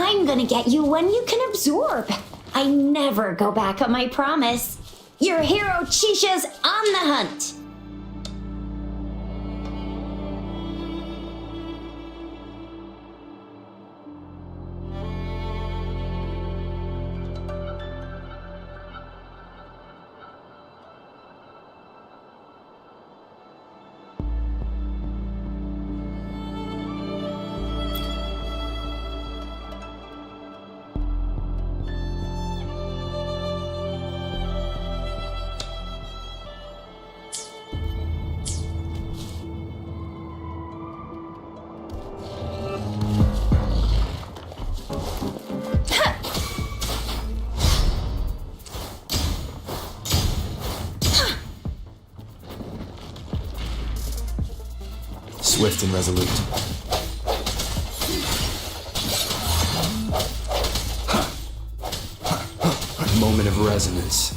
I'm gonna get you one you can absorb. I never go back on my promise. Your hero Chisha's on the hunt. Swift and resolute. Moment of resonance.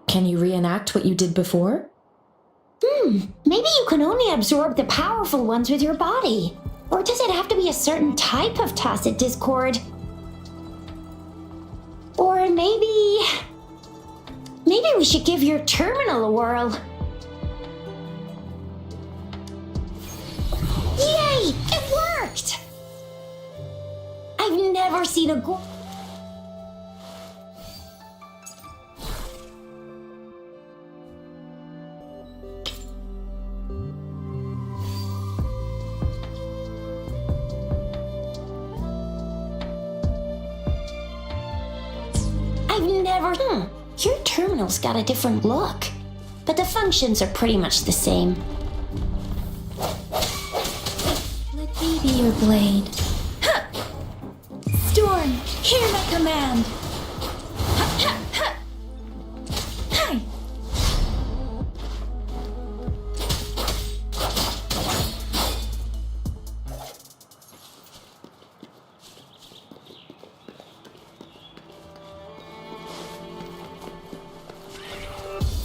Can you reenact what you did before? Maybe you can only absorb the powerful ones with your body. Or does it have to be a certain type of tacit discord? Or maybe we should give your terminal a whirl. Yay! It worked! I've never seen a Your terminal's got a different look, but the functions are pretty much the same. Let me be your blade. Ha! Storm, hear my command. Ha, ha, ha. Hi.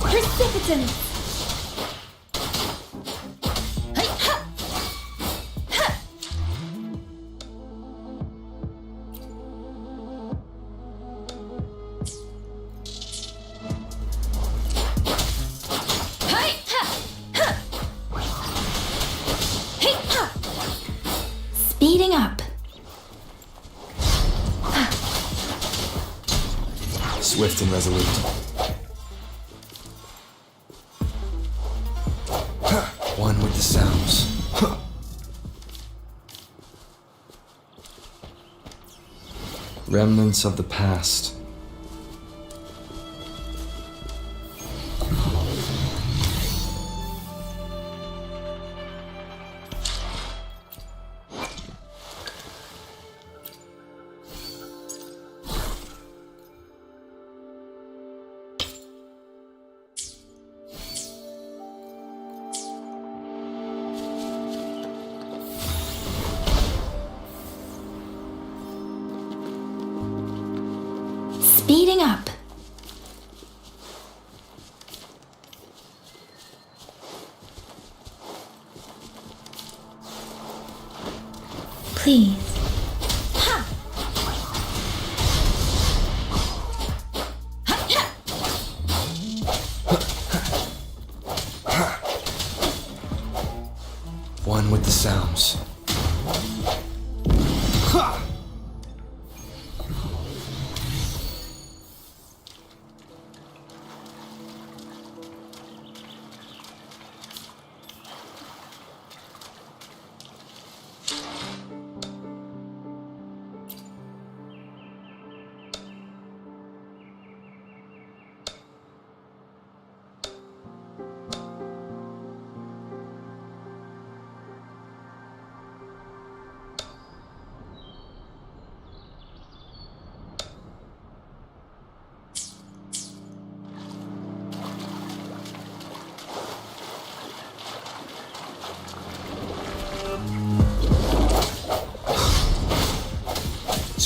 Precipitance! Hey, ha! Ha! Hey, ha! Ha! Hey, ha! Speeding up. Swift and resolute. One with the sounds. Remnants of the past. Speeding up. Please. Ha! Ha, ha. One with the sounds. Ha!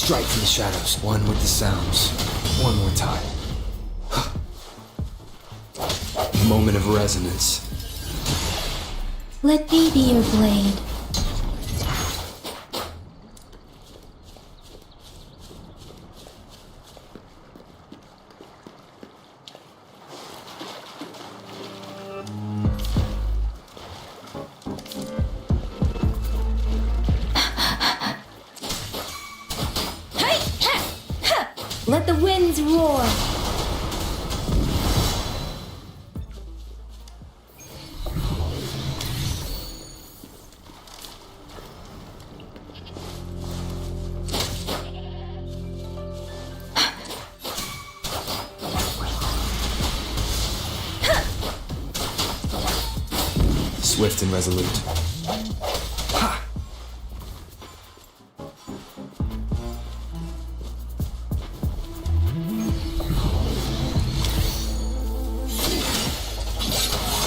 Strike from the shadows. One with the sounds. One more time. Moment of resonance. Let me be your blade. Let the winds roar. Swift and resolute. Ha!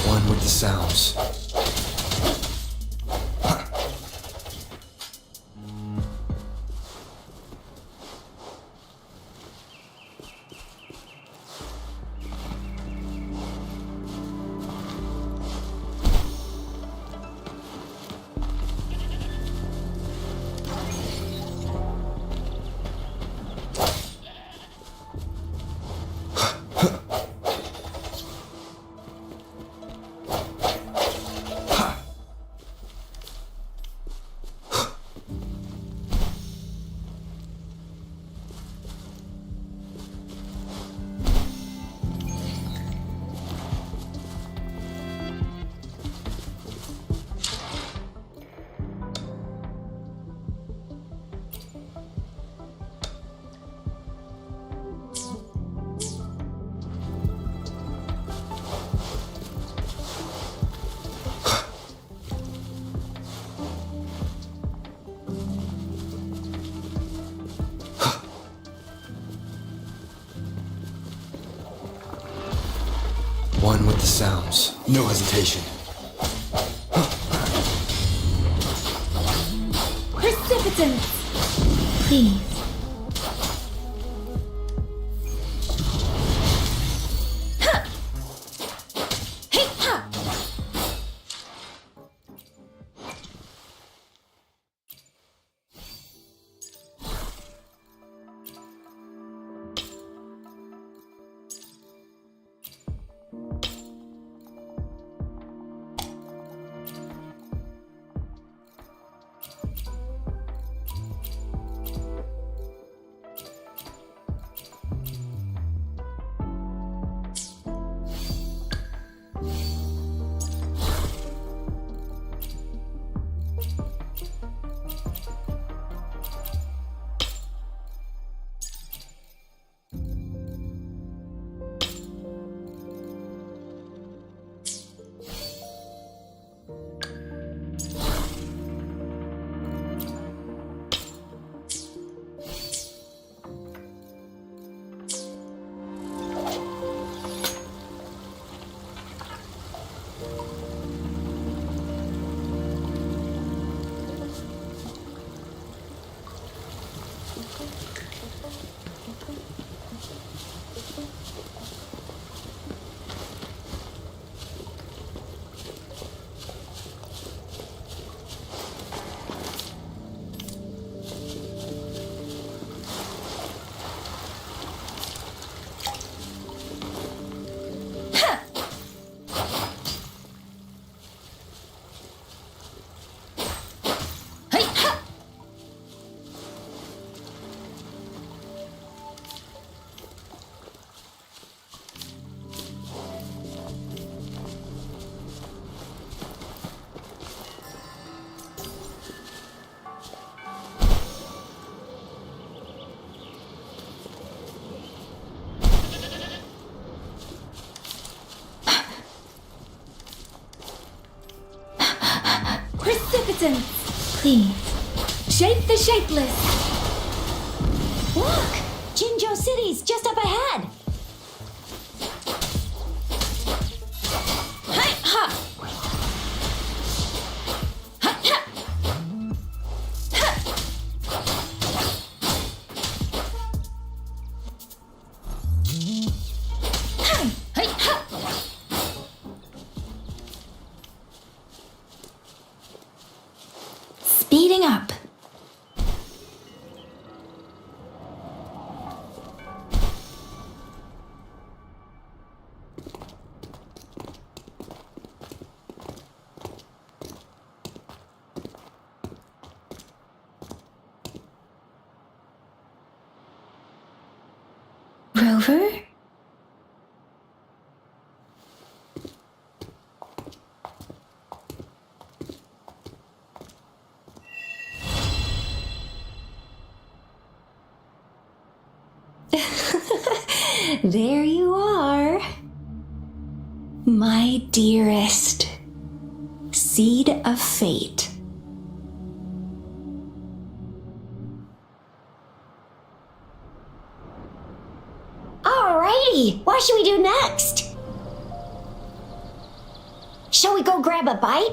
One with the sounds. Ha! One with the sounds. No hesitation. Precipitance. Please. Hey, ha! Precipitance. Please. Shape the shapeless. Look! Jinzhou City's just up ahead! Hi, ha! Ha, ha! Ha! Rover? There you are. My dearest. Seed of fate. Alrighty, what should we do next? Shall we go grab a bite?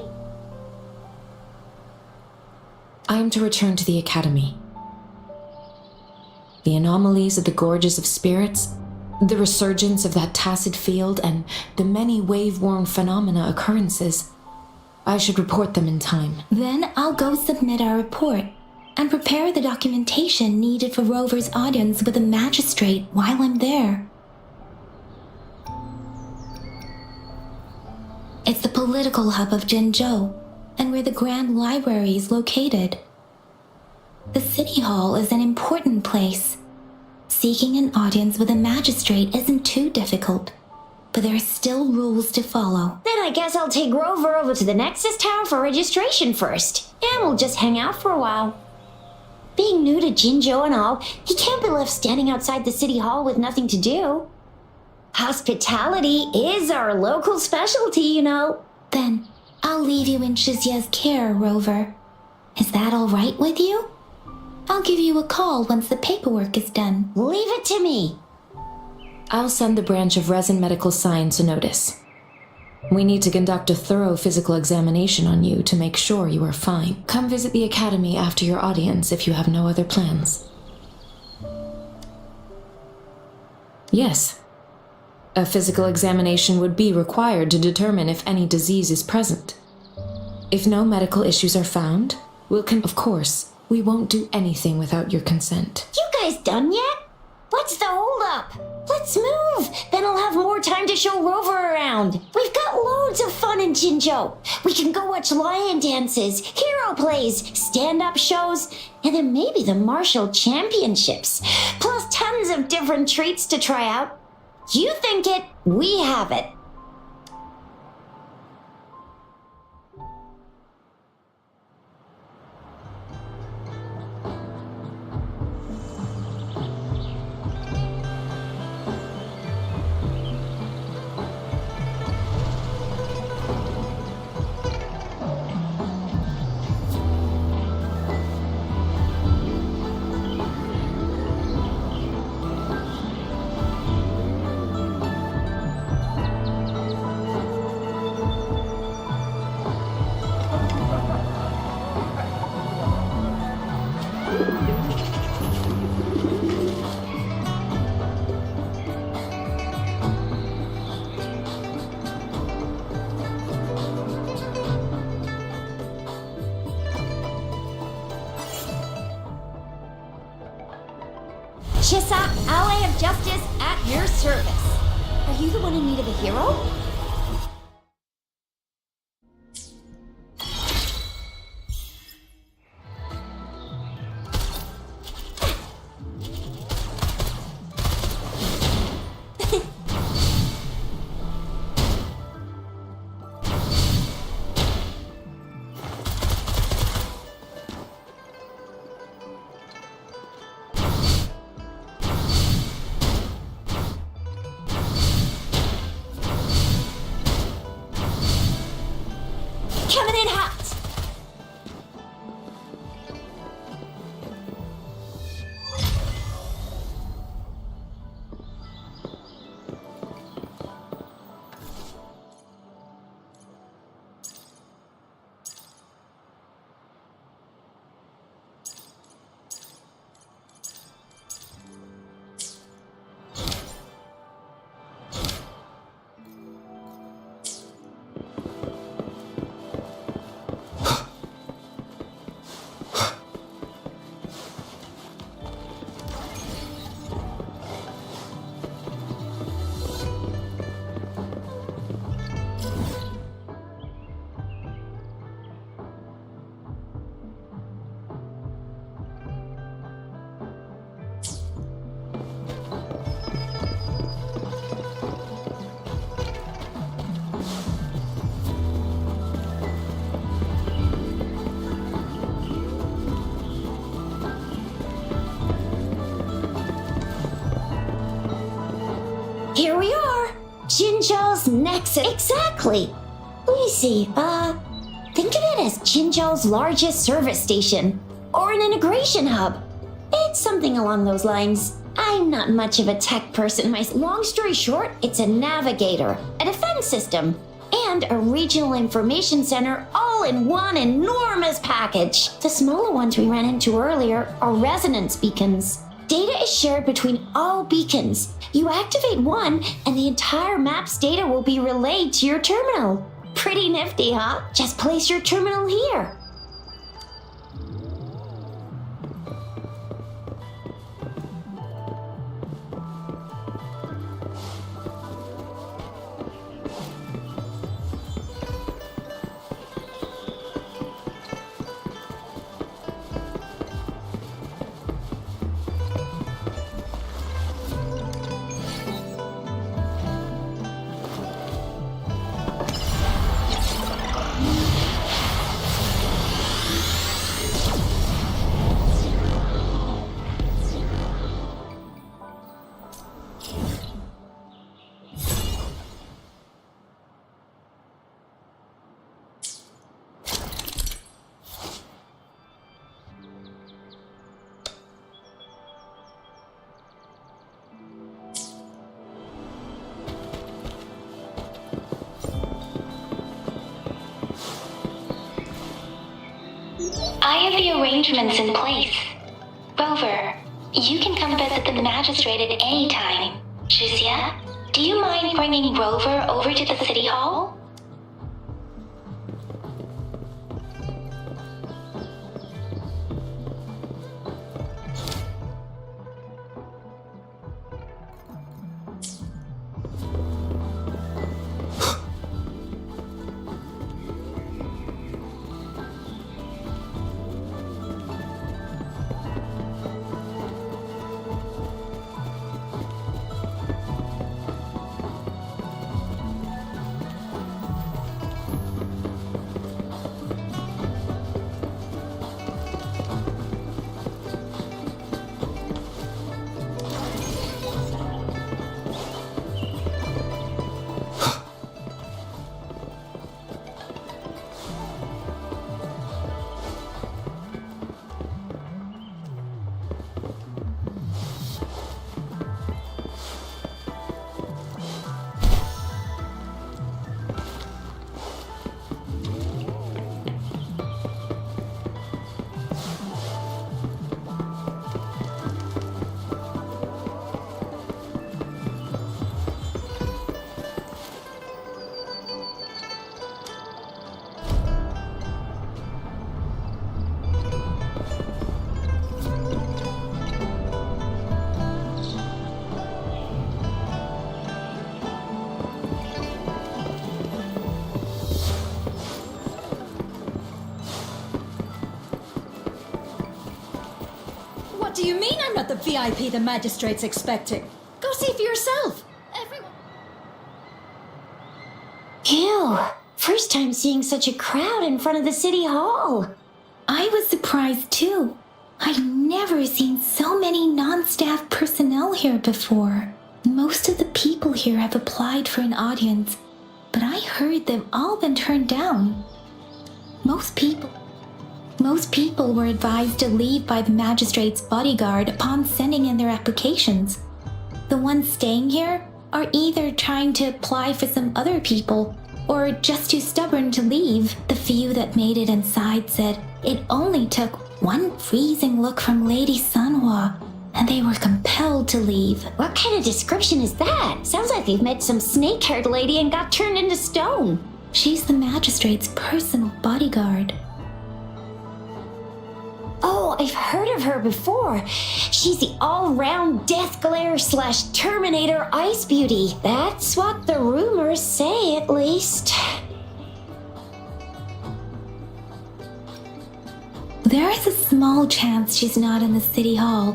I am to return to the Academy. The anomalies of the Gorges of Spirits, the resurgence of that tacit field, and the many wave-worn phenomena occurrences. I should report them in time. Then I'll go submit our report and prepare the documentation needed for Rover's audience with the magistrate while I'm there. It's the political hub of Jinzhou, and where the Grand Library is located. The City Hall is an important place. Seeking an audience with a magistrate isn't too difficult, but there are still rules to follow. Then I guess I'll take Rover over to the Nexus Tower for registration first, and we'll just hang out for a while. Being new to Jinzhou and all, he can't be left standing outside the City Hall with nothing to do. Hospitality is our local specialty, you know. Then I'll leave you in Shizia's care, Rover. Is that all right with you? I'll give you a call once the paperwork is done. Leave it to me. I'll send the branch of Resin Medical Science a notice. We need to conduct a thorough physical examination on you to make sure you are fine. Come visit the Academy after your audience if you have no other plans. Yes. A physical examination would be required to determine if any disease is present. If no medical issues are found, of course, we won't do anything without your consent. You guys done yet? What's the holdup? Let's move! Then I'll have more time to show Rover around. We've got loads of fun in Jinzhou. We can go watch lion dances, hero plays, stand-up shows, and then maybe the martial championships. Plus tons of different treats to try out. You think it, we have it. Chissa, ally of justice at your service. Are you the one in need of a hero? Jinzhou's nexus. Exactly. Let me see. Think of it as Jinzhou's largest service station, or an integration hub. It's something along those lines. I'm not much of a tech person myself. Long story short, it's a navigator, a defense system, and a regional information center all in one enormous package. The smaller ones we ran into earlier are resonance beacons. Data is shared between all beacons. You activate one, and the entire map's data will be relayed to your terminal. Pretty nifty, huh? Just place your terminal here. I have the arrangements in place. Rover, you can come visit the magistrate at any time. Shuzia, do you mind bringing Rover over to the city hall? What do you mean I'm not the VIP the magistrate's expecting? Go see for yourself. Everyone. Ew. First time seeing such a crowd in front of the city hall. I was surprised too. I've never seen so many non-staff personnel here before. Most of the people here have applied for an audience, but I heard they've all been turned down. Most people were advised to leave by the magistrate's bodyguard upon sending in their applications. The ones staying here are either trying to apply for some other people or just too stubborn to leave. The few that made it inside said it only took one freezing look from Lady Sanhua and they were compelled to leave. What kind of description is that? Sounds like you've met some snake-haired lady and got turned into stone. She's the magistrate's personal bodyguard. Oh, I've heard of her before. She's the all-round Death Glare / Terminator Ice Beauty. That's what the rumors say, at least. There is a small chance she's not in the city hall,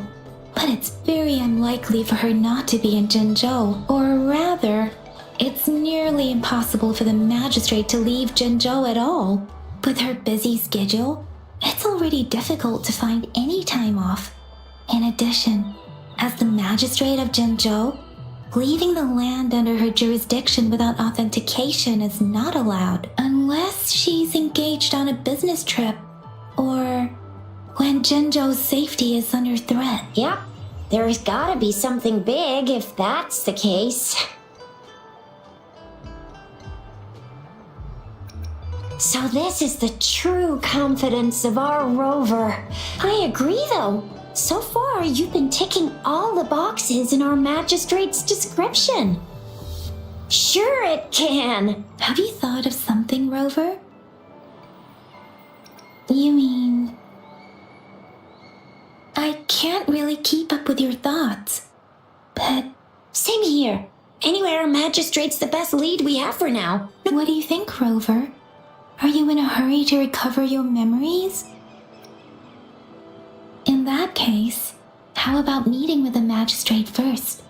but it's very unlikely for her not to be in Jinzhou. Or rather, it's nearly impossible for the magistrate to leave Jinzhou at all. With her busy schedule, it's already difficult to find any time off. In addition, as the magistrate of Jinzhou, Leaving the land under her jurisdiction without authentication is not allowed unless she's engaged on a business trip or when Jinzhou's safety is under threat. Yep, there's gotta be something big if that's the case. So this is the true confidence of our rover. I agree though. So far, you've been ticking all the boxes in our magistrate's description. Sure it can. Have you thought of something, Rover? You mean... I can't really keep up with your thoughts, but... Same here. Anyway, our magistrate's the best lead we have for now. What do you think, Rover? Are you in a hurry to recover your memories? In that case, how about meeting with the magistrate first?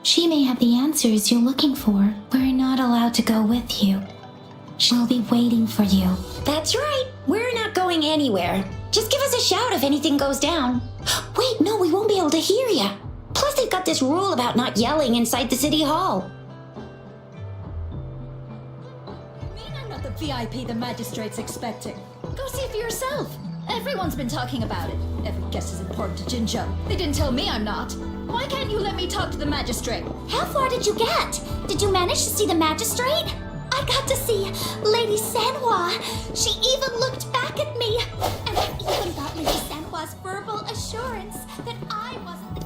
She may have the answers you're looking for. We're not allowed to go with you. She'll be waiting for you. That's right. We're not going anywhere. Just give us a shout if anything goes down. Wait, no, we won't be able to hear you. Plus, they've got this rule about not yelling inside the city hall. I'm not the VIP the magistrate's expecting. Go see for yourself. Everyone's been talking about it. Every guest is important to Jinzhou. They didn't tell me I'm not. Why can't you let me talk to the magistrate? How far did you get? Did you manage to see the magistrate? I got to see Lady Sanhua. She even looked back at me. And I even got Lady Sanhua's verbal assurance that I wasn't the...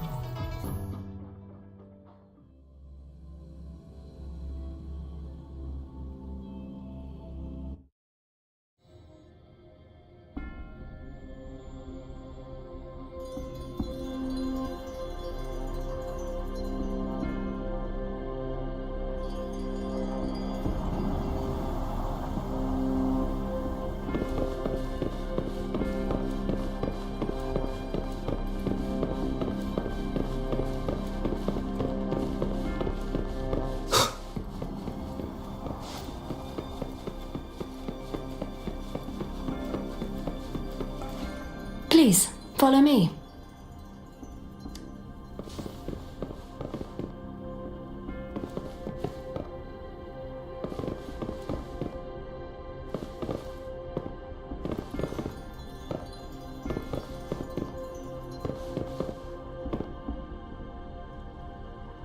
Please, follow me.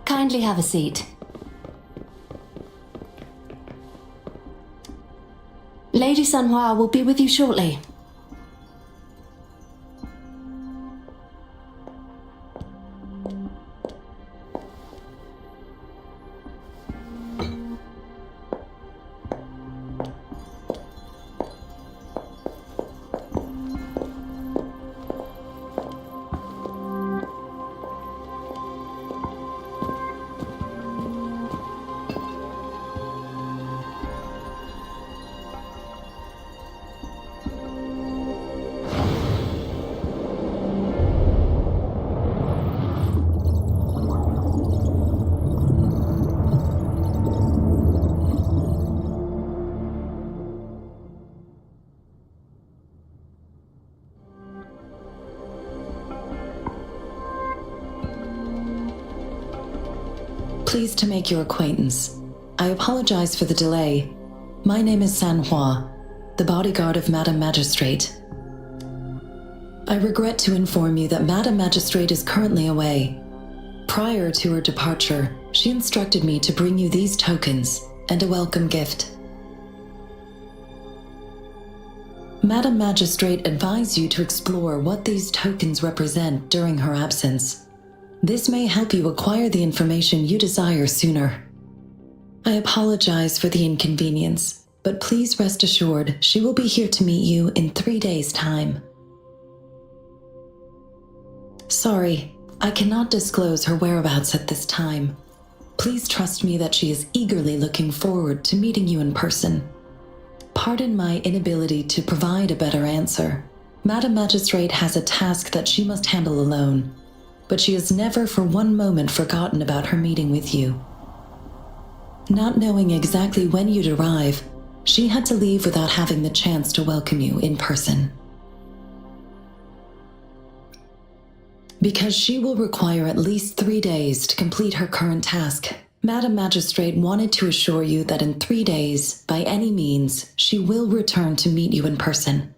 Kindly have a seat. Lady Sanhua will be with you shortly. Pleased to make your acquaintance. I apologize for the delay. My name is Sanhua, the bodyguard of Madam Magistrate. I regret to inform you that Madam Magistrate is currently away. Prior to her departure, she instructed me to bring you these tokens and a welcome gift. Madam Magistrate advised you to explore what these tokens represent during her absence. This may help you acquire the information you desire sooner. I apologize for the inconvenience, but please rest assured she will be here to meet you in 3 days' time. Sorry, I cannot disclose her whereabouts at this time. Please trust me that she is eagerly looking forward to meeting you in person. Pardon my inability to provide a better answer. Madam Magistrate has a task that she must handle alone, but she has never for one moment forgotten about her meeting with you. Not knowing exactly when you'd arrive, she had to leave without having the chance to welcome you in person. Because she will require at least 3 days to complete her current task, Madam Magistrate wanted to assure you that in 3 days, by any means, she will return to meet you in person.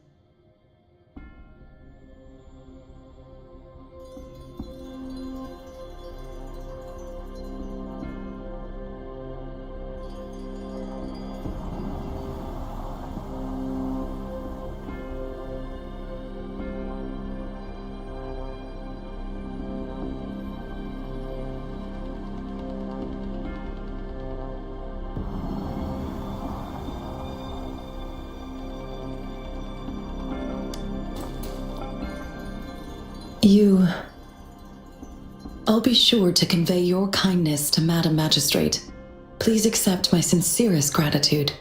I'll be sure to convey your kindness to Madam Magistrate. Please accept my sincerest gratitude.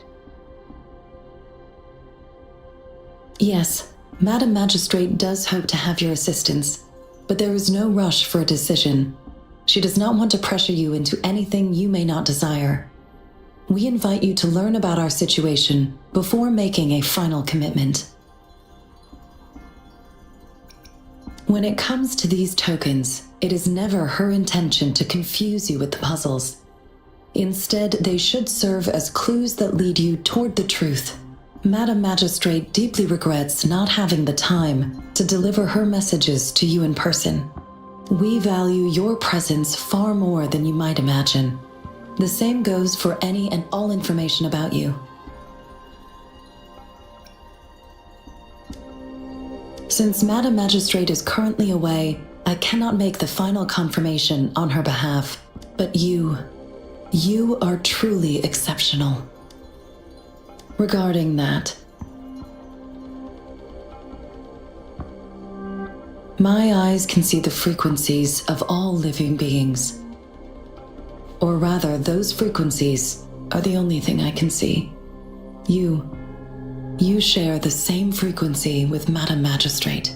Yes, Madam Magistrate does hope to have your assistance, but there is no rush for a decision. She does not want to pressure you into anything you may not desire. We invite you to learn about our situation before making a final commitment. When it comes to these tokens, it is never her intention to confuse you with the puzzles. Instead, they should serve as clues that lead you toward the truth. Madam Magistrate deeply regrets not having the time to deliver her messages to you in person. We value your presence far more than you might imagine. The same goes for any and all information about you. Since Madam Magistrate is currently away, I cannot make the final confirmation on her behalf. But you are truly exceptional. Regarding that, my eyes can see the frequencies of all living beings. Or rather, those frequencies are the only thing I can see. You share the same frequency with Madam Magistrate.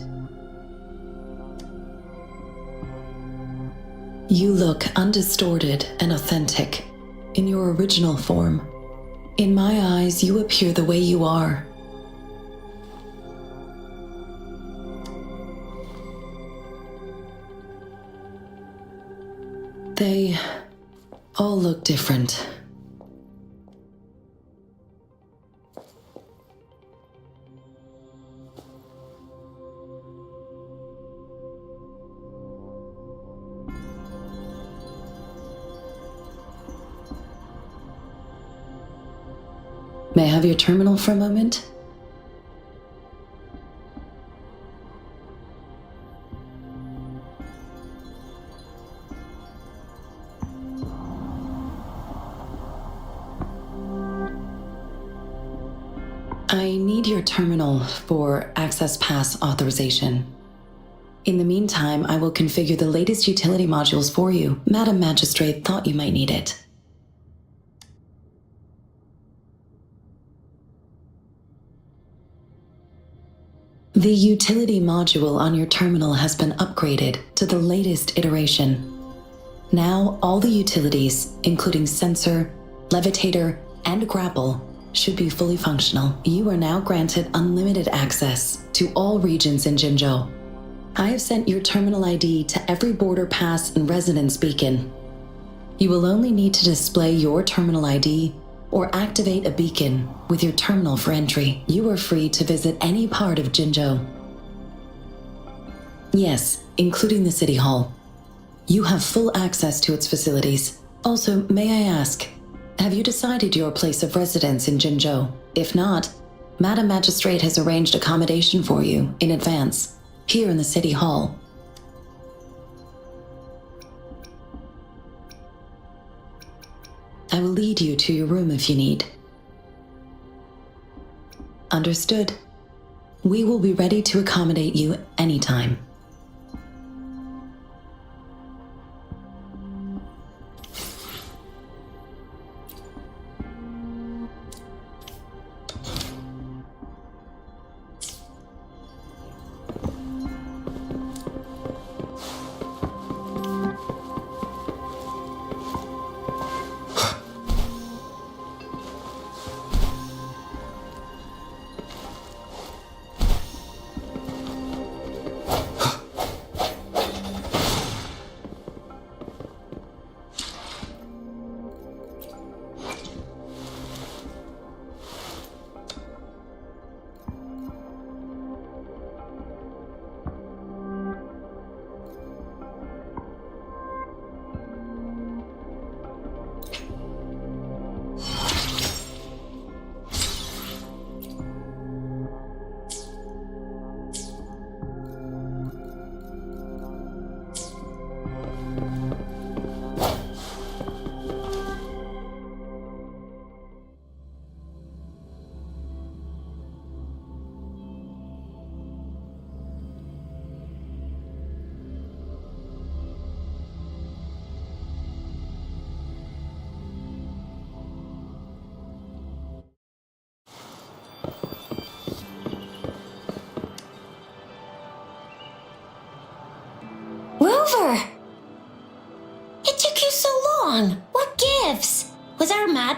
You look undistorted and authentic in your original form. In my eyes, you appear the way you are. They all look different. May I have your terminal for a moment? I need your terminal for Access Pass authorization. In the meantime, I will configure the latest utility modules for you. Madam Magistrate thought you might need it. The utility module on your terminal has been upgraded to the latest iteration. Now, all the utilities, including sensor, levitator, and grapple, should be fully functional. You are now granted unlimited access to all regions in Jinzhou. I have sent your terminal ID to every border pass and residence beacon. You will only need to display your terminal ID or activate a beacon with your terminal for entry. You are free to visit any part of Jinzhou. Yes, including the City Hall. You have full access to its facilities. Also, may I ask, have you decided your place of residence in Jinzhou? If not, Madam Magistrate has arranged accommodation for you in advance, here in the City Hall. I will lead you to your room if you need. Understood. We will be ready to accommodate you anytime.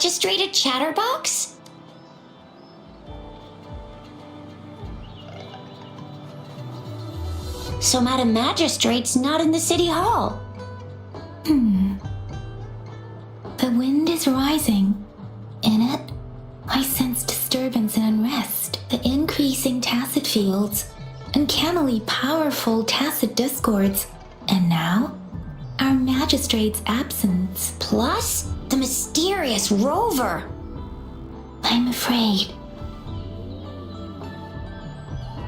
magistrate a chatterbox? So Madam Magistrate's not in the city hall. The wind is rising. In it, I sense disturbance and unrest. The increasing tacit fields, uncannily powerful tacit discords, and now, our magistrate's absence. Plus, the mysterious rover. I'm afraid.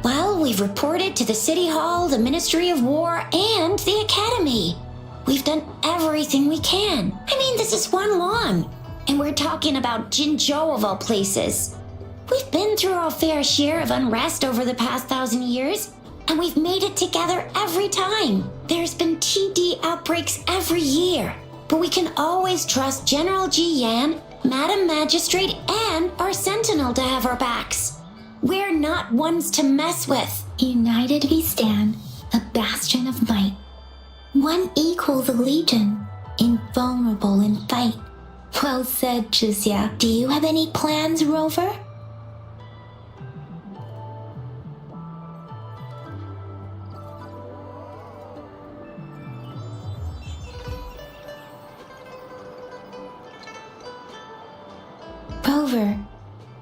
Well, we've reported to the City Hall, the Ministry of War, and the Academy. We've done everything we can. I mean, this is one long. And we're talking about Jinzhou of all places. We've been through our fair share of unrest over the past 1,000 years, and we've made it together every time. There's been TD outbreaks every year, but we can always trust General Ji Yan, Madam Magistrate, and our Sentinel to have our backs. We're not ones to mess with. United we stand, a bastion of might. One equals a legion, invulnerable in fight. Well said, Jizya. Do you have any plans, Rover? Rover,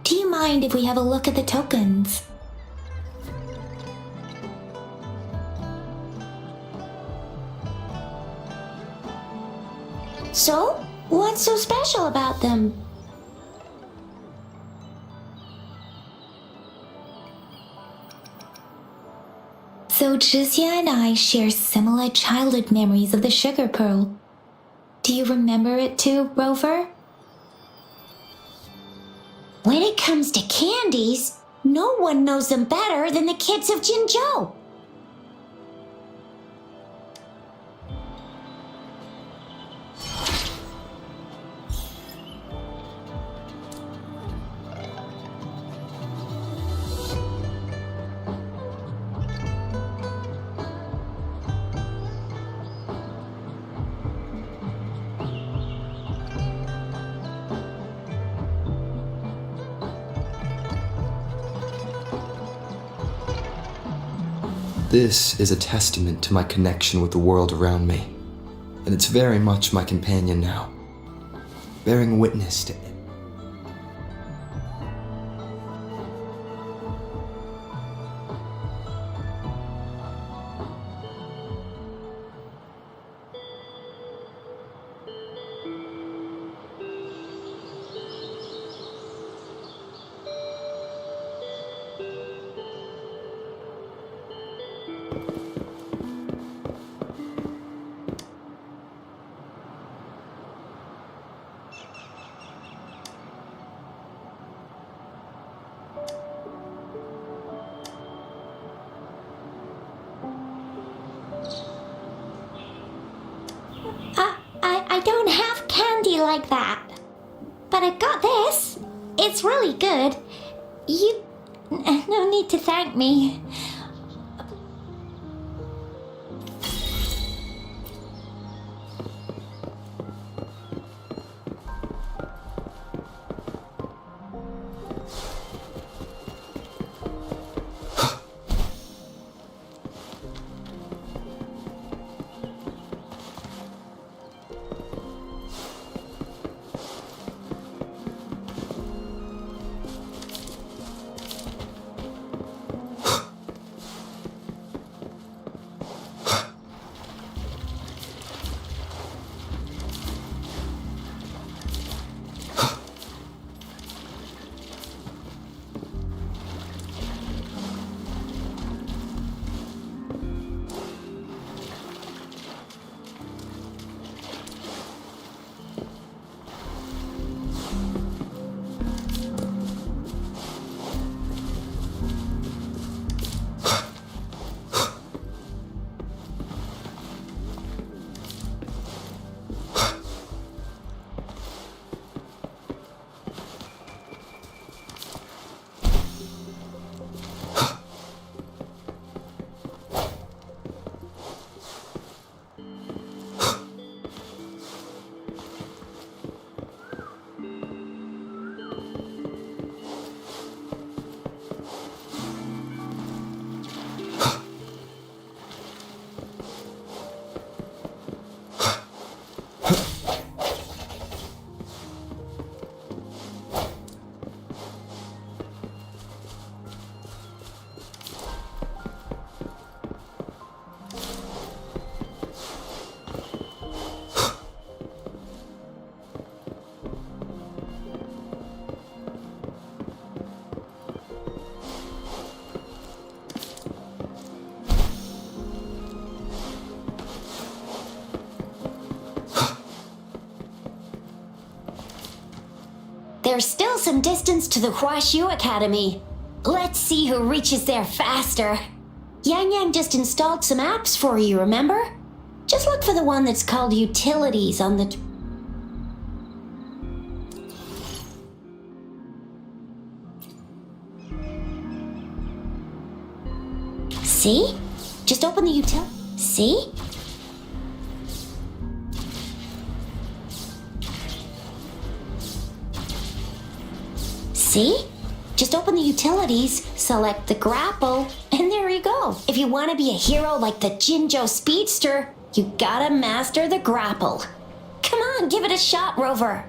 do you mind if we have a look at the tokens? So, what's so special about them? So Jizya and I share similar childhood memories of the sugar pearl. Do you remember it too, Rover? When it comes to candies, no one knows them better than the kids of Jinzhou. This is a testament to my connection with the world around me, and it's very much my companion now, bearing witness to it. I don't have candy like that. But I got this. It's really good. You... No need to thank me. There's still some distance to the Huashu Academy. Let's see who reaches there faster. Yang Yang just installed some apps for you, remember? Just look for the one that's called Utilities on the... See? Just open the util... See? See? Just open the utilities, select the grapple, and there you go. If you want to be a hero like the Jinzhou Speedster, you gotta master the grapple. Come on, give it a shot, Rover.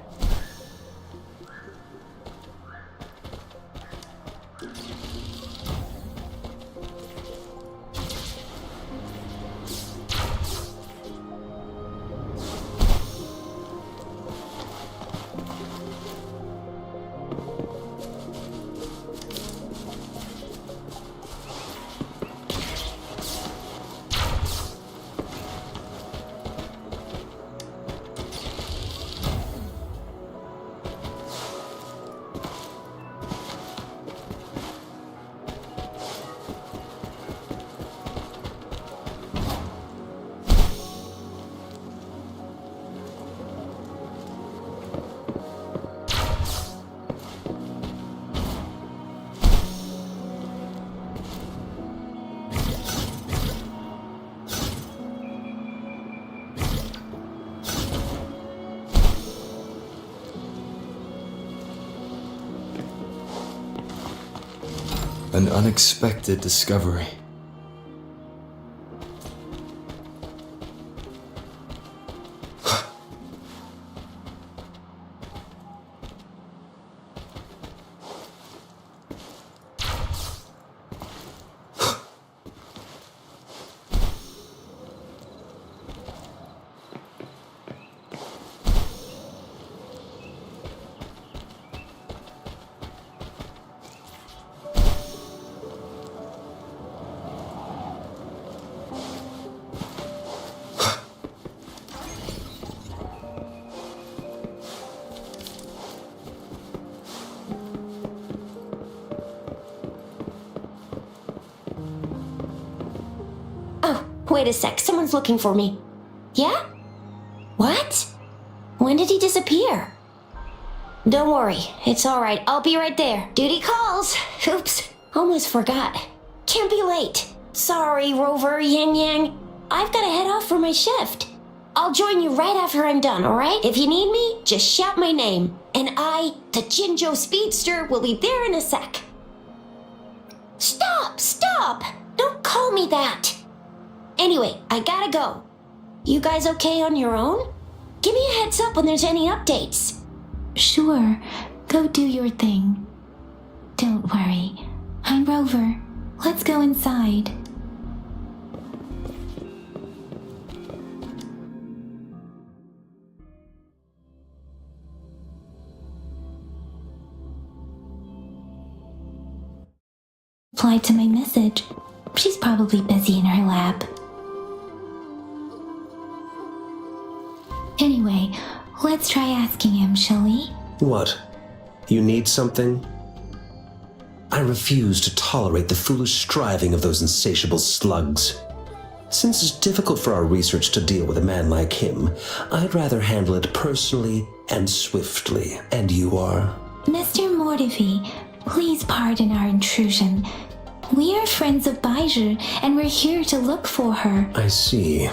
An unexpected discovery. Wait a sec, someone's looking for me. Yeah? What? When did he disappear? Don't worry, it's alright, I'll be right there. Duty calls. Oops, almost forgot. Can't be late. Sorry, Rover, Yang Yang. I've gotta head off for my shift. I'll join you right after I'm done, alright? If you need me, just shout my name. And I, the Jinzhou Speedster, will be there in a sec. Stop! Don't call me that. Anyway, I gotta go. You guys okay on your own? Give me a heads up when there's any updates. Sure, go do your thing. Don't worry, I'm Rover. Let's go inside. Replied to my message. She's probably busy in her lab. Anyway, let's try asking him, shall we? What? You need something? I refuse to tolerate the foolish striving of those insatiable slugs. Since it's difficult for our research to deal with a man like him, I'd rather handle it personally and swiftly. And you are? Mr. Mortivy, please pardon our intrusion. We are friends of Baizhi, and we're here to look for her. I see.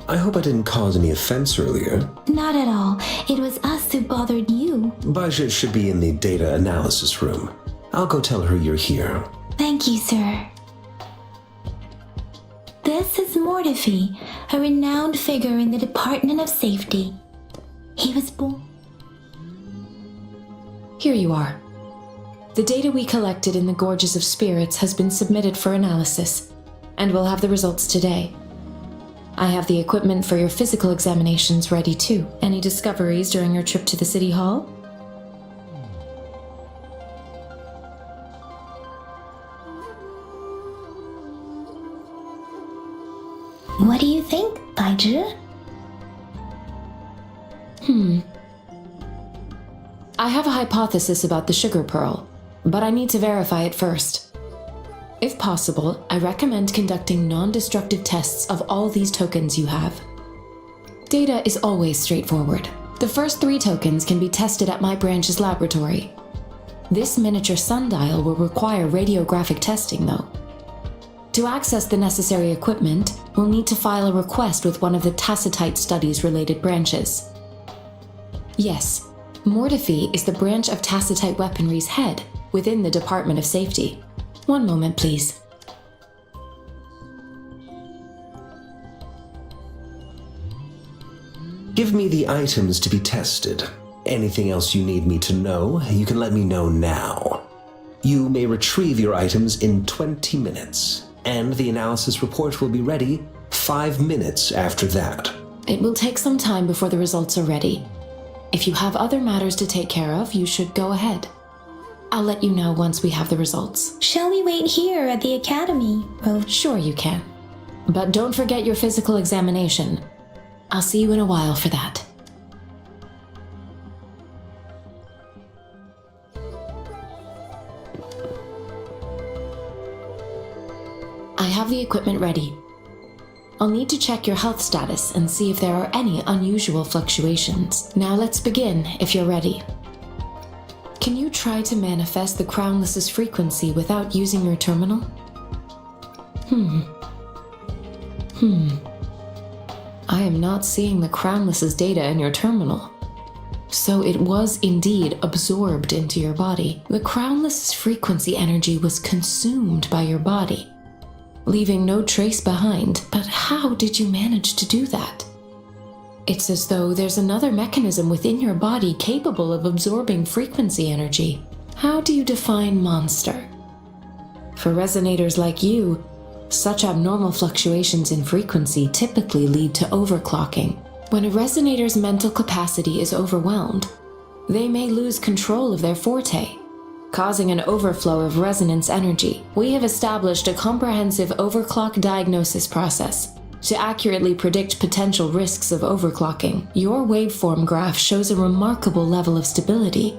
I hope I didn't cause any offense earlier. Not at all. It was us who bothered you. Baja should be in the data analysis room. I'll go tell her you're here. Thank you, sir. This is Mortifi, a renowned figure in the Department of Safety. He was born... Here you are. The data we collected in the Gorges of Spirits has been submitted for analysis, and we'll have the results today. I have the equipment for your physical examinations ready too. Any discoveries during your trip to the City Hall? What do you think, Baiju? I have a hypothesis about the sugar pearl, but I need to verify it first. If possible, I recommend conducting non-destructive tests of all these tokens you have. Data is always straightforward. The first 3 tokens can be tested at my branch's laboratory. This miniature sundial will require radiographic testing, though. To access the necessary equipment, we'll need to file a request with one of the Tacitite Studies-related branches. Yes, Mortifi is the branch of Tacitite Weaponry's head within the Department of Safety. One moment, please. Give me the items to be tested. Anything else you need me to know, you can let me know now. You may retrieve your items in 20 minutes, and the analysis report will be ready 5 minutes after that. It will take some time before the results are ready. If you have other matters to take care of, you should go ahead. I'll let you know once we have the results. Shall we wait here at the academy, Roach? Sure you can. But don't forget your physical examination. I'll see you in a while for that. I have the equipment ready. I'll need to check your health status and see if there are any unusual fluctuations. Now let's begin, if you're ready. Can you try to manifest the Crownless's frequency without using your terminal? I am not seeing the Crownless's data in your terminal. So it was indeed absorbed into your body. The Crownless's frequency energy was consumed by your body, leaving no trace behind. But how did you manage to do that? It's as though there's another mechanism within your body capable of absorbing frequency energy. How do you define monster? For resonators like you, such abnormal fluctuations in frequency typically lead to overclocking. When a resonator's mental capacity is overwhelmed, they may lose control of their forte, causing an overflow of resonance energy. We have established a comprehensive overclock diagnosis process to accurately predict potential risks of overclocking. Your waveform graph shows a remarkable level of stability,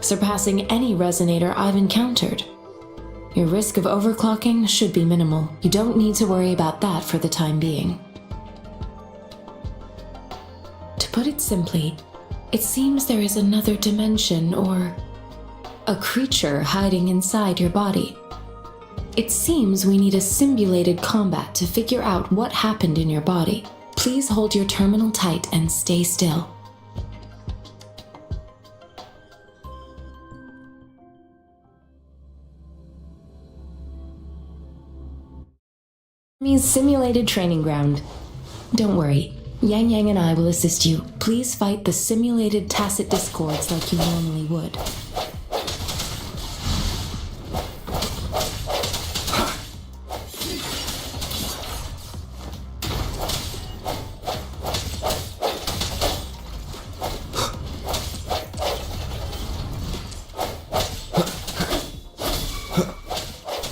surpassing any resonator I've encountered. Your risk of overclocking should be minimal. You don't need to worry about that for the time being. To put it simply, it seems there is another dimension or a creature hiding inside your body. It seems we need a simulated combat to figure out what happened in your body. Please hold your terminal tight and stay still. Means simulated training ground. Don't worry, Yang Yang and I will assist you. Please fight the simulated tacit discords like you normally would.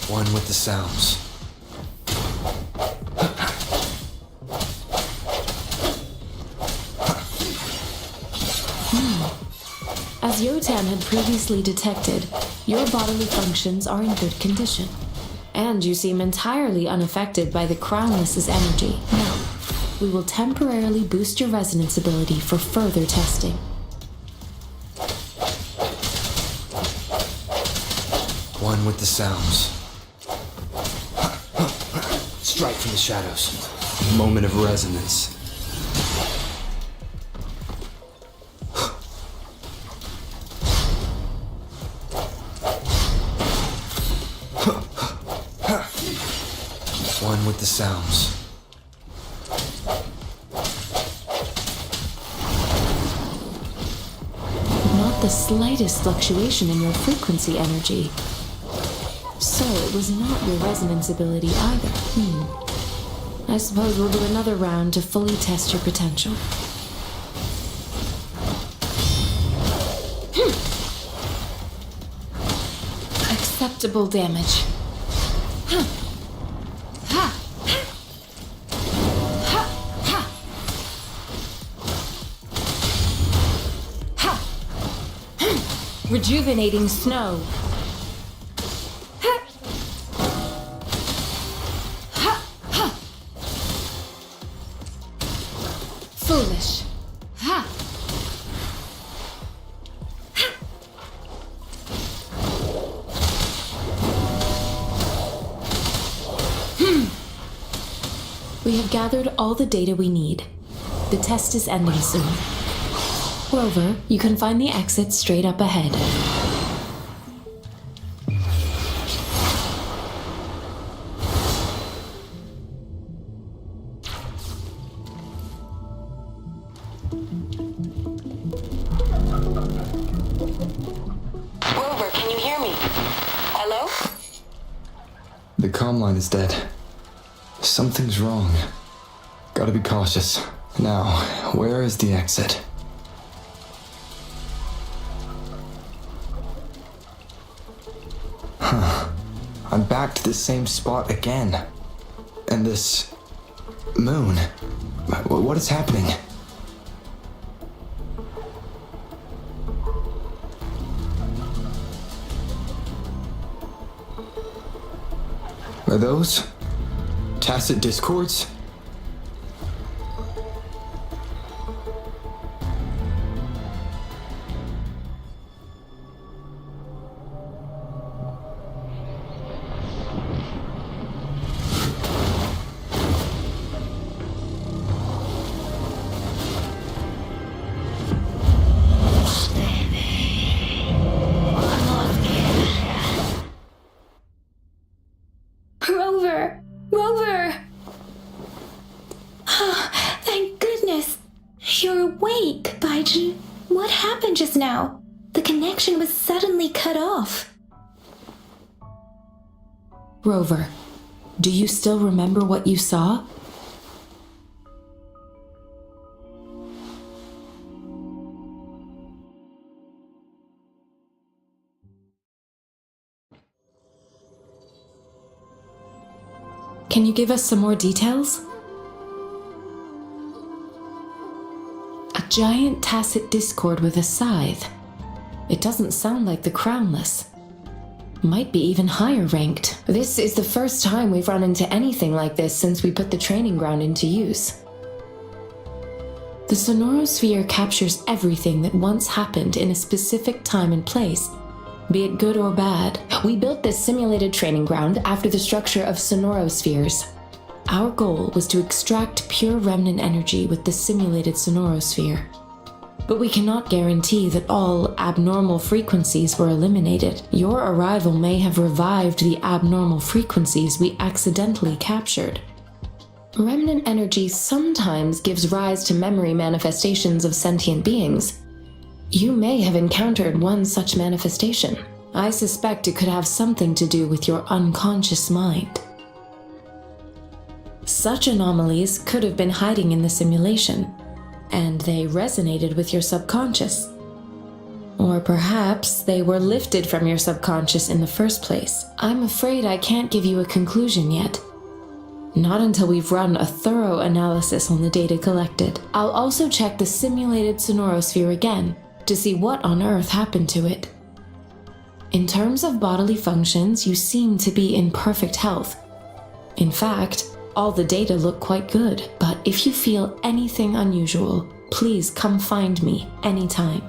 One with the sounds. As Yotan had previously detected, your bodily functions are in good condition, and you seem entirely unaffected by the Crownless's energy. Now, we will temporarily boost your resonance ability for further testing. One with the sounds. Strike from the shadows. Moment of resonance. one with the sounds. Not the slightest fluctuation in your frequency energy. So it was not your resonance ability either. I suppose we'll do another round to fully test your potential. Acceptable damage. Rejuvenating snow. Foolish. We have gathered all the data we need. The test is ending soon. Rover, you can find the exit straight up ahead. Rover, can you hear me? Hello? The comm line is dead. Something's wrong. Gotta be cautious. Now, where is the exit? I'm back to the same spot again. And this moon. What is happening? Are those tacit discords? Rover! Thank goodness. You're awake, Baiju. What happened just now? The connection was suddenly cut off. Rover, do you still remember what you saw? Can you give us some more details? A giant tacit discord with a scythe. It doesn't sound like the crownless. Might be even higher ranked. This is the first time we've run into anything like this since we put the training ground into use. The sonorosphere captures everything that once happened in a specific time and place, be it good or bad. We built this simulated training ground after the structure of sonorospheres. Our goal was to extract pure remnant energy with the simulated sonorosphere. But we cannot guarantee that all abnormal frequencies were eliminated. Your arrival may have revived the abnormal frequencies we accidentally captured. Remnant energy sometimes gives rise to memory manifestations of sentient beings. You may have encountered one such manifestation. I suspect it could have something to do with your unconscious mind. Such anomalies could have been hiding in the simulation, and they resonated with your subconscious. Or perhaps they were lifted from your subconscious in the first place. I'm afraid I can't give you a conclusion yet. Not until we've run a thorough analysis on the data collected. I'll also check the simulated sonorosphere again to see what on earth happened to it. In terms of bodily functions, you seem to be in perfect health. In fact, all the data look quite good, but if you feel anything unusual, please come find me anytime.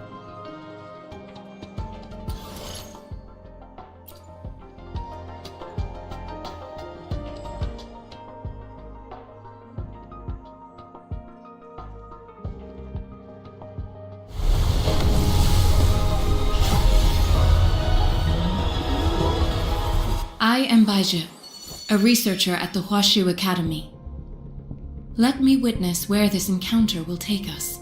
I am Baiju. a researcher at the Huashu Academy. Let me witness where this encounter will take us.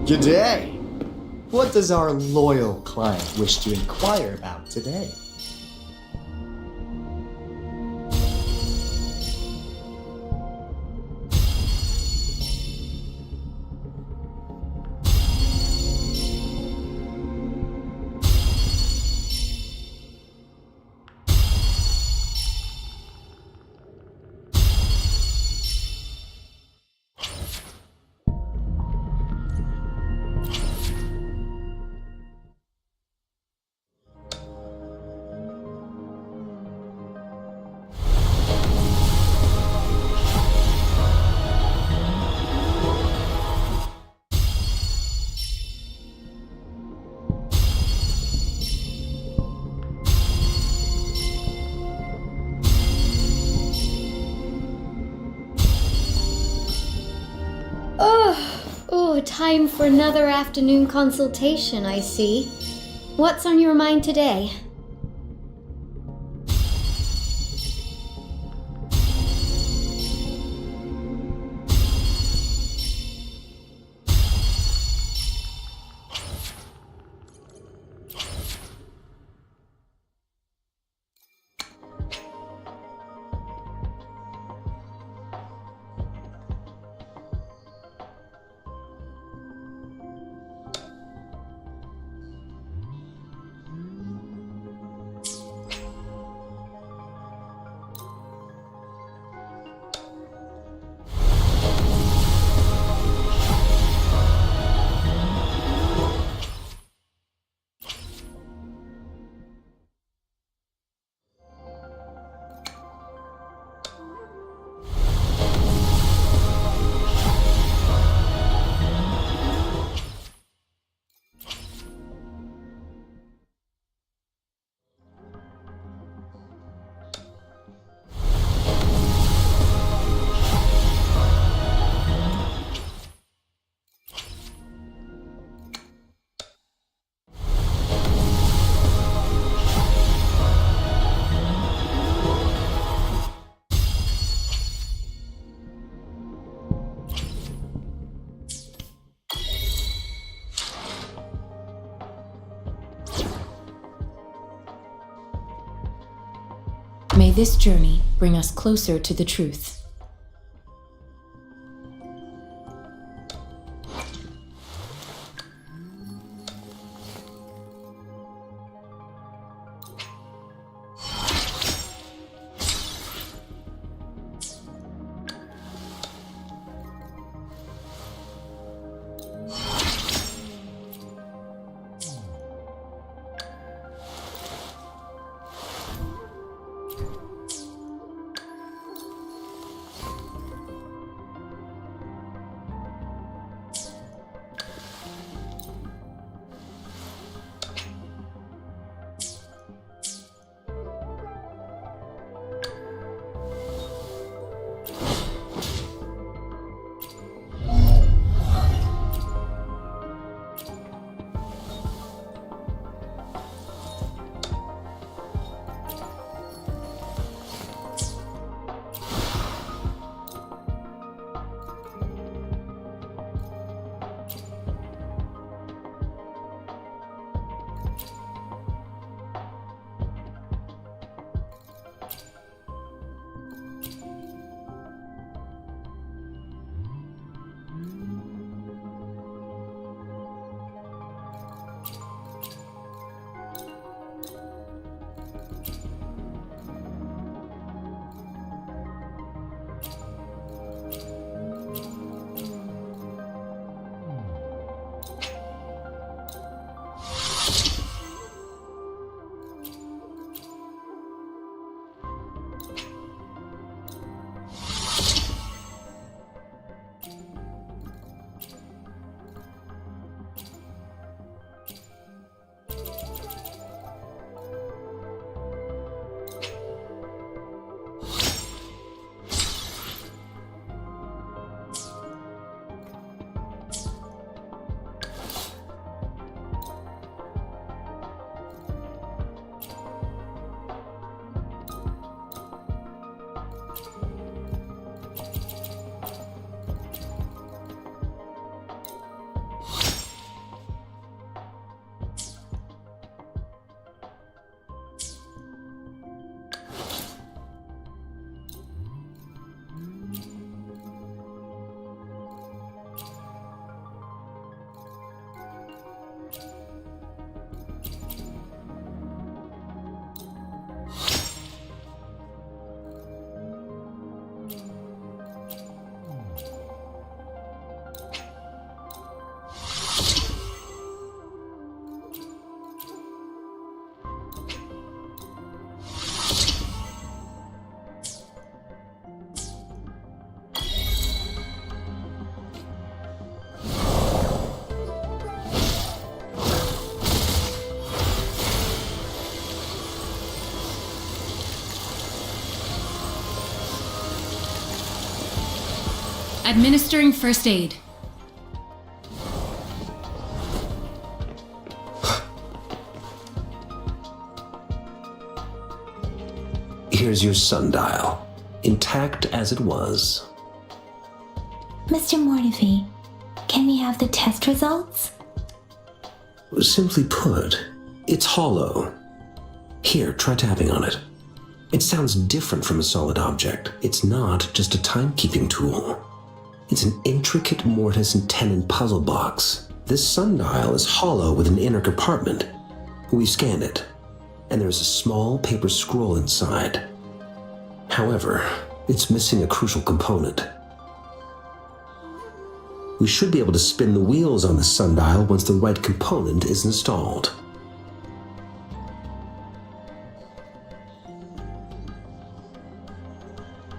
G'day! What does our loyal client wish to inquire about today? Oh, time for another afternoon consultation, I see. What's on your mind today? May this journey bring us closer to the truth. Administering first aid. Here's your sundial, intact as it was. Mr. Mortefi, can we have the test results? Simply put, it's hollow. Here, try tapping on it. It sounds different from a solid object. It's not just a timekeeping tool. It's an intricate mortise and tenon puzzle box. This sundial is hollow with an inner compartment. We scanned it, and there's a small paper scroll inside. However, it's missing a crucial component. We should be able to spin the wheels on the sundial once the right component is installed.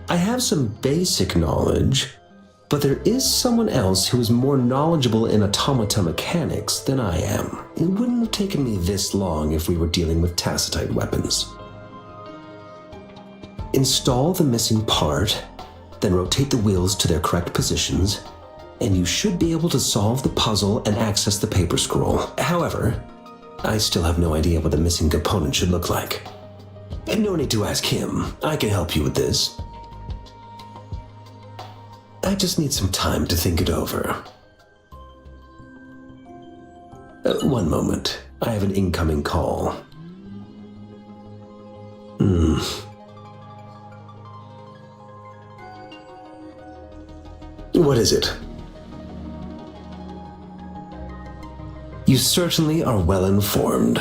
I have some basic knowledge, but there is someone else who is more knowledgeable in automata mechanics than I am. It wouldn't have taken me this long if we were dealing with tacitite weapons. Install the missing part, then rotate the wheels to their correct positions, and you should be able to solve the puzzle and access the paper scroll. However, I still have no idea what the missing component should look like. And no need to ask him. I can help you with this. I just need some time to think it over. One moment. I have an incoming call. What is it? You certainly are well informed.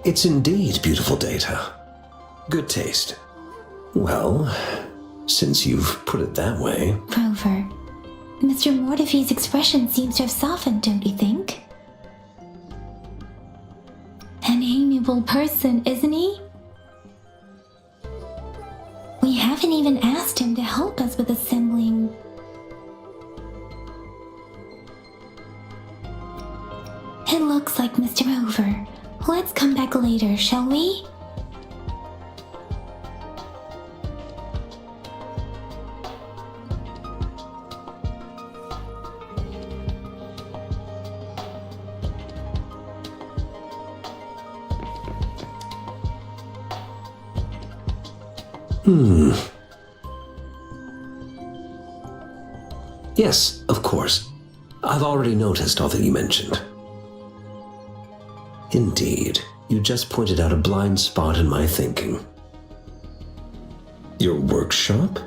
It's indeed beautiful data. Good taste. Well, since you've put it that way. Rover, Mr. Mortefi's expression seems to have softened, don't you think? An amiable person, isn't he? We haven't even asked him to help us with assembling. It looks like Mr. Rover. Let's come back later, shall we? Yes, of course. I've already noticed all that you mentioned. Indeed, you just pointed out a blind spot in my thinking. Your workshop?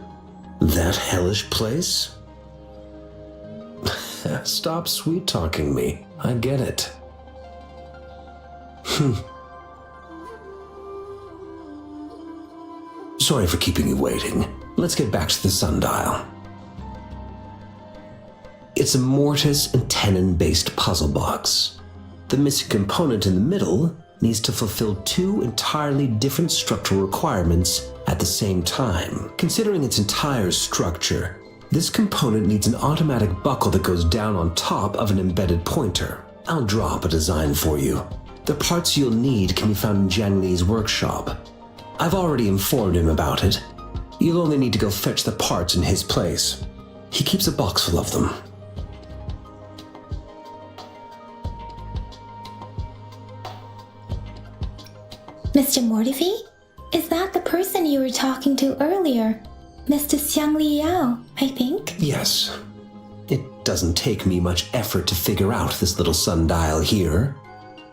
That hellish place? Stop sweet-talking me. I get it. Sorry for keeping you waiting. Let's get back to the sundial. It's a mortise and tenon-based puzzle box. The missing component in the middle needs to fulfill two entirely different structural requirements at the same time. Considering its entire structure, this component needs an automatic buckle that goes down on top of an embedded pointer. I'll draw up a design for you. The parts you'll need can be found in Jiang Li's workshop. I've already informed him about it. You'll only need to go fetch the parts in his place. He keeps a box full of them. Mr. Mortifi? Is that the person you were talking to earlier? Mr. Xiang Liao, I think? Yes. It doesn't take me much effort to figure out this little sundial here.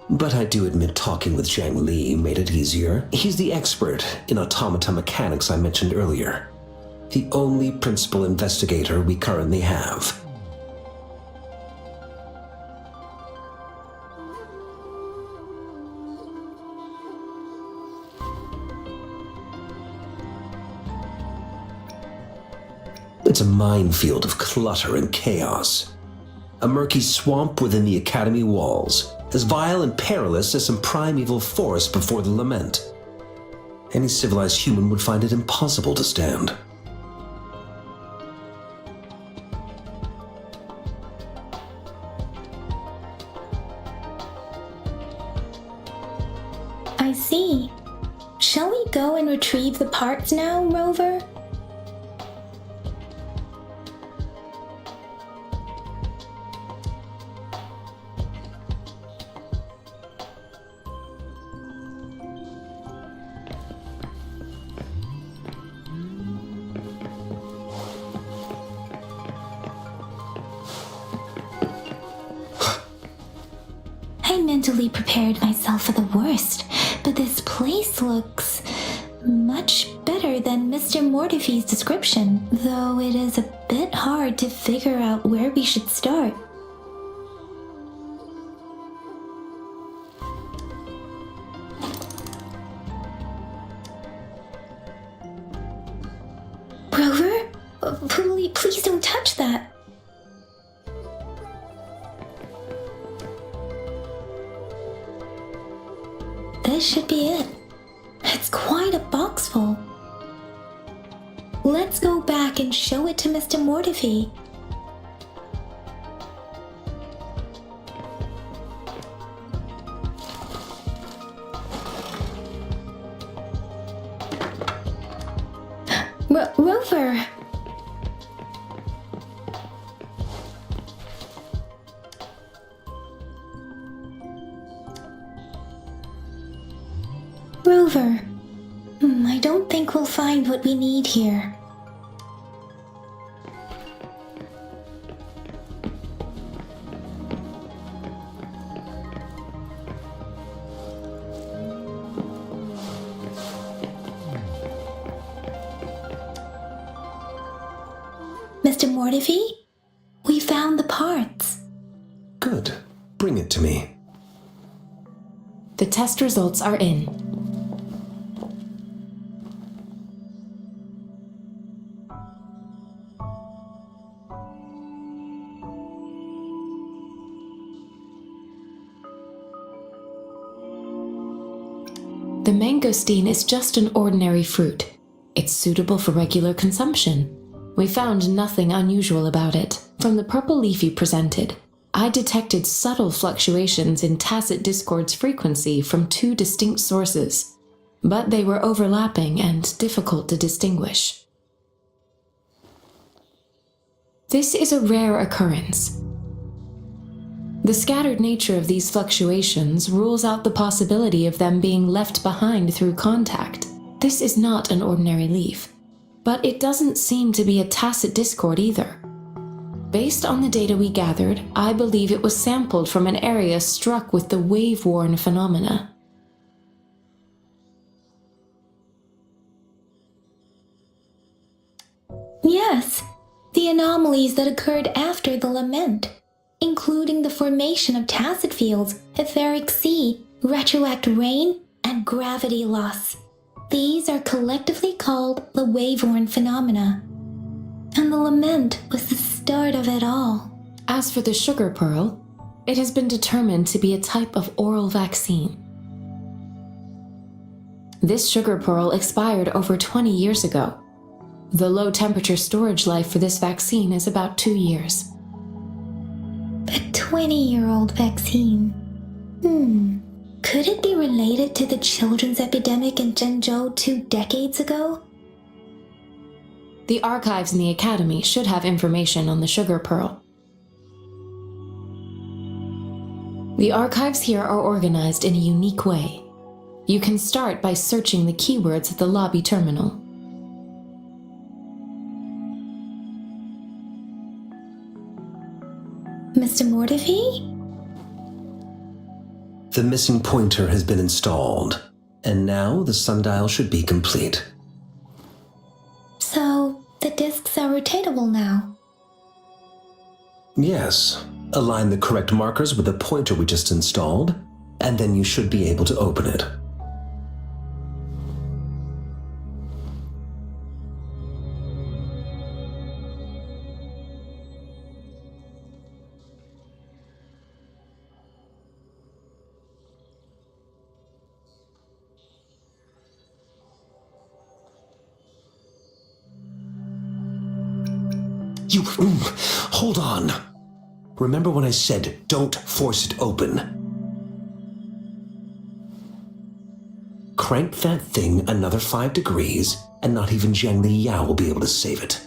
But I do admit talking with Jiang Li made it easier. He's the expert in automata mechanics I mentioned earlier. The only principal investigator we currently have. It's a minefield of clutter and chaos. A murky swamp within the academy walls, as vile and perilous as some primeval forest before the lament. Any civilized human would find it impossible to stand. I see. Shall we go and retrieve the parts now, Rover? I mentally prepared myself for the worst, but this place looks much better than Mr. Mortifi's description, though it is a bit hard to figure out where we should start. Rover? Please don't touch that. This should be it. It's quite a box full. Let's go back and show it to Mr. Mortifi. Rover! Rover, I don't think we'll find what we need here. Mr. Mortifi, we found the parts. Good. Bring it to me. The test results are in. The mangosteen is just an ordinary fruit. It's suitable for regular consumption. We found nothing unusual about it. From the purple leaf you presented, I detected subtle fluctuations in tacit discord's frequency from two distinct sources, but they were overlapping and difficult to distinguish. This is a rare occurrence. The scattered nature of these fluctuations rules out the possibility of them being left behind through contact. This is not an ordinary leaf, but it doesn't seem to be a tacit discord either. Based on the data we gathered, I believe it was sampled from an area struck with the wave-worn phenomena. Yes, the anomalies that occurred after the lament, including the formation of tacit fields, etheric sea, retroact rain, and gravity loss. These are collectively called the wave-worn phenomena. And the lament was the start of it all. As for the sugar pearl, it has been determined to be a type of oral vaccine. This sugar pearl expired over 20 years ago. The low temperature storage life for this vaccine is about 2 years. A 20-year-old vaccine. Could it be related to the children's epidemic in Zhenzhou 2 decades ago? The archives in the Academy should have information on the sugar pearl. The archives here are organized in a unique way. You can start by searching the keywords at the lobby terminal. Mr. Mortefi? The missing pointer has been installed, and now the sundial should be complete. So, the discs are rotatable now. Yes. Align the correct markers with the pointer we just installed, and then you should be able to open it. You... hold on. Remember when I said, don't force it open? Crank that thing another 5 degrees, and not even Zhang Li Yao will be able to save it.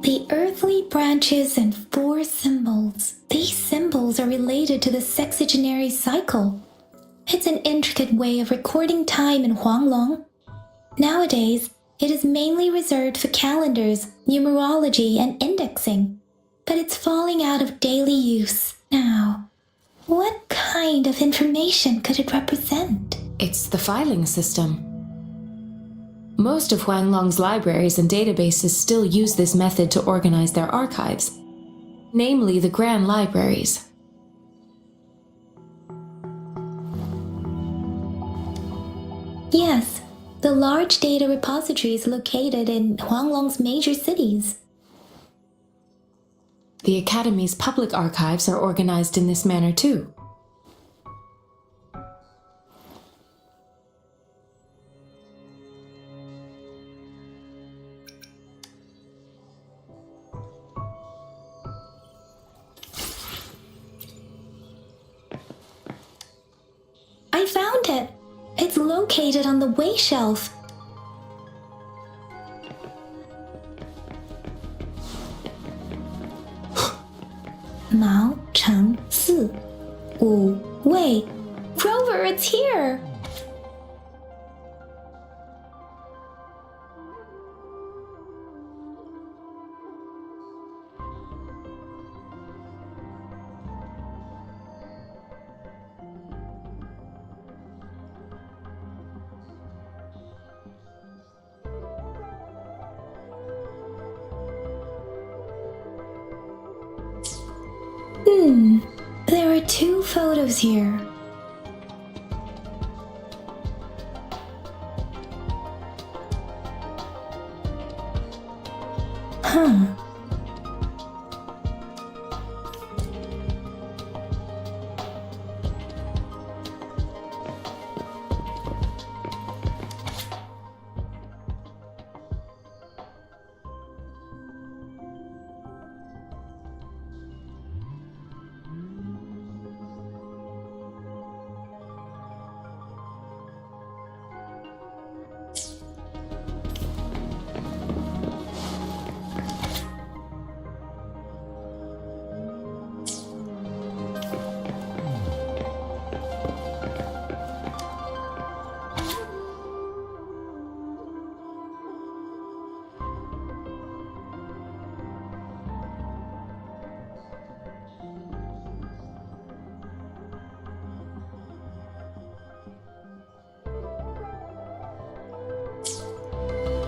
The earthly branches and 4 symbols. These symbols are related to the sexagenary cycle. It's an intricate way of recording time in Huanglong. Nowadays, it is mainly reserved for calendars, numerology, and indexing, but it's falling out of daily use now. What kind of information could it represent? It's the filing system. Most of Huanglong's libraries and databases still use this method to organize their archives, namely the Grand Libraries. Yes, the large data repositories located in Huanglong's major cities. The Academy's public archives are organized in this manner too. I found it! It's located on the way shelf. Mao Cheng Si Wu Wei. Rover, it's here! There are 2 photos here.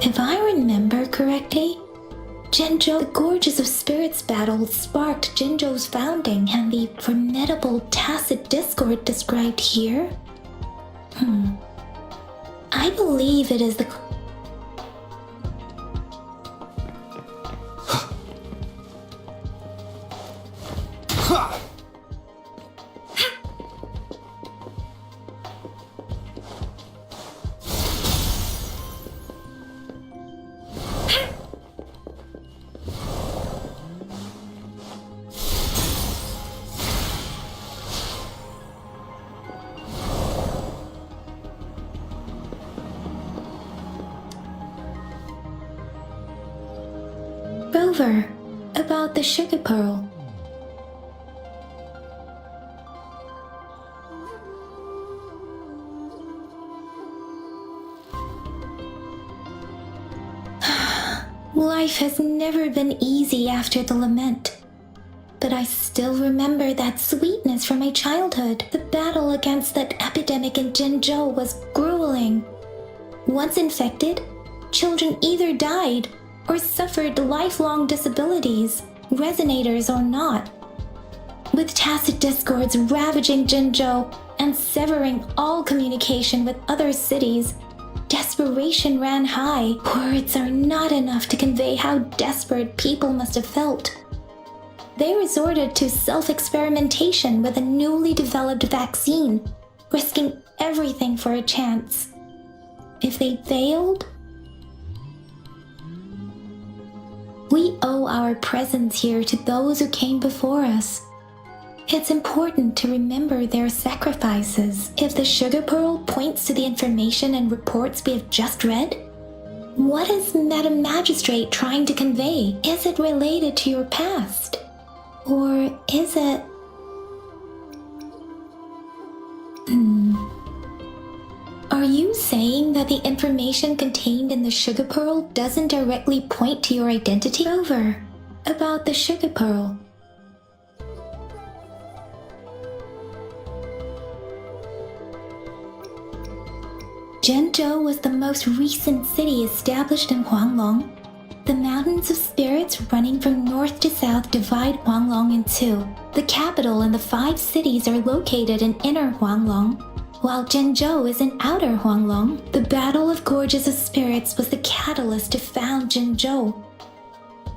If I remember correctly, Zhenzhou, the Gorges of Spirits battle sparked Zhenzhou's founding and the formidable tacit discord described here. I believe it is the... Rover, about the sugar pearl. Life has never been easy after the lament. But I still remember that sweetness from my childhood. The battle against that epidemic in Jinzhou was grueling. Once infected, children either died or suffered lifelong disabilities, resonators or not. With tacit discords ravaging Jinzhou and severing all communication with other cities, desperation ran high. Words are not enough to convey how desperate people must have felt. They resorted to self-experimentation with a newly developed vaccine, risking everything for a chance. If they failed, we owe our presence here to those who came before us. It's important to remember their sacrifices. If the sugar pearl points to the information and reports we have just read, what is Madam Magistrate trying to convey? Is it related to your past? Or is it... Are you saying that the information contained in the sugar pearl doesn't directly point to your identity? Rover, about the sugar pearl. Jinzhou was the most recent city established in Huanglong. The mountains of spirits running from north to south divide Huanglong in two. The capital and the 5 cities are located in inner Huanglong, while Jinzhou is in outer Huanglong. The Battle of Gorges of Spirits was the catalyst to found Jinzhou.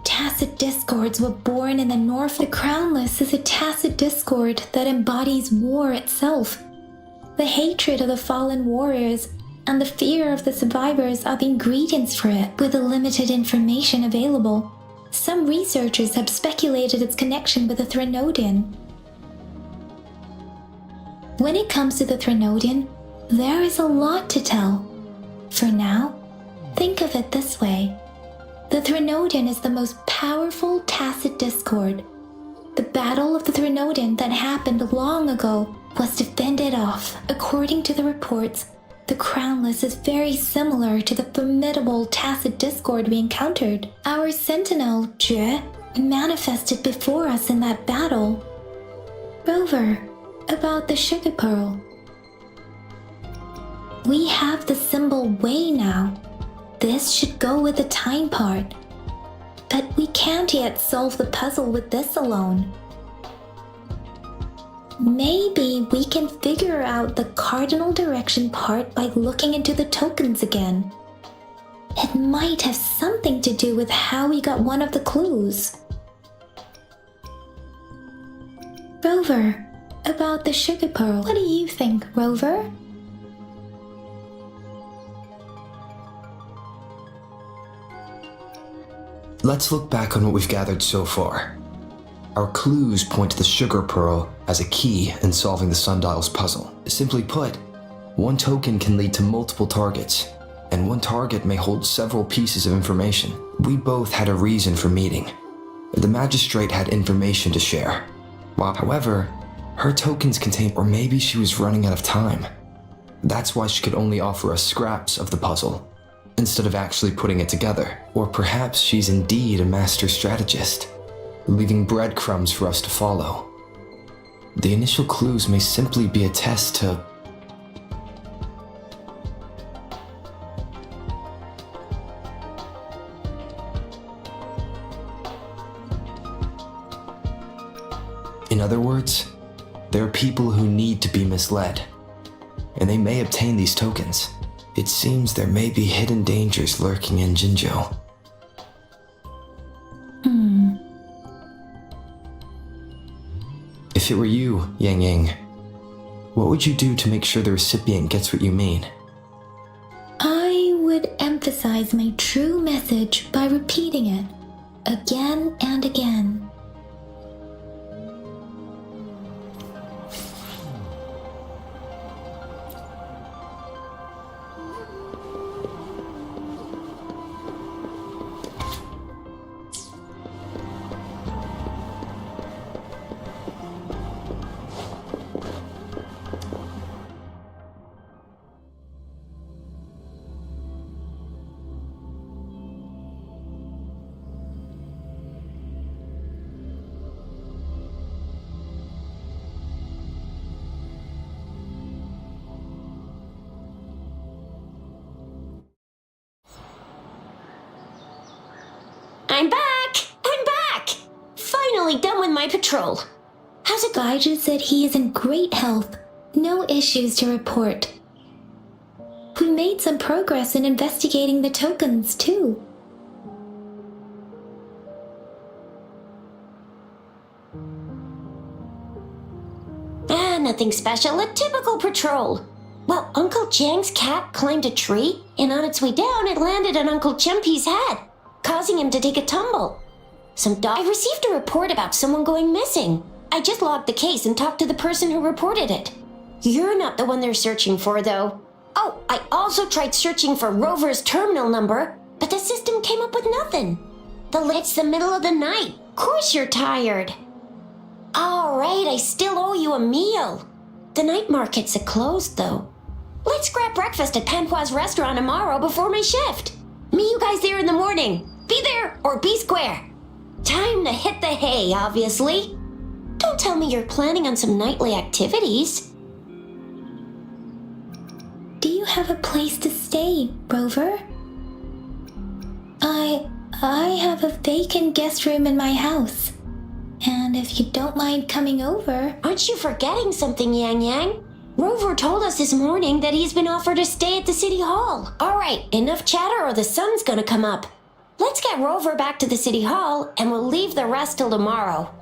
Tacit discords were born in the north. The Crownless is a tacit discord that embodies war itself. The hatred of the fallen warriors and the fear of the survivors are the ingredients for it. With the limited information available, some researchers have speculated its connection with the Threnodian. When it comes to the Threnodian, there is a lot to tell. For now, think of it this way. The Threnodian is the most powerful tacit discord. The Battle of the Threnodian that happened long ago was to fend it off. According to the reports, the Crownless is very similar to the formidable tacit discord we encountered. Our sentinel, Jue, manifested before us in that battle. Rover, about the sugar pearl. We have the symbol Wei now. This should go with the time part. But we can't yet solve the puzzle with this alone. Maybe we can figure out the cardinal direction part by looking into the tokens again. It might have something to do with how we got one of the clues. Rover, about the sugar pearl. What do you think, Rover? Let's look back on what we've gathered so far. Our clues point to the sugar pearl as a key in solving the sundial's puzzle. Simply put, one token can lead to multiple targets, and one target may hold several pieces of information. We both had a reason for meeting. The magistrate had information to share. However, her tokens contained, or maybe she was running out of time. That's why she could only offer us scraps of the puzzle, instead of actually putting it together. Or perhaps she's indeed a master strategist, leaving breadcrumbs for us to follow. The initial clues may simply be a test to... In other words, there are people who need to be misled, and they may obtain these tokens. It seems there may be hidden dangers lurking in Jinzhou. If it were you, Yang Yang, what would you do to make sure the recipient gets what you mean? I would emphasize my true message by repeating it again and again. I'm back! I'm back! Finally done with my patrol. How's it going? Gaiju said he is in great health. No issues to report. We made some progress in investigating the tokens, too. Nothing special. A typical patrol. Well, Uncle Chang's cat climbed a tree, and on its way down, it landed on Uncle Chempi's head, causing him to take a tumble. I received a report about someone going missing. I just logged the case and talked to the person who reported it. You're not the one they're searching for, though. Oh, I also tried searching for Rover's terminal number, but the system came up with nothing. It's the middle of the night. Of course you're tired. All right, I still owe you a meal. The night markets are closed, though. Let's grab breakfast at Panhua's restaurant tomorrow before my shift. Meet you guys there in the morning. Be there or be square. Time to hit the hay, obviously. Don't tell me you're planning on some nightly activities. Do you have a place to stay, Rover? I have a vacant guest room in my house. And if you don't mind coming over... Aren't you forgetting something, Yang Yang? Rover told us this morning that he's been offered a stay at the City Hall. All right, enough chatter or the sun's gonna come up. Let's get Rover back to the City Hall, and we'll leave the rest till tomorrow.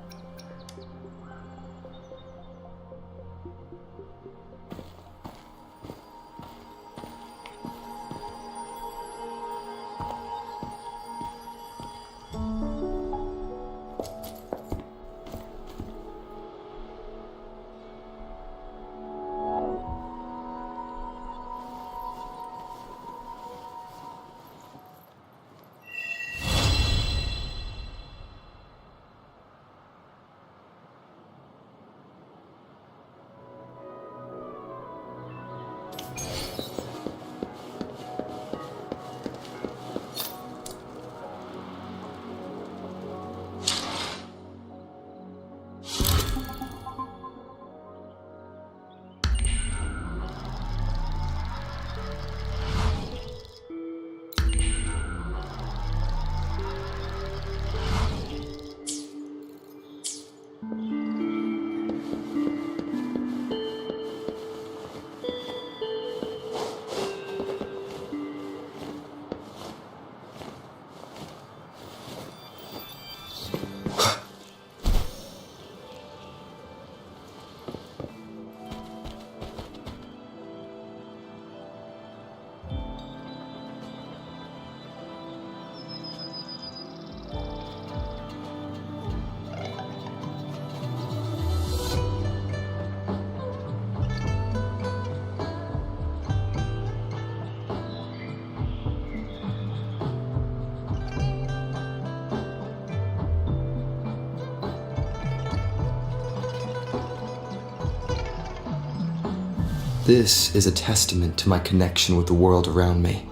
This is a testament to my connection with the world around me,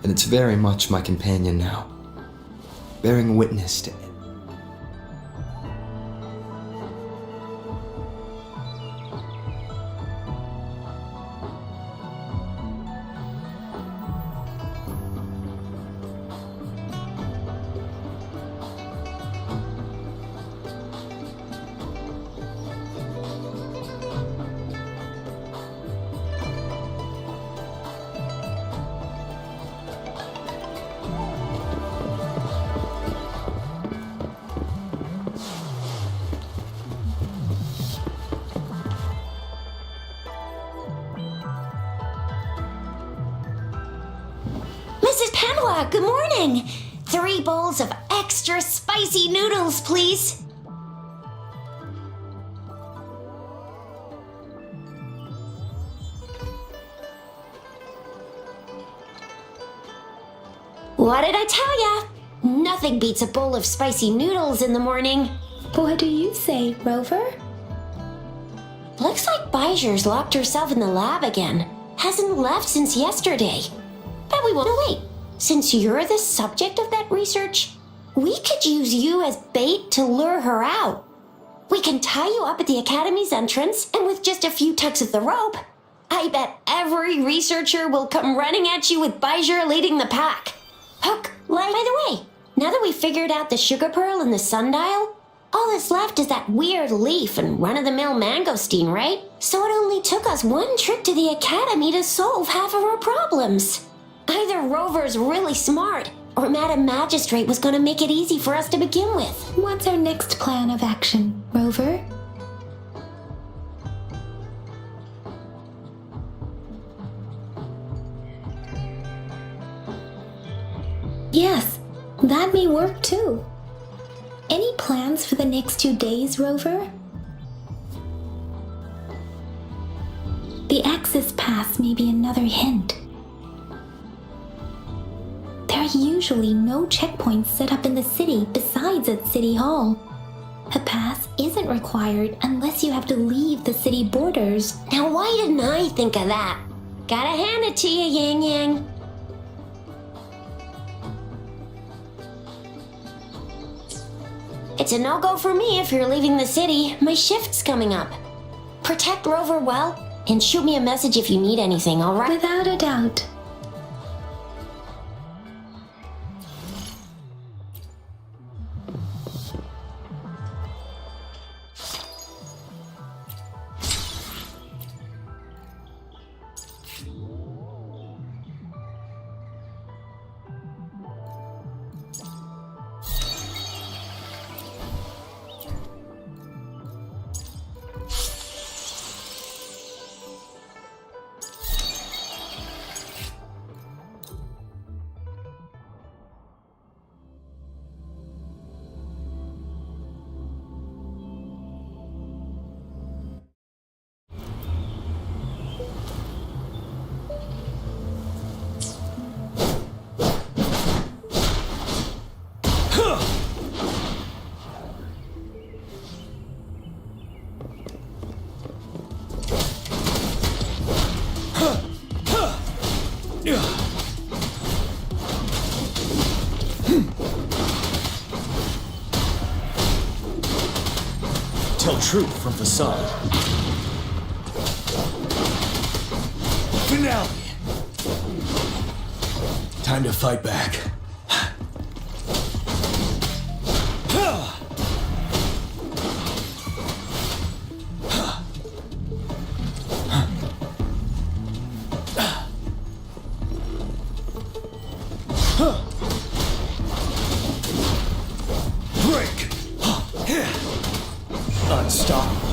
and it's very much my companion now, bearing witness to it. Panwa, good morning! 3 bowls of extra spicy noodles, please. What did I tell ya? Nothing beats a bowl of spicy noodles in the morning. What do you say, Rover? Looks like Bijur's locked herself in the lab again. Hasn't left since yesterday. But we won't. No, wait. Since you're the subject of that research, we could use you as bait to lure her out. We can tie you up at the Academy's entrance, and with just a few tugs of the rope, I bet every researcher will come running at you with Bijur leading the pack. Hook, line. By the way, now that we've figured out the sugar pearl and the sundial, all that's left is that weird leaf and run-of-the-mill mangosteen, right? So it only took us 1 trip to the Academy to solve half of our problems. Either Rover's really smart, or Madam Magistrate was going to make it easy for us to begin with. What's our next plan of action, Rover? Yes, that may work too. Any plans for the next 2 days, Rover? The access pass may be another hint. There are usually no checkpoints set up in the city besides at City Hall. A pass isn't required unless you have to leave the city borders. Now why didn't I think of that? Gotta hand it to you, Yang Yang. It's a no-go for me if you're leaving the city. My shift's coming up. Protect Rover well, and shoot me a message if you need anything, alright? Without a doubt. Tell truth from facade. Finale! Time to fight back. Break! Unstoppable.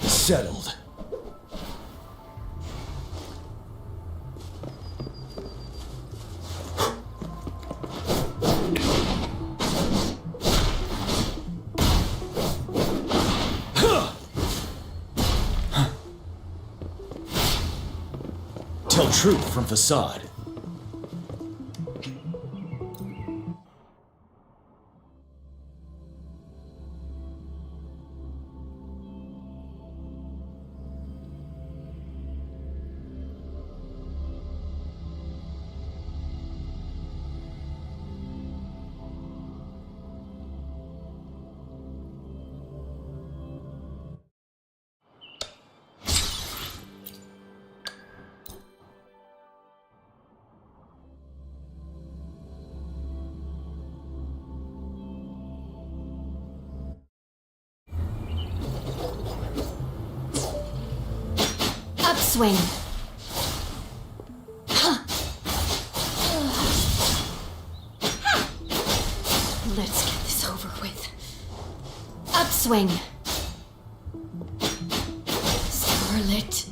Settled. Tell truth from facade. Upswing. Let's get this over with. Upswing. Scarlet.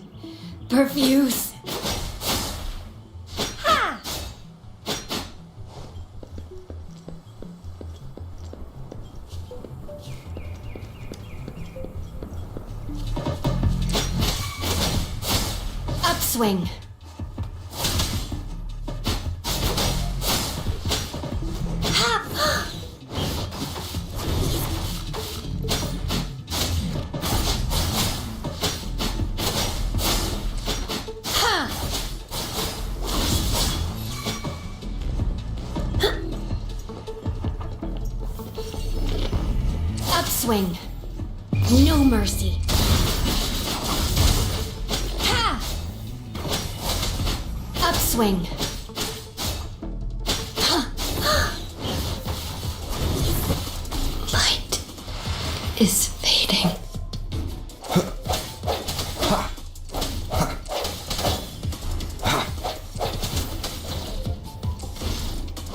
Perfuse. Ha! Upswing. Upswing. No mercy. Ha! Upswing. Light is fading.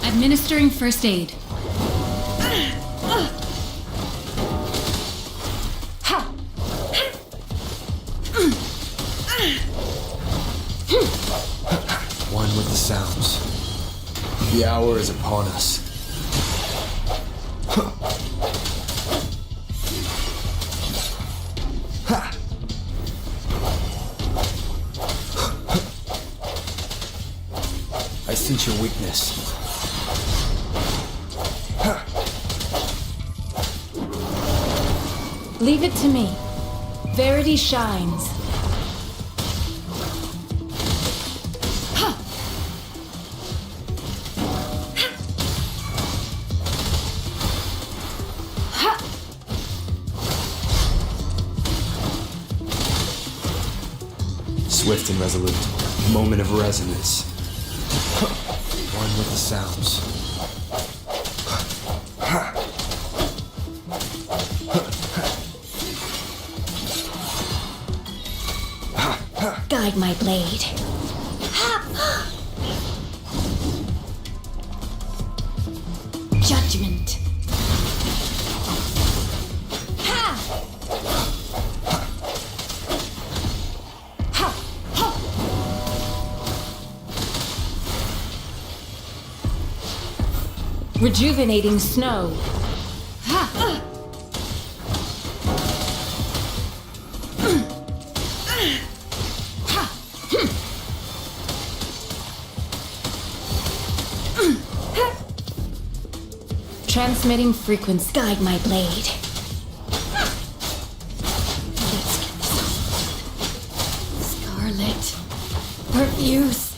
Administering first aid. One with the sounds. The hour is upon us. I sense your weakness. Leave it to me. Verity shines. Swift and resolute. Moment of resonance. One with the sounds. Guide my blade. Judgment. Rejuvenating snow. Transmitting frequency. Guide my blade. Scarlet. Perfuse.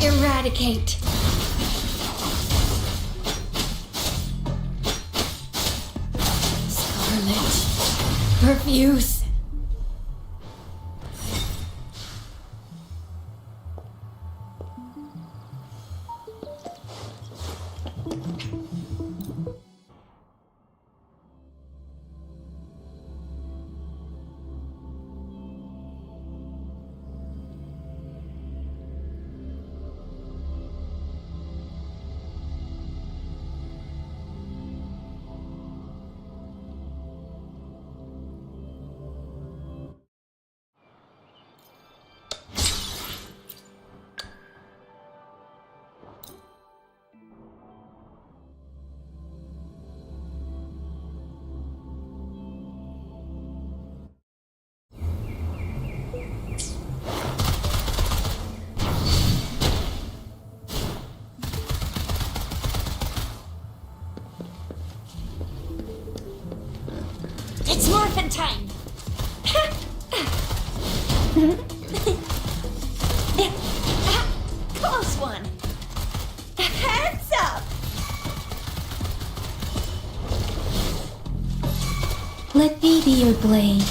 Eradicate. Scarlet. Perfuse. It's morphin' time! Close one! Hands up! Let me be your blade.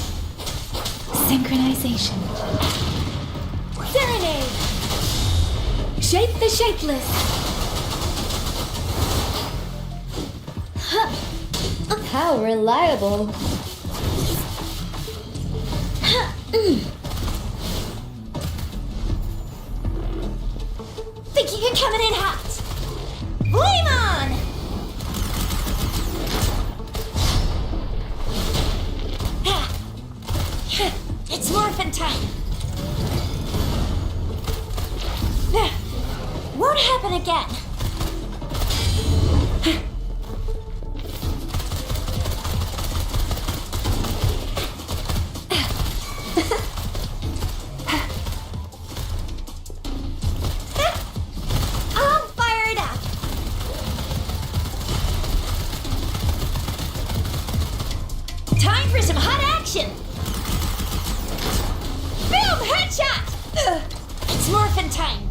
Synchronization. Serenade! Shape the shapeless! How reliable. keep it coming in hot. Flame on! It's morphin' time. Won't happen again. I'm fired up. Time for some hot action. Boom! Headshot! It's morphin' time.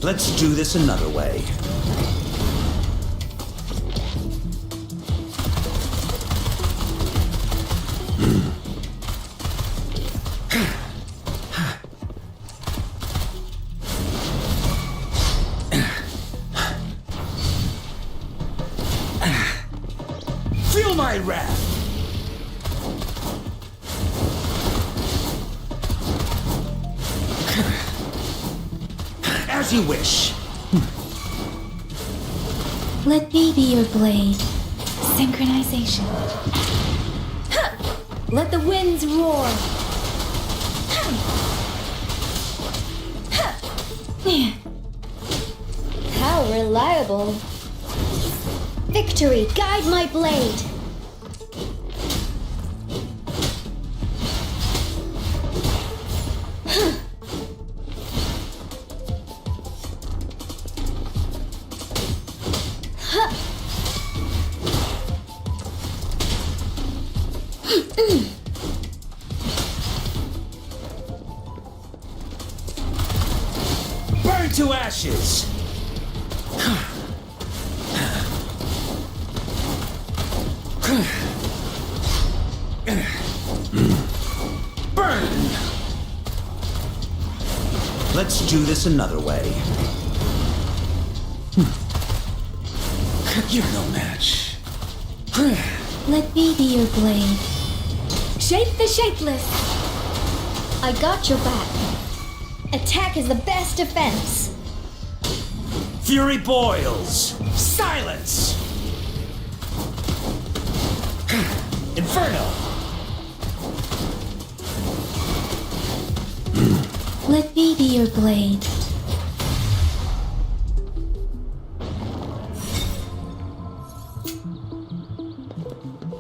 Let's do this another way. Feel my wrath! As you wish. Let me be your blade. Synchronization. Let the winds roar. How reliable. Victory, guide my blade. Burn to ashes! Burn! Let's do this another way. You're no match. Let me be your blade. Shape the shapeless. I got your back. Attack is the best defense. Fury boils! Silence! Inferno! Let me be your blade.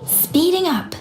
Speeding up.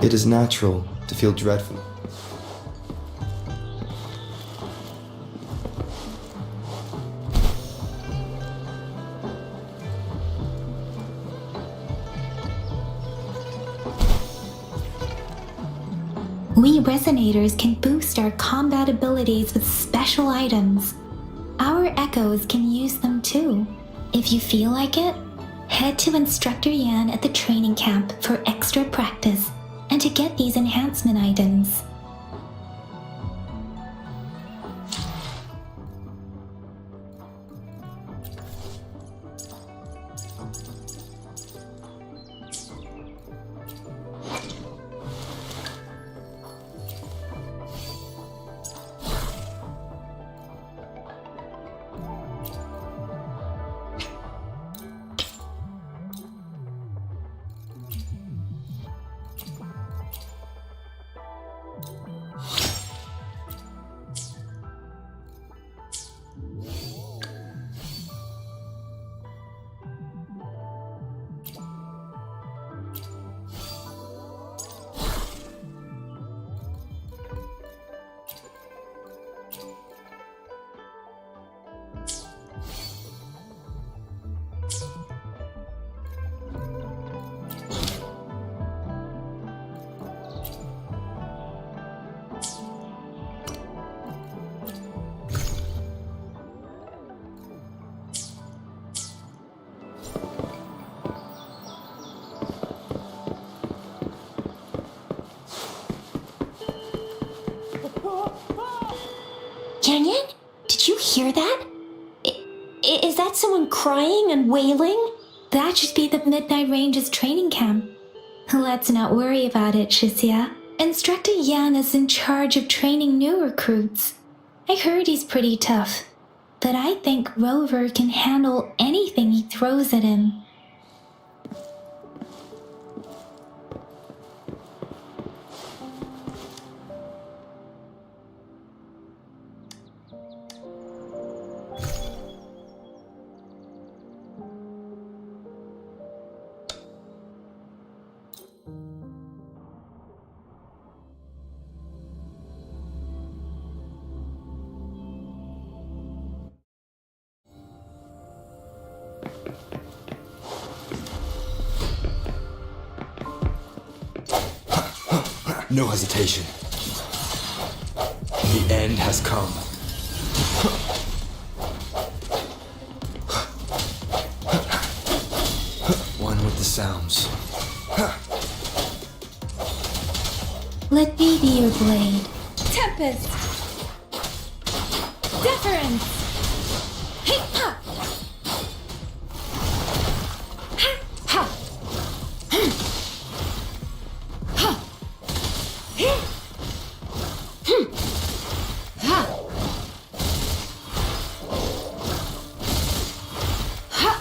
It is natural to feel dreadful. We resonators can boost our combat abilities with special items. Our echoes can use them too. If you feel like it, head to Instructor Yan at the training camp for extra practice and to get these enhancement items. Canyon, did you hear that? Is that someone crying and wailing? That should be the Midnight Ranges training camp. Let's not worry about it, Shisia. Instructor Yan is in charge of training new recruits. I heard he's pretty tough, but I think Rover can handle anything he throws at him. No hesitation. The end has come. One with the sounds. Let me be your blade. Tempest! Deference! Hey, ha! Ha! Ha! Ha! Hey! Ha! Ha! Ha!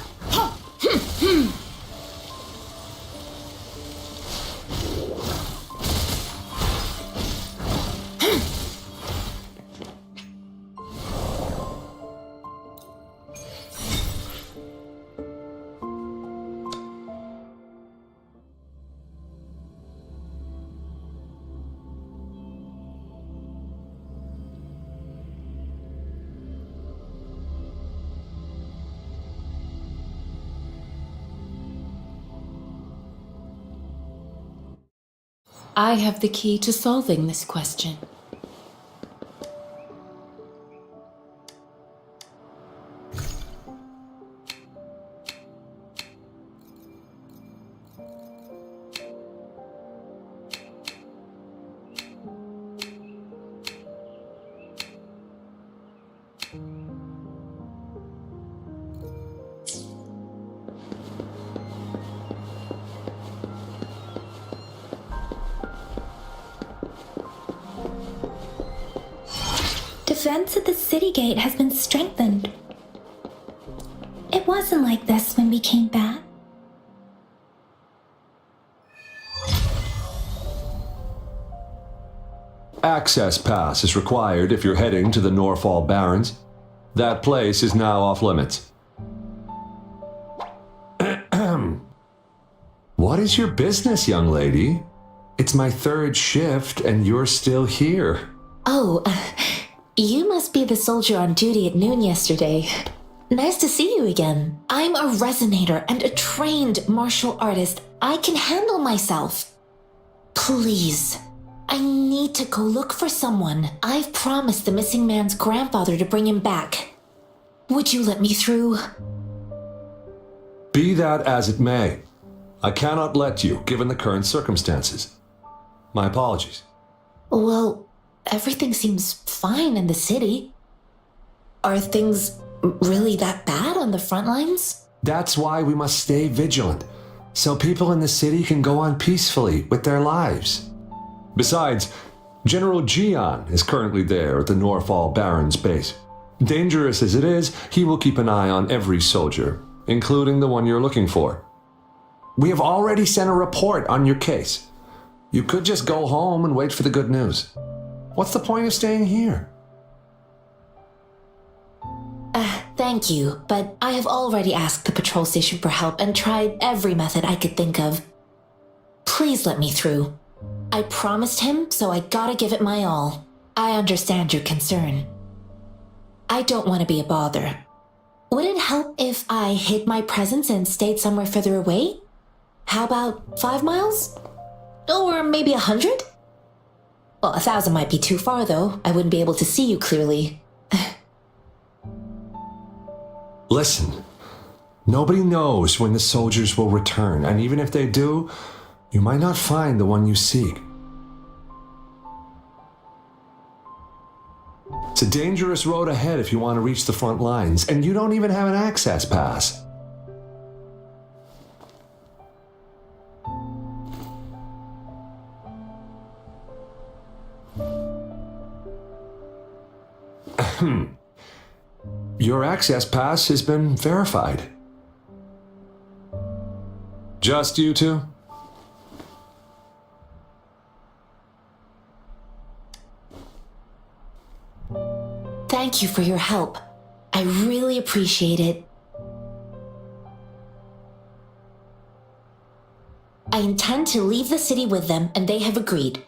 I have the key to solving this question. Defense at the city gate has been strengthened. It wasn't like this when we came back. Access pass is required if you're heading to the Norfall Barrens. That place is now off limits. What is your business, young lady? It's my third shift and you're still here. Oh, you must be the soldier on duty at noon yesterday. Nice to see you again. I'm a resonator and a trained martial artist. I can handle myself. Please, I need to go look for someone. I've promised the missing man's grandfather to bring him back. Would you let me through? Be that as it may, I cannot let you, given the current circumstances. My apologies. Well, everything seems fine in the city. Are things really that bad on the front lines? That's why we must stay vigilant, so people in the city can go on peacefully with their lives. Besides, General Jian is currently there at the Norfall Baron's base. Dangerous as it is, he will keep an eye on every soldier, including the one you're looking for. We have already sent a report on your case. You could just go home and wait for the good news. What's the point of staying here? Thank you, but I have already asked the patrol station for help and tried every method I could think of. Please let me through. I promised him, so I gotta give it my all. I understand your concern. I don't want to be a bother. Would it help if I hid my presence and stayed somewhere further away? How about 5 miles? Or maybe 100? Well, 1,000 might be too far, though. I wouldn't be able to see you clearly. Listen, nobody knows when the soldiers will return, and even if they do, you might not find the one you seek. It's a dangerous road ahead if you want to reach the front lines, and you don't even have an access pass. Your access pass has been verified. Just you two? Thank you for your help. I really appreciate it. I intend to leave the city with them, and they have agreed.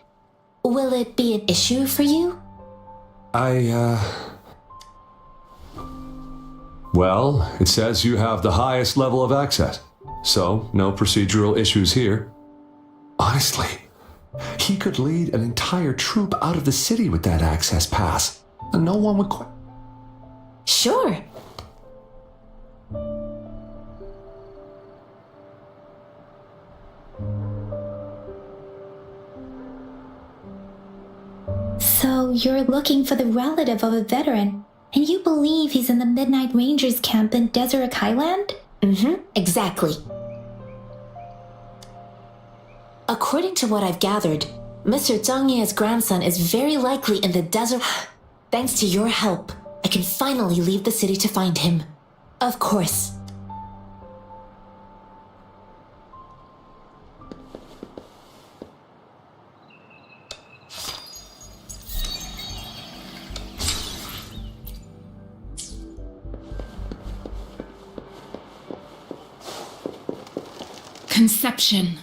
Will it be an issue for you? Well, it says you have the highest level of access, so no procedural issues here. Honestly, he could lead an entire troop out of the city with that access pass, and no one would question. Sure. So you're looking for the relative of a veteran, and you believe he's in the Midnight Rangers camp in Deseret Highland? Exactly. According to what I've gathered, Mr. Zhang Ye's grandson is very likely in the desert. Thanks to your help, I can finally leave the city to find him. Of course. Conception.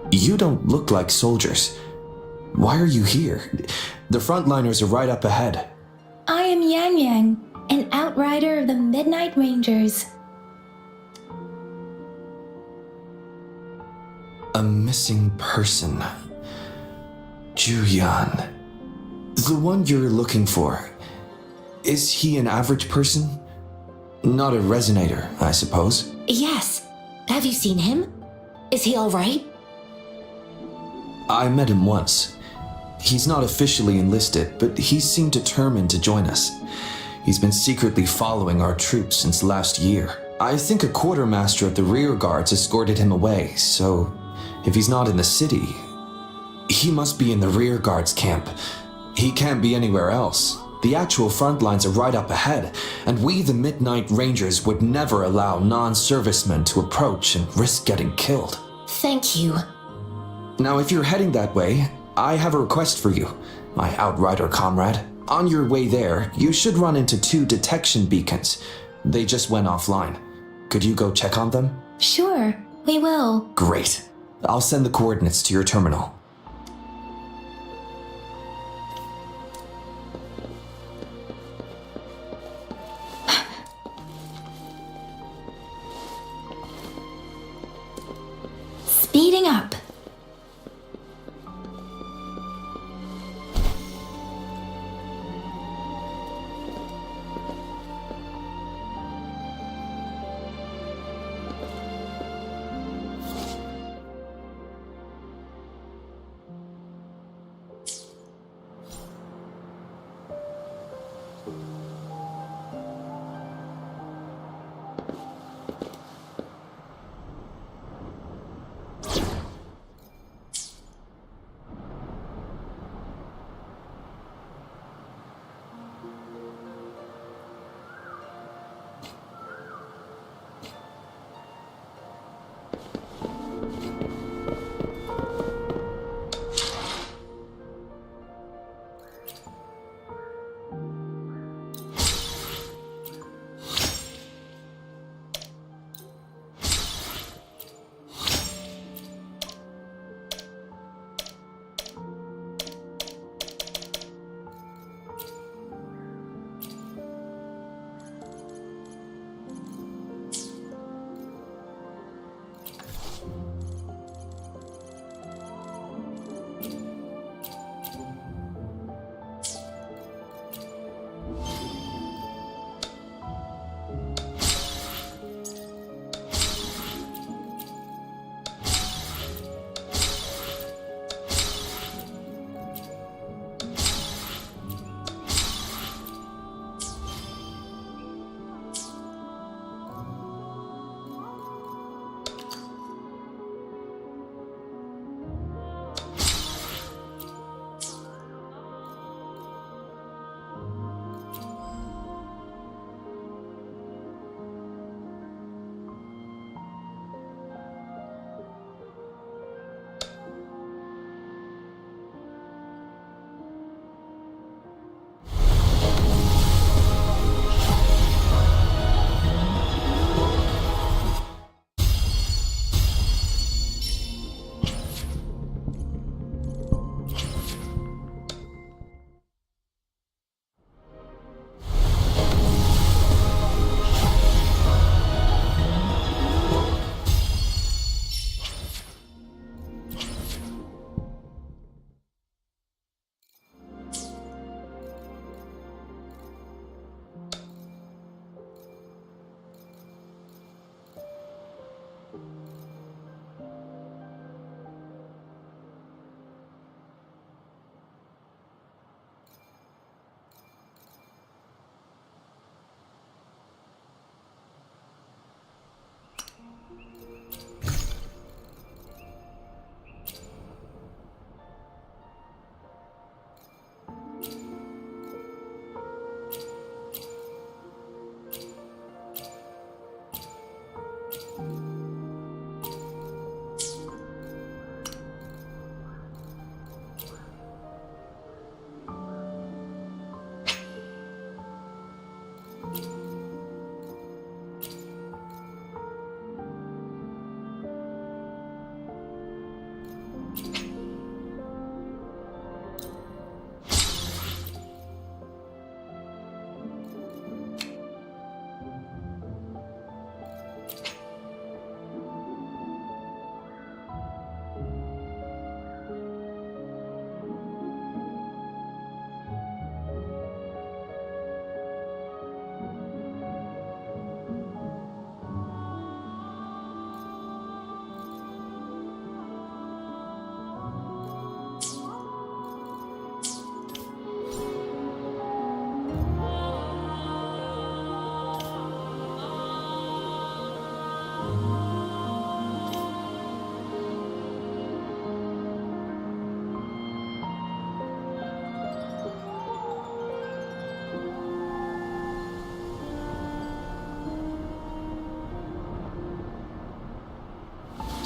You don't look like soldiers. Why are you here? The frontliners are right up ahead. I am Yang Yang, an outrider of the Midnight Rangers. A missing person. Juyan. The one you're looking for. Is he an average person? Not a resonator, I suppose. Yes. Have you seen him? Is he all right? I met him once. He's not officially enlisted, but he seemed determined to join us. He's been secretly following our troops since last year. I think a quartermaster of the rear guards escorted him away, so if he's not in the city, he must be in the rear guards camp. He can't be anywhere else. The actual front lines are right up ahead, and we, the Midnight Rangers, would never allow non-servicemen to approach and risk getting killed. Thank you. Now, if you're heading that way, I have a request for you, my Outrider comrade. On your way there, you should run into 2 detection beacons. They just went offline. Could you go check on them? Sure, we will. Great. I'll send the coordinates to your terminal. Speeding up.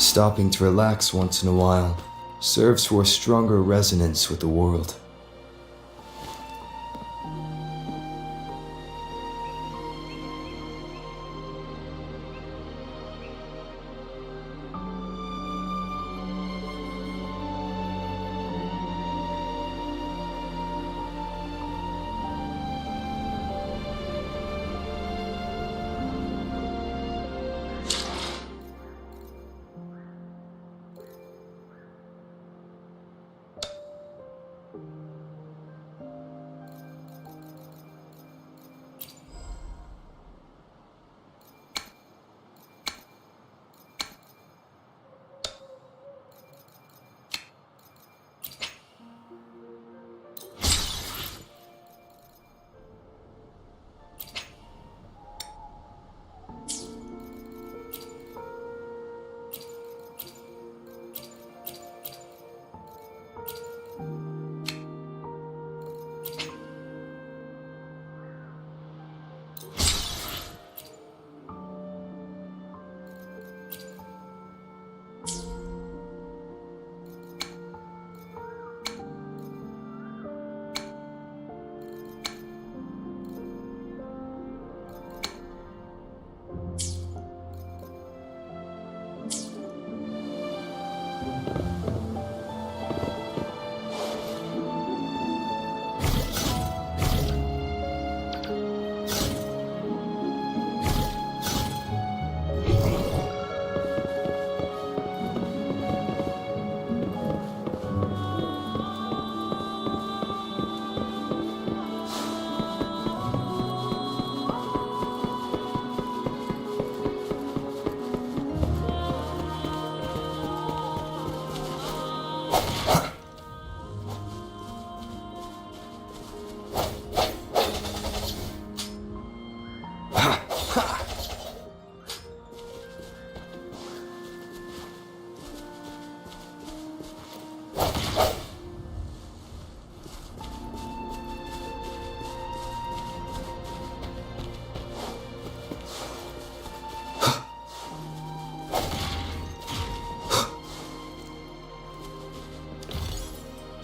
Stopping to relax once in a while serves for a stronger resonance with the world.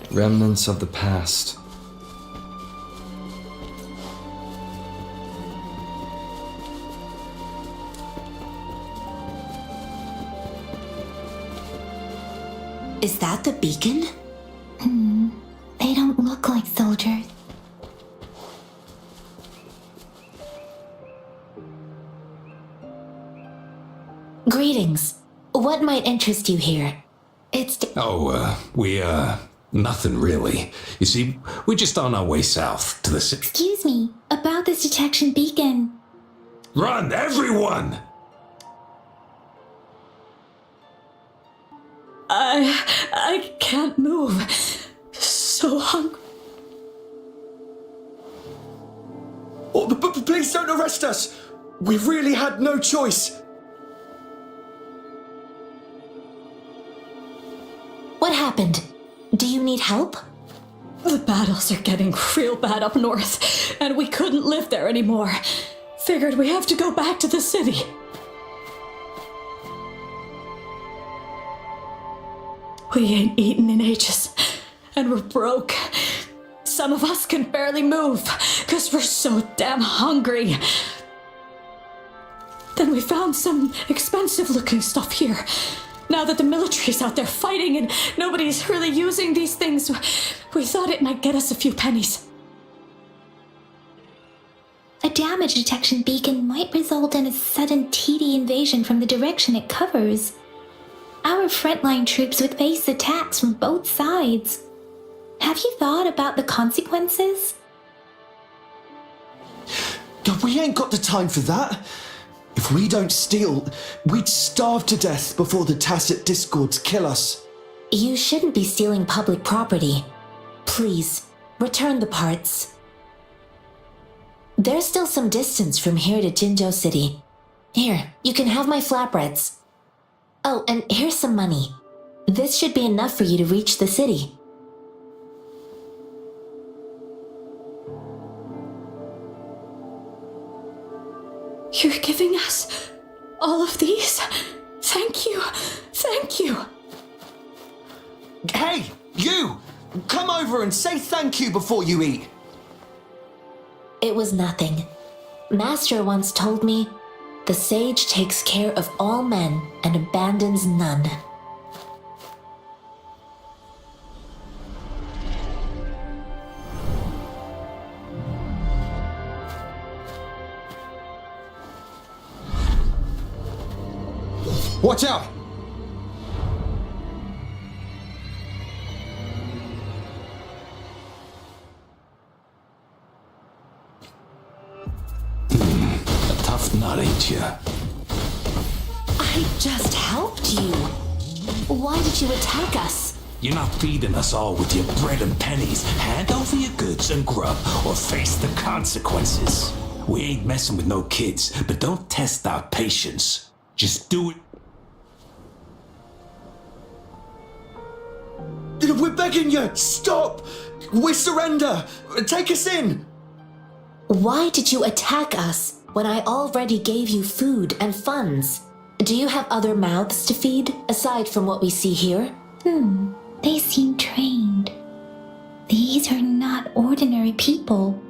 Remnants of the past. Is that the beacon? They don't look like soldiers. Greetings. What might interest you here? Nothing really. You see, we're just on our way south to the city. Excuse me, about this detection beacon. Run, everyone! I can't move. So hungry. Oh, but please don't arrest us! We really had no choice! What happened? Do you need help? The battles are getting real bad up north, and we couldn't live there anymore. Figured we have to go back to the city. We ain't eaten in ages, and we're broke. Some of us can barely move, because we're so damn hungry. Then we found some expensive-looking stuff here. Now that the military's out there fighting and nobody's really using these things, we thought it might get us a few pennies. A damage detection beacon might result in a sudden TD invasion from the direction it covers. Our frontline troops would face attacks from both sides. Have you thought about the consequences? God, we ain't got the time for that. If we don't steal, we'd starve to death before the tacit discords kill us. You shouldn't be stealing public property. Please, return the parts. There's still some distance from here to Jinzhou City. Here, you can have my flatbreads. Oh, and here's some money. This should be enough for you to reach the city. You're giving us all of these? Thank you. Thank you. Hey, you! Come over and say thank you before you eat. It was nothing. Master once told me, the sage takes care of all men and abandons none. Watch out! A tough nut, ain't you? I just helped you. Why did you attack us? You're not feeding us all with your bread and pennies. Hand over your goods and grub, or face the consequences. We ain't messing with no kids, but don't test our patience. Just do it. We're begging you! Stop! We surrender! Take us in! Why did you attack us when I already gave you food and funds? Do you have other mouths to feed, aside from what we see here? They seem trained. These are not ordinary people.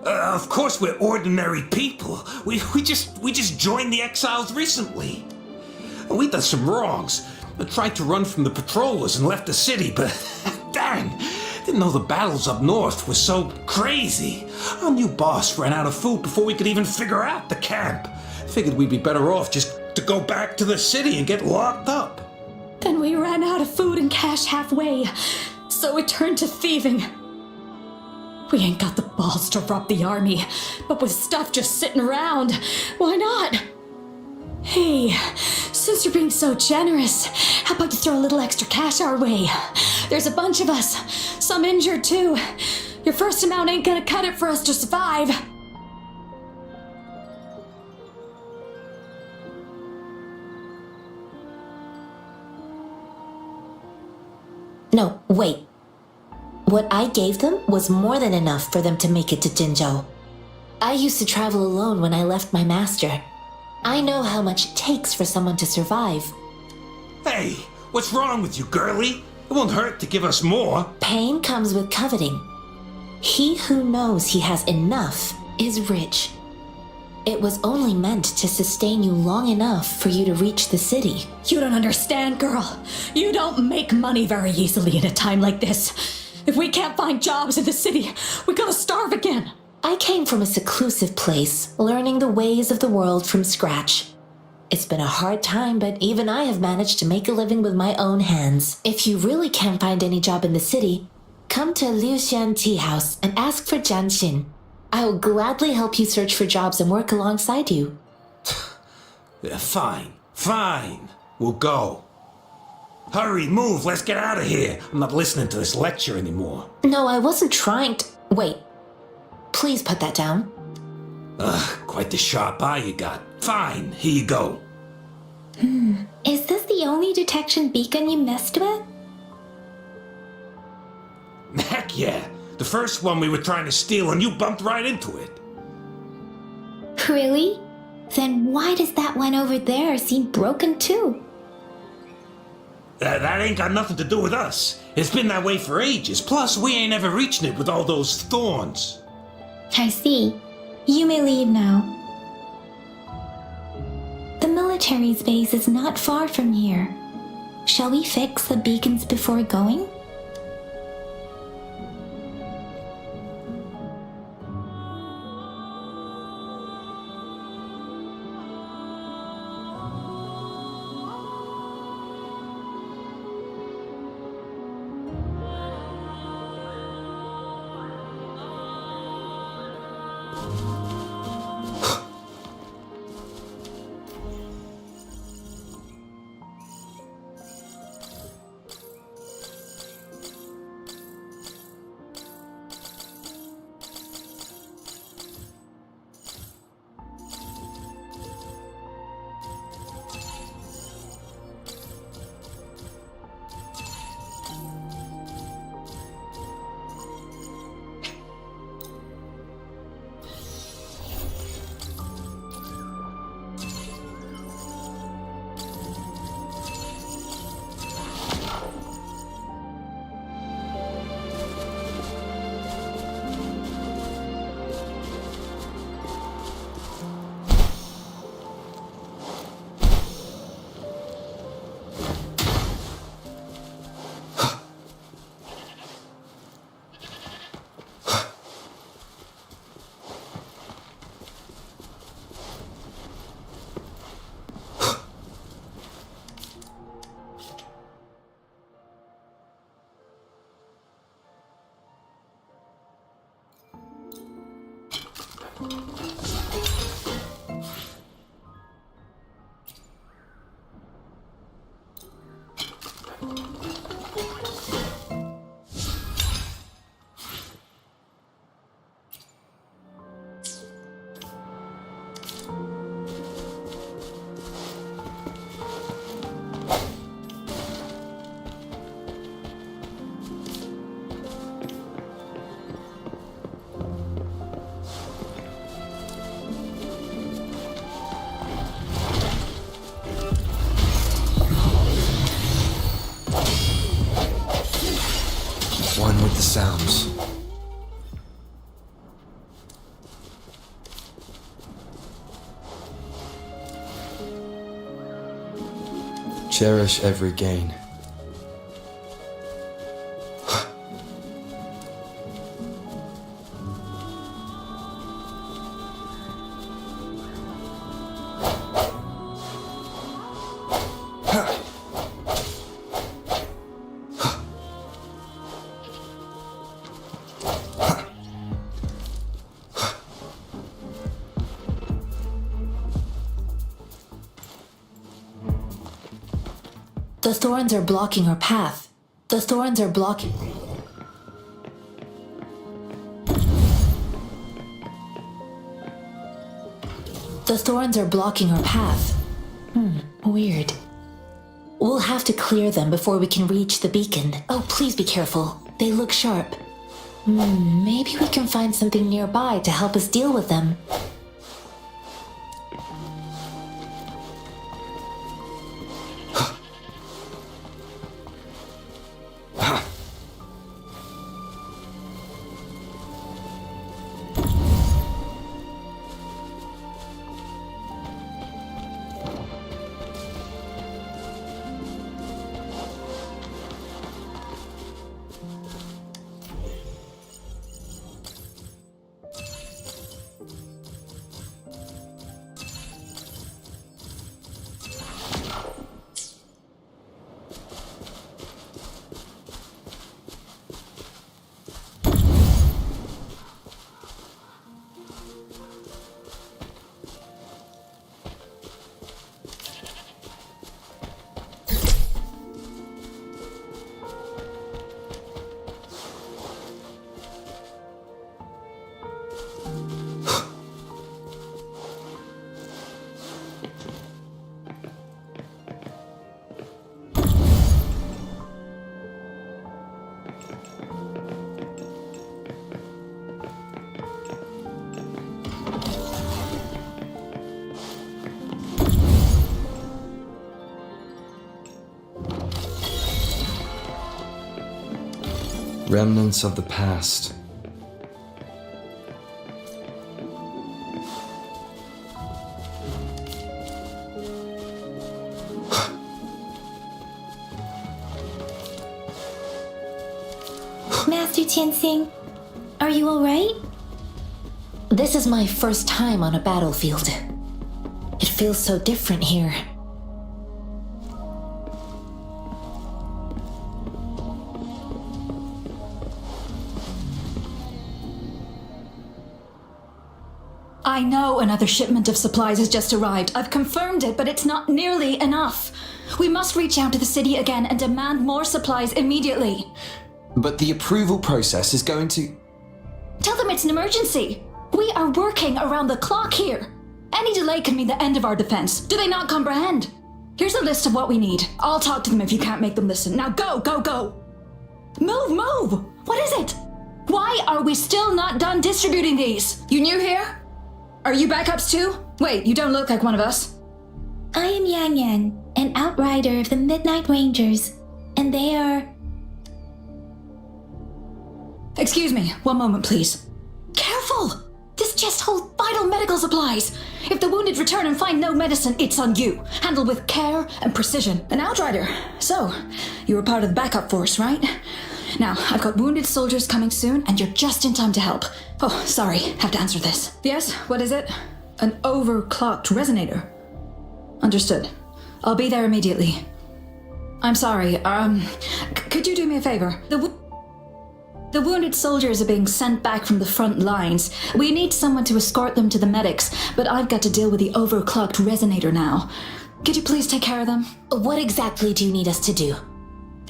Of course we're ordinary people. We just joined the exiles recently. We done some wrongs. I tried to run from the patrollers and left the city, but dang, didn't know the battles up north were so crazy. Our new boss ran out of food before we could even figure out the camp. Figured we'd be better off just to go back to the city and get locked up. Then we ran out of food and cash halfway, so we turned to thieving. We ain't got the balls to rob the army, but with stuff just sitting around, why not? Hey, since you're being so generous, how about you throw a little extra cash our way? There's a bunch of us, some injured too. Your first amount ain't gonna cut it for us to survive. No, wait. What I gave them was more than enough for them to make it to Jinzhou. I used to travel alone when I left my master. I know how much it takes for someone to survive. Hey, what's wrong with you, girlie? It won't hurt to give us more. Pain comes with coveting. He who knows he has enough is rich. It was only meant to sustain you long enough for you to reach the city. You don't understand, girl. You don't make money very easily in a time like this. If we can't find jobs in the city, we're gonna starve again. I came from a seclusive place, learning the ways of the world from scratch. It's been a hard time, but even I have managed to make a living with my own hands. If you really can't find any job in the city, come to Liuxian Tea House and ask for Jian Xin. I will gladly help you search for jobs and work alongside you. Yeah, fine. We'll go. Hurry, move, let's get out of here. I'm not listening to this lecture anymore. No, I wasn't trying to... Wait. Please put that down. Quite the sharp eye you got. Fine, here you go. Is this the only detection beacon you messed with? Heck yeah. The first one we were trying to steal and you bumped right into it. Really? Then why does that one over there seem broken too? That ain't got nothing to do with us. It's been that way for ages. Plus, we ain't ever reaching it with all those thorns. I see. You may leave now. The military's base is not far from here. Shall we fix the beacons before going? One with the sounds. Cherish every gain. The thorns are blocking our path. The thorns are blocking. The thorns are blocking our path. Weird. We'll have to clear them before we can reach the beacon. Oh, please be careful. They look sharp. Maybe we can find something nearby to help us deal with them. Remnants of the past. Master Tianxing, are you alright? This is my first time on a battlefield. It feels so different here. I know another shipment of supplies has just arrived. I've confirmed it, but it's not nearly enough. We must reach out to the city again and demand more supplies immediately. But the approval process is going to... Tell them it's an emergency. We are working around the clock here. Any delay can mean the end of our defense. Do they not comprehend? Here's a list of what we need. I'll talk to them if you can't make them listen. Now go, go, go! Move, move! What is it? Why are we still not done distributing these? You new here? Are you backups too? Wait, you don't look like one of us. I am Yang Yang, an outrider of the Midnight Rangers, and they are... Excuse me, one moment please. Careful! This chest holds vital medical supplies. If the wounded return and find no medicine, it's on you. Handle with care and precision. An outrider. So, you were part of the backup force, right? Now, I've got wounded soldiers coming soon, and you're just in time to help. Oh, sorry, have to answer this. Yes, what is it? An overclocked resonator. Understood. I'll be there immediately. I'm sorry, could you do me a favor? The wounded soldiers are being sent back from the front lines. We need someone to escort them to the medics, but I've got to deal with the overclocked resonator now. Could you please take care of them? What exactly do you need us to do?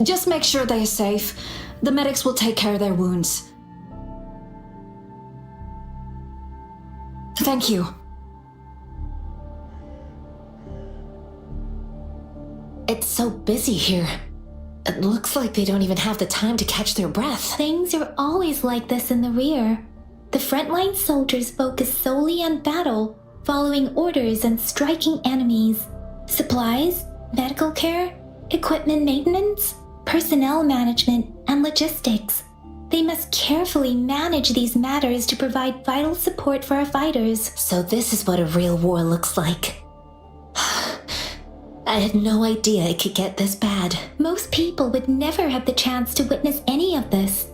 Just make sure they are safe. The medics will take care of their wounds. Thank you. It's so busy here. It looks like they don't even have the time to catch their breath. Things are always like this in the rear. The frontline soldiers focus solely on battle, following orders and striking enemies. Supplies, medical care, equipment maintenance, personnel management, and logistics. They must carefully manage these matters to provide vital support for our fighters. So this is what a real war looks like. I had no idea it could get this bad. Most people would never have the chance to witness any of this.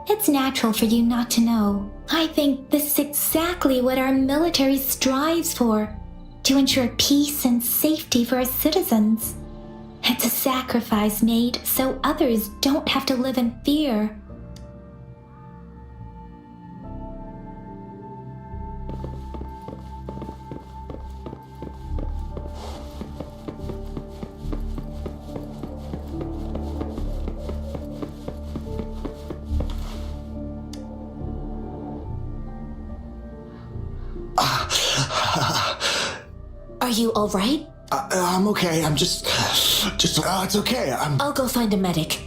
It's natural for you not to know. I think this is exactly what our military strives for, to ensure peace and safety for our citizens. It's a sacrifice made so others don't have to live in fear. Are you all right? I'm okay. I'm just, it's okay. I'll go find a medic.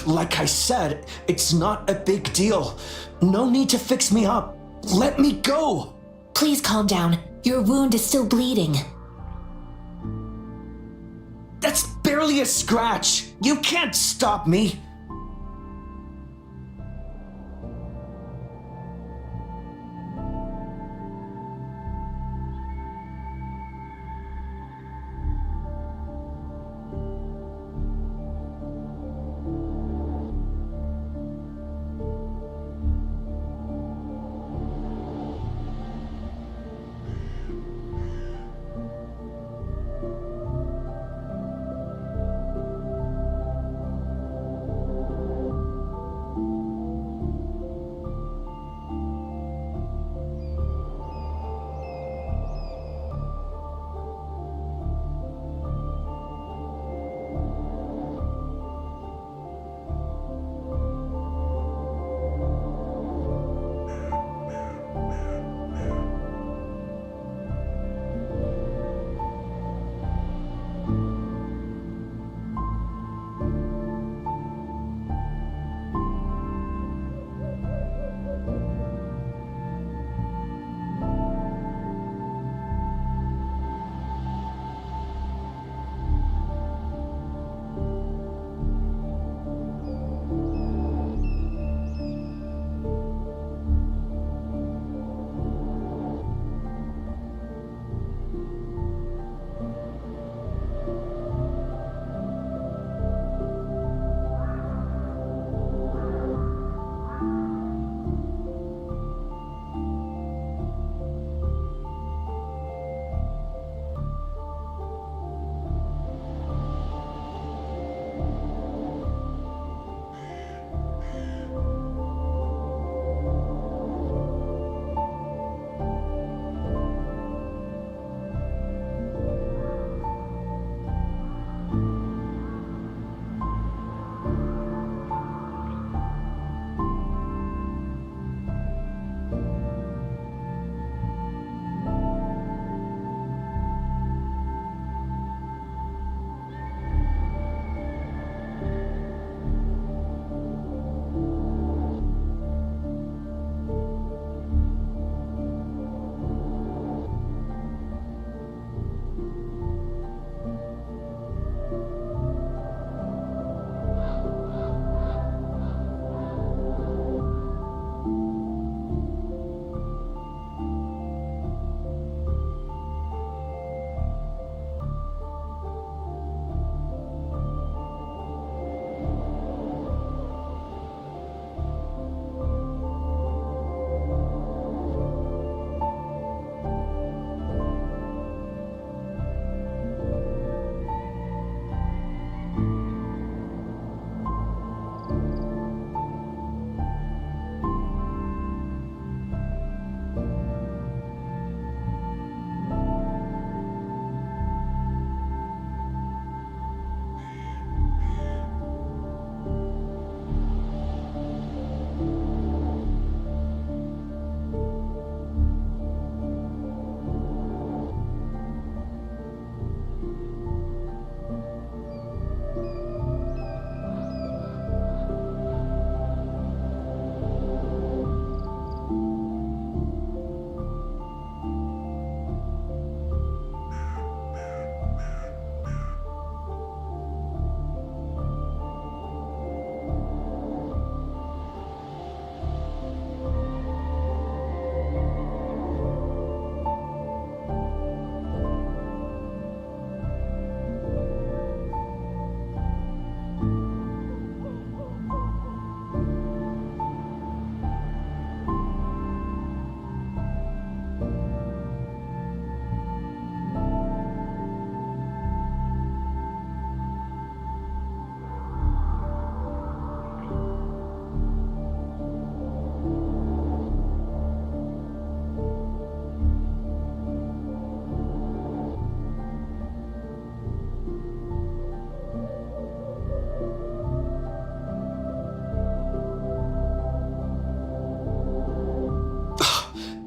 Like I said, it's not a big deal. No need to fix me up. Let me go. Please calm down. Your wound is still bleeding. That's barely a scratch. You can't stop me.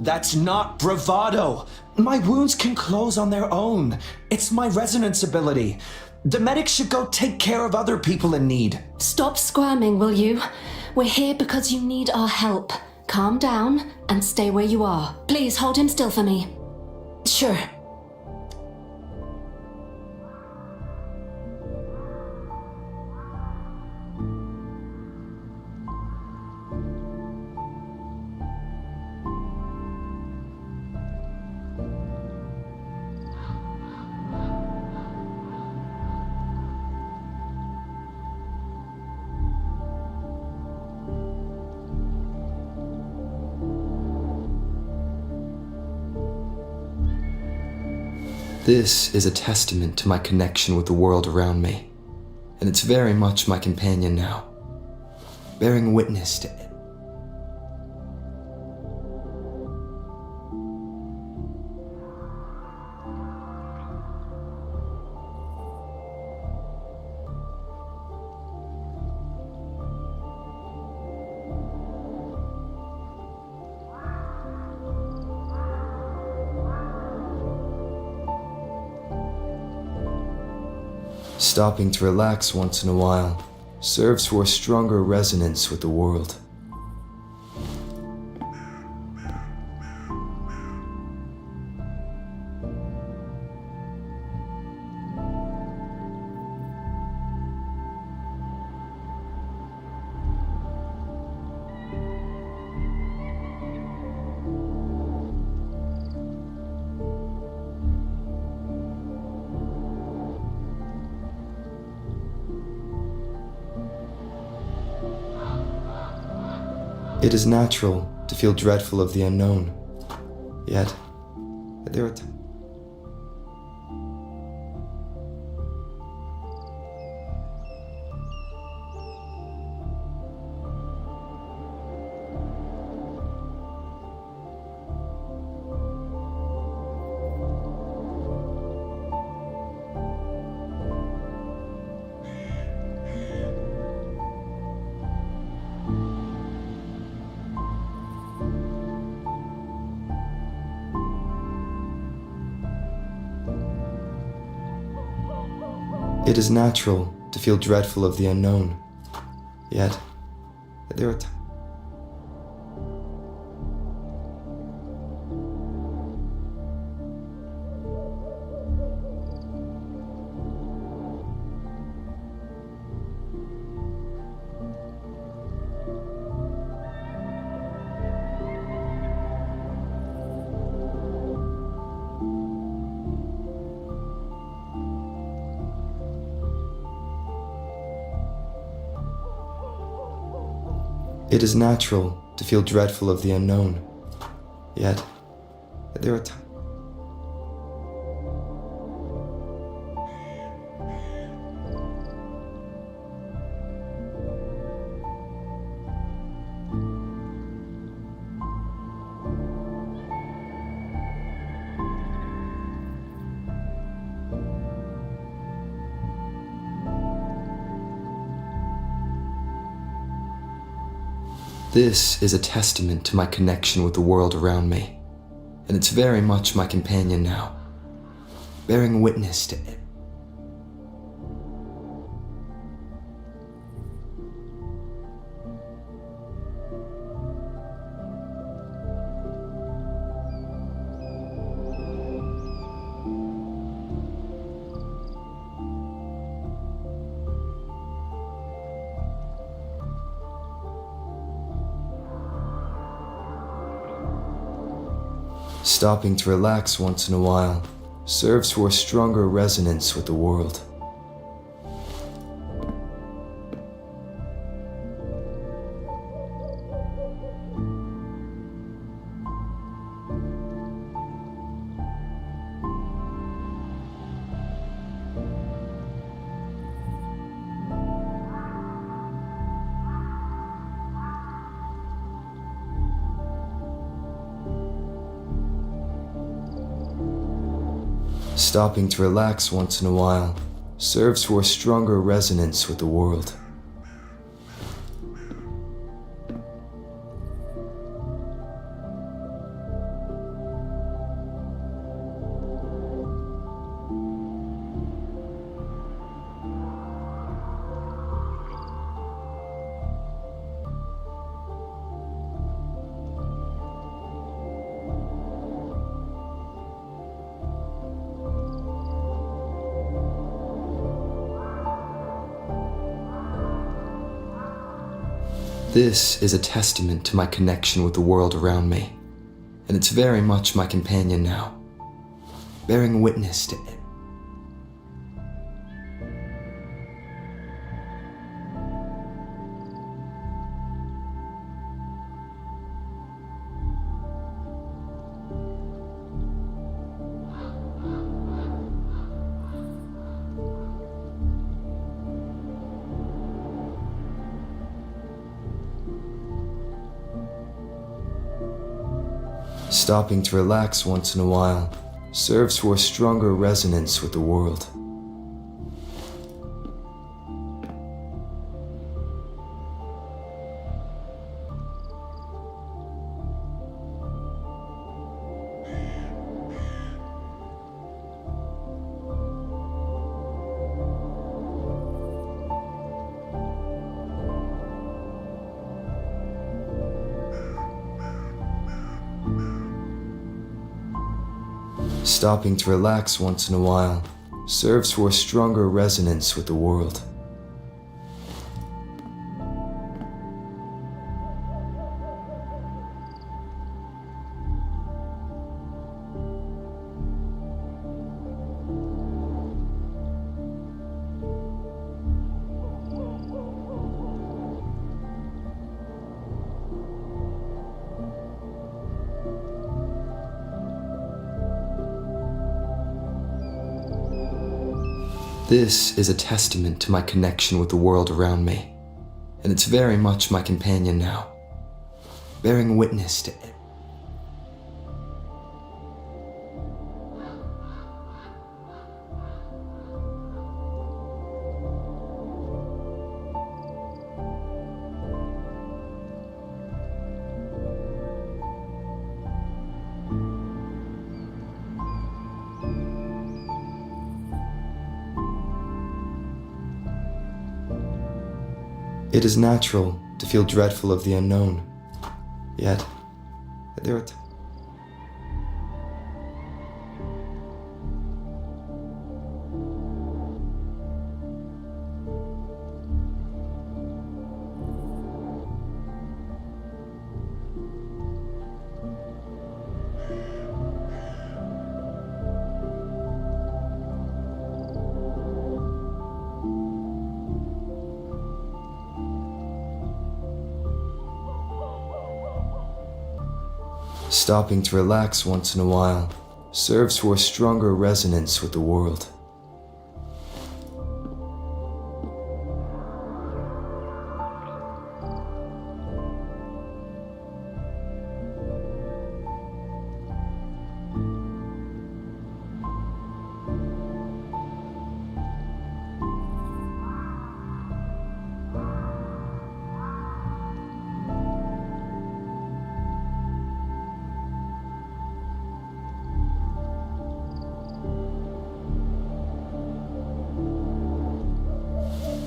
That's not bravado. My wounds can close on their own. It's my resonance ability. The medics should go take care of other people in need. Stop squirming, will you? We're here because you need our help. Calm down and stay where you are. Please hold him still for me. Sure. This is a testament to my connection with the world around me, and it's very much my companion now, bearing witness to it. Stopping to relax once in a while serves for a stronger resonance with the world. It is natural to feel dreadful of the unknown, yet there are times. It is natural to feel dreadful of the unknown, yet there are times. It is natural to feel dreadful of the unknown, yet there are times. This is a testament to my connection with the world around me, and it's very much my companion now, bearing witness to it. Stopping to relax once in a while serves for a stronger resonance with the world. Stopping to relax once in a while serves for a stronger resonance with the world. This is a testament to my connection with the world around me, and it's very much my companion now, bearing witness to it. Stopping to relax once in a while serves for a stronger resonance with the world. Stopping to relax once in a while serves for a stronger resonance with the world. This is a testament to my connection with the world around me, and it's very much my companion now, bearing witness to it. It is natural to feel dreadful of the unknown, yet there are Stopping to relax once in a while serves for a stronger resonance with the world.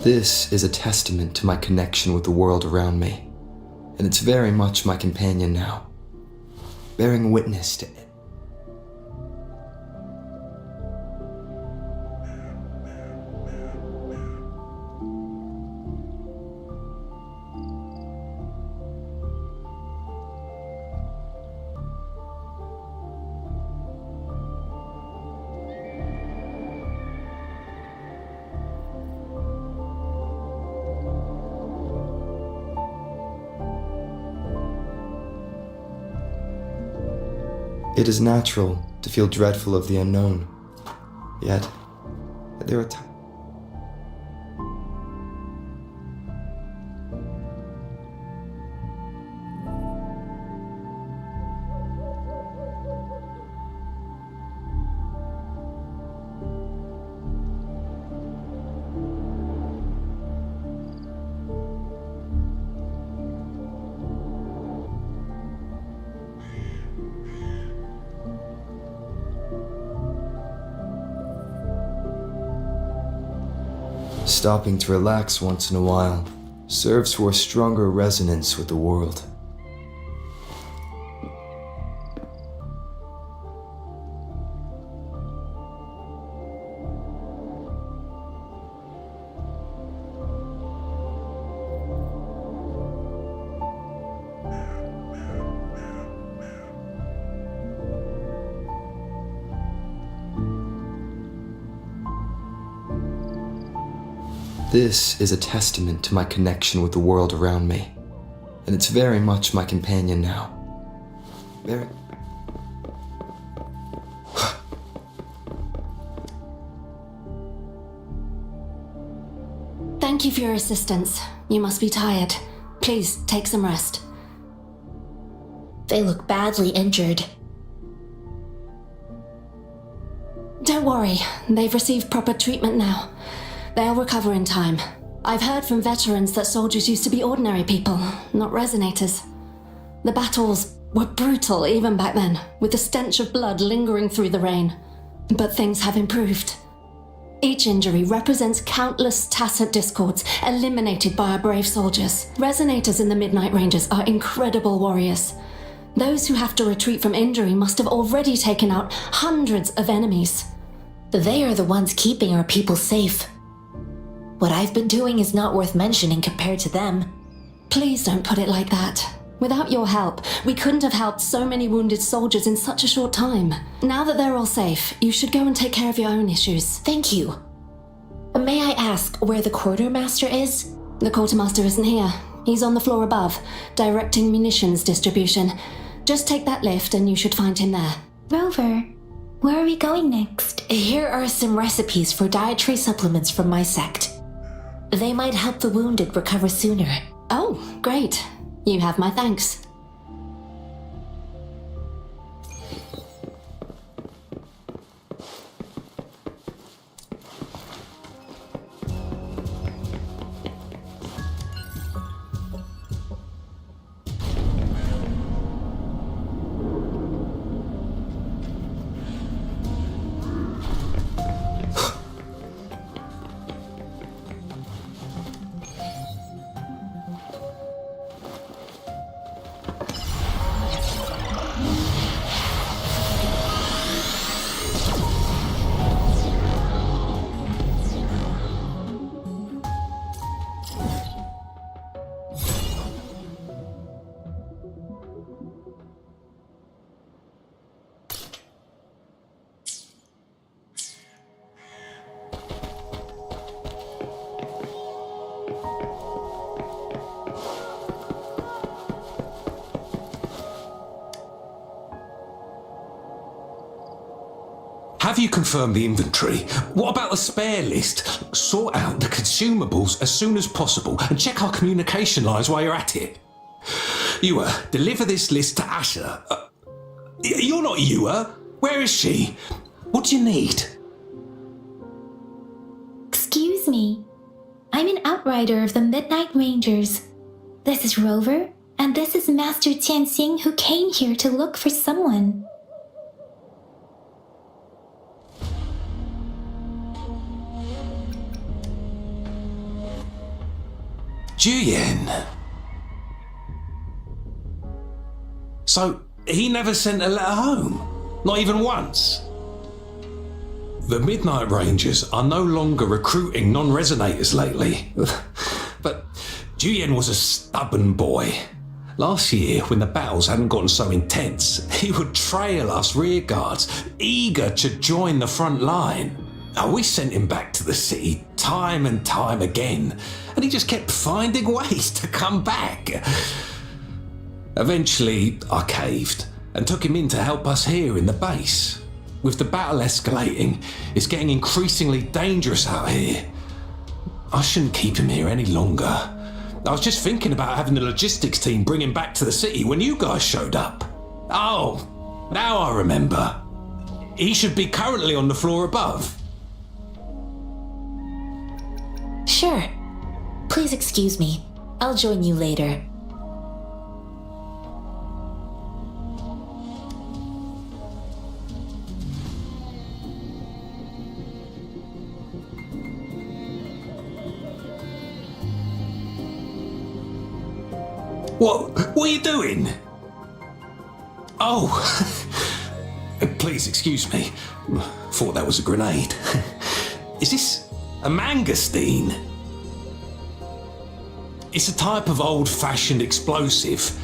This is a testament to my connection with the world around me, and it's very much my companion now, bearing witness to it. It is natural to feel dreadful of the unknown, yet there are times. Stopping to relax once in a while serves for a stronger resonance with the world. This is a testament to my connection with the world around me, and it's very much my companion now. Very... Thank you for your assistance. You must be tired. Please, take some rest. They look badly injured. Don't worry, they've received proper treatment now. They'll recover in time. I've heard from veterans that soldiers used to be ordinary people, not resonators. The battles were brutal even back then, with the stench of blood lingering through the rain. But things have improved. Each injury represents countless tacit discords eliminated by our brave soldiers. Resonators in the Midnight Rangers are incredible warriors. Those who have to retreat from injury must have already taken out hundreds of enemies. They are the ones keeping our people safe. What I've been doing is not worth mentioning compared to them. Please don't put it like that. Without your help, we couldn't have helped so many wounded soldiers in such a short time. Now that they're all safe, you should go and take care of your own issues. Thank you. May I ask where the quartermaster is? The quartermaster isn't here. He's on the floor above, directing munitions distribution. Just take that lift and you should find him there. Rover, where are we going next? Here are some recipes for dietary supplements from my sect. They might help the wounded recover sooner. Oh, great. You have my thanks. Have you confirmed the inventory? What about the spare list? Sort out the consumables as soon as possible and check our communication lines while you're at it. Ewa, deliver this list to Asher. You're not Ewa. Where is she? What do you need? Excuse me. I'm an outrider of the Midnight Rangers. This is Rover, and this is Master Tianxing, who came here to look for someone. Juyen. So, he never sent a letter home? Not even once? The Midnight Rangers are no longer recruiting non-resonators lately. But Juyen was a stubborn boy. Last year, when the battles hadn't gotten so intense, he would trail us rearguards, eager to join the front line. We sent him back to the city time and time again, and he just kept finding ways to come back. Eventually, I caved and took him in to help us here in the base. With the battle escalating, it's getting increasingly dangerous out here. I shouldn't keep him here any longer. I was just thinking about having the logistics team bring him back to the city when you guys showed up. Oh, now I remember. He should be currently on the floor above. Sure. Please excuse me. I'll join you later. What are you doing? Oh, please excuse me. Thought that was a grenade. Is this a mangosteen? It's a type of old-fashioned explosive.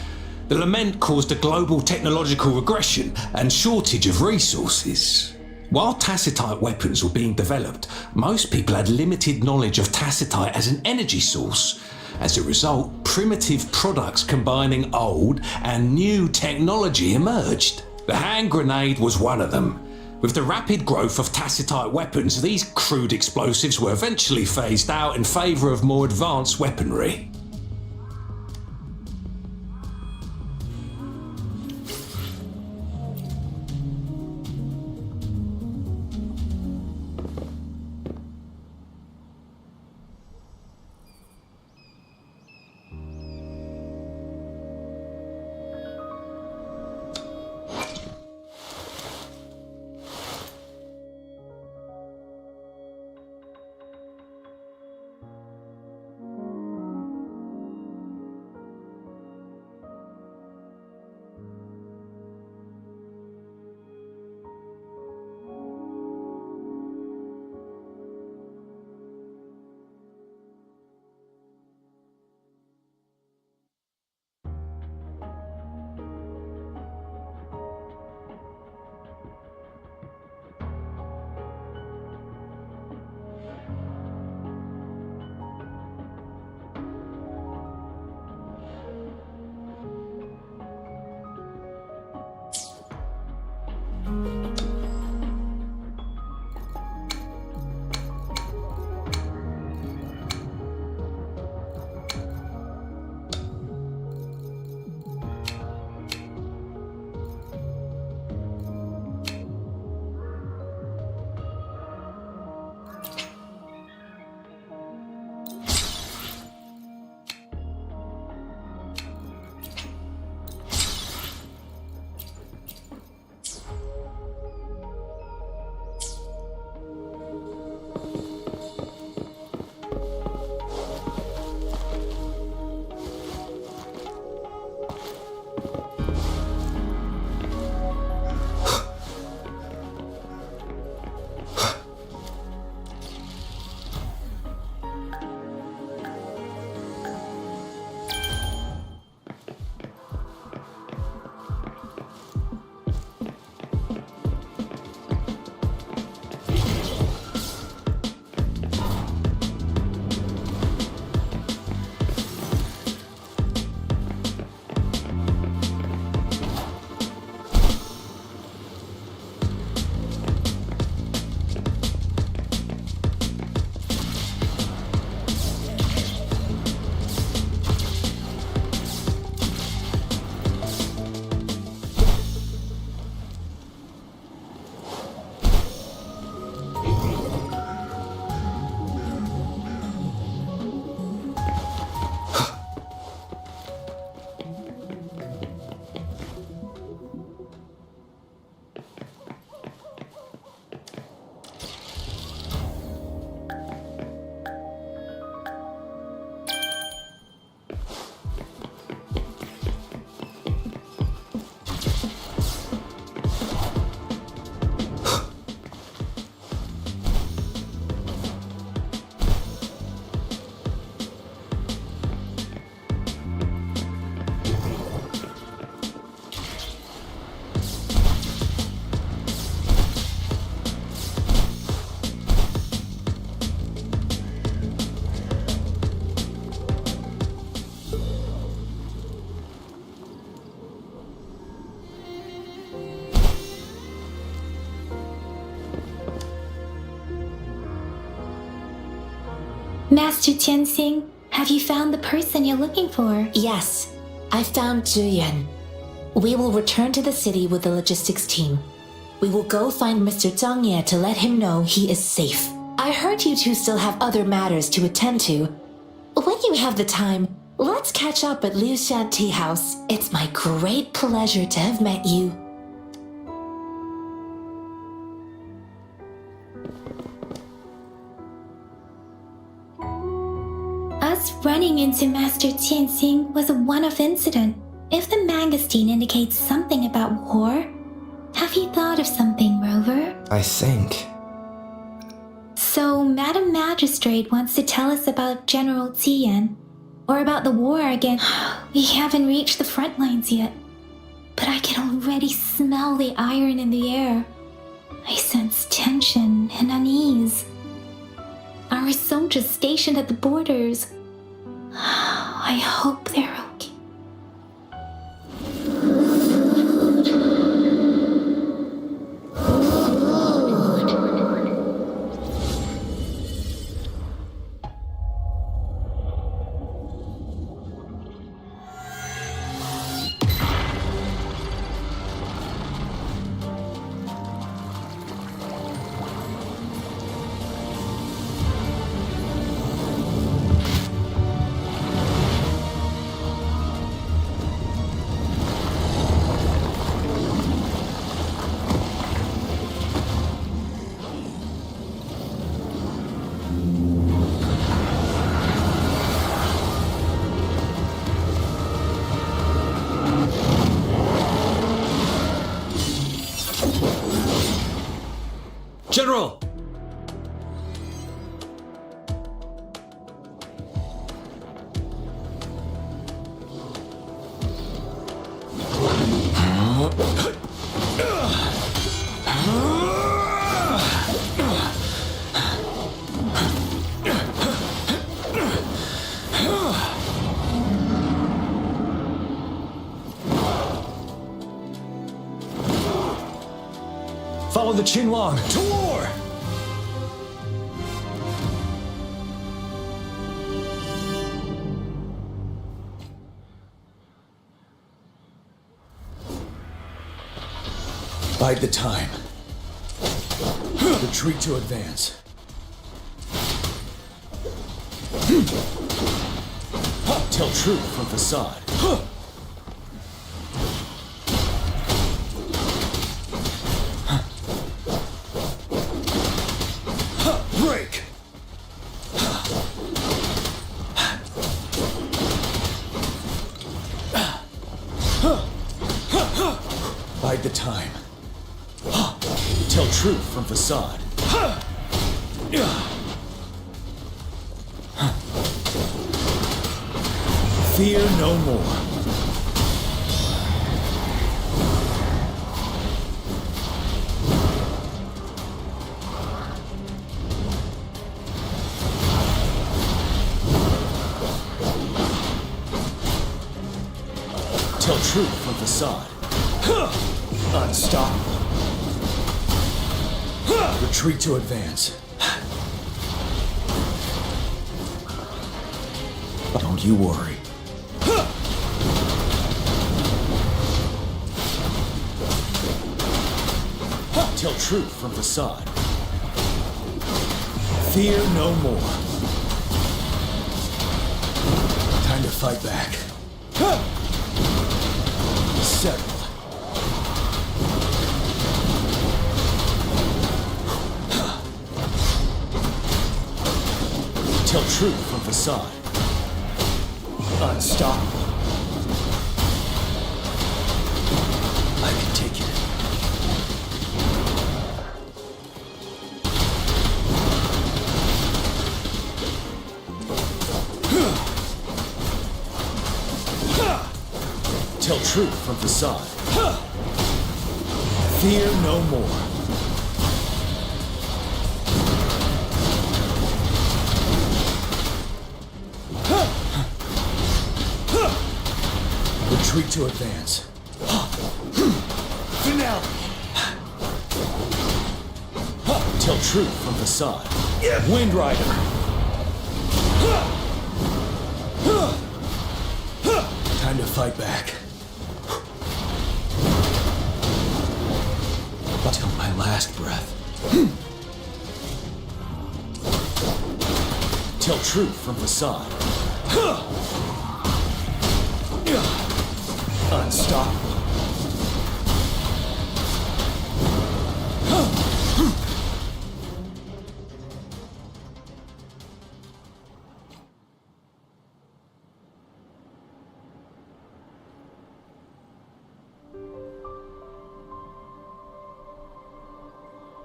The lament caused a global technological regression and shortage of resources. While tacitite weapons were being developed, most people had limited knowledge of tacitite as an energy source. As a result, primitive products combining old and new technology emerged. The hand grenade was one of them. With the rapid growth of tacitite weapons, these crude explosives were eventually phased out in favour of more advanced weaponry. Master Tianxing, have you found the person you're looking for? Yes, I found Zhuyan. We will return to the city with the logistics team. We will go find Mr. Zhang Ye to let him know he is safe. I heard you two still have other matters to attend to. When you have the time, let's catch up at Liu Shan Tea House. It's my great pleasure to have met you. Us running into Master Tianxing was a one-off incident. If the mangosteen indicates something about war, have you thought of something, Rover? I think. So, Madam Magistrate wants to tell us about General Tian, or about the war again. We haven't reached the front lines yet, but I can already smell the iron in the air. I sense tension and unease. Our soldiers stationed at the borders. I hope they're okay. General! Follow the Qinlong to war! Bide the time. Retreat to advance. Tell truth from facade. Break! Bide the time. Tell truth from facade. Fear no more. Tell truth from facade. Unstoppable. Retreat to advance. Don't you worry. Tell truth from facade. Fear no more. Time to fight back. Settle. Tell truth from facade. Unstoppable. I can take it. Tell truth from facade. Fear no more. Retreat to advance. Finale. Tell truth from facade. Wind Rider. Time to fight back. Till my last breath. Tell truth from facade. Unstoppable.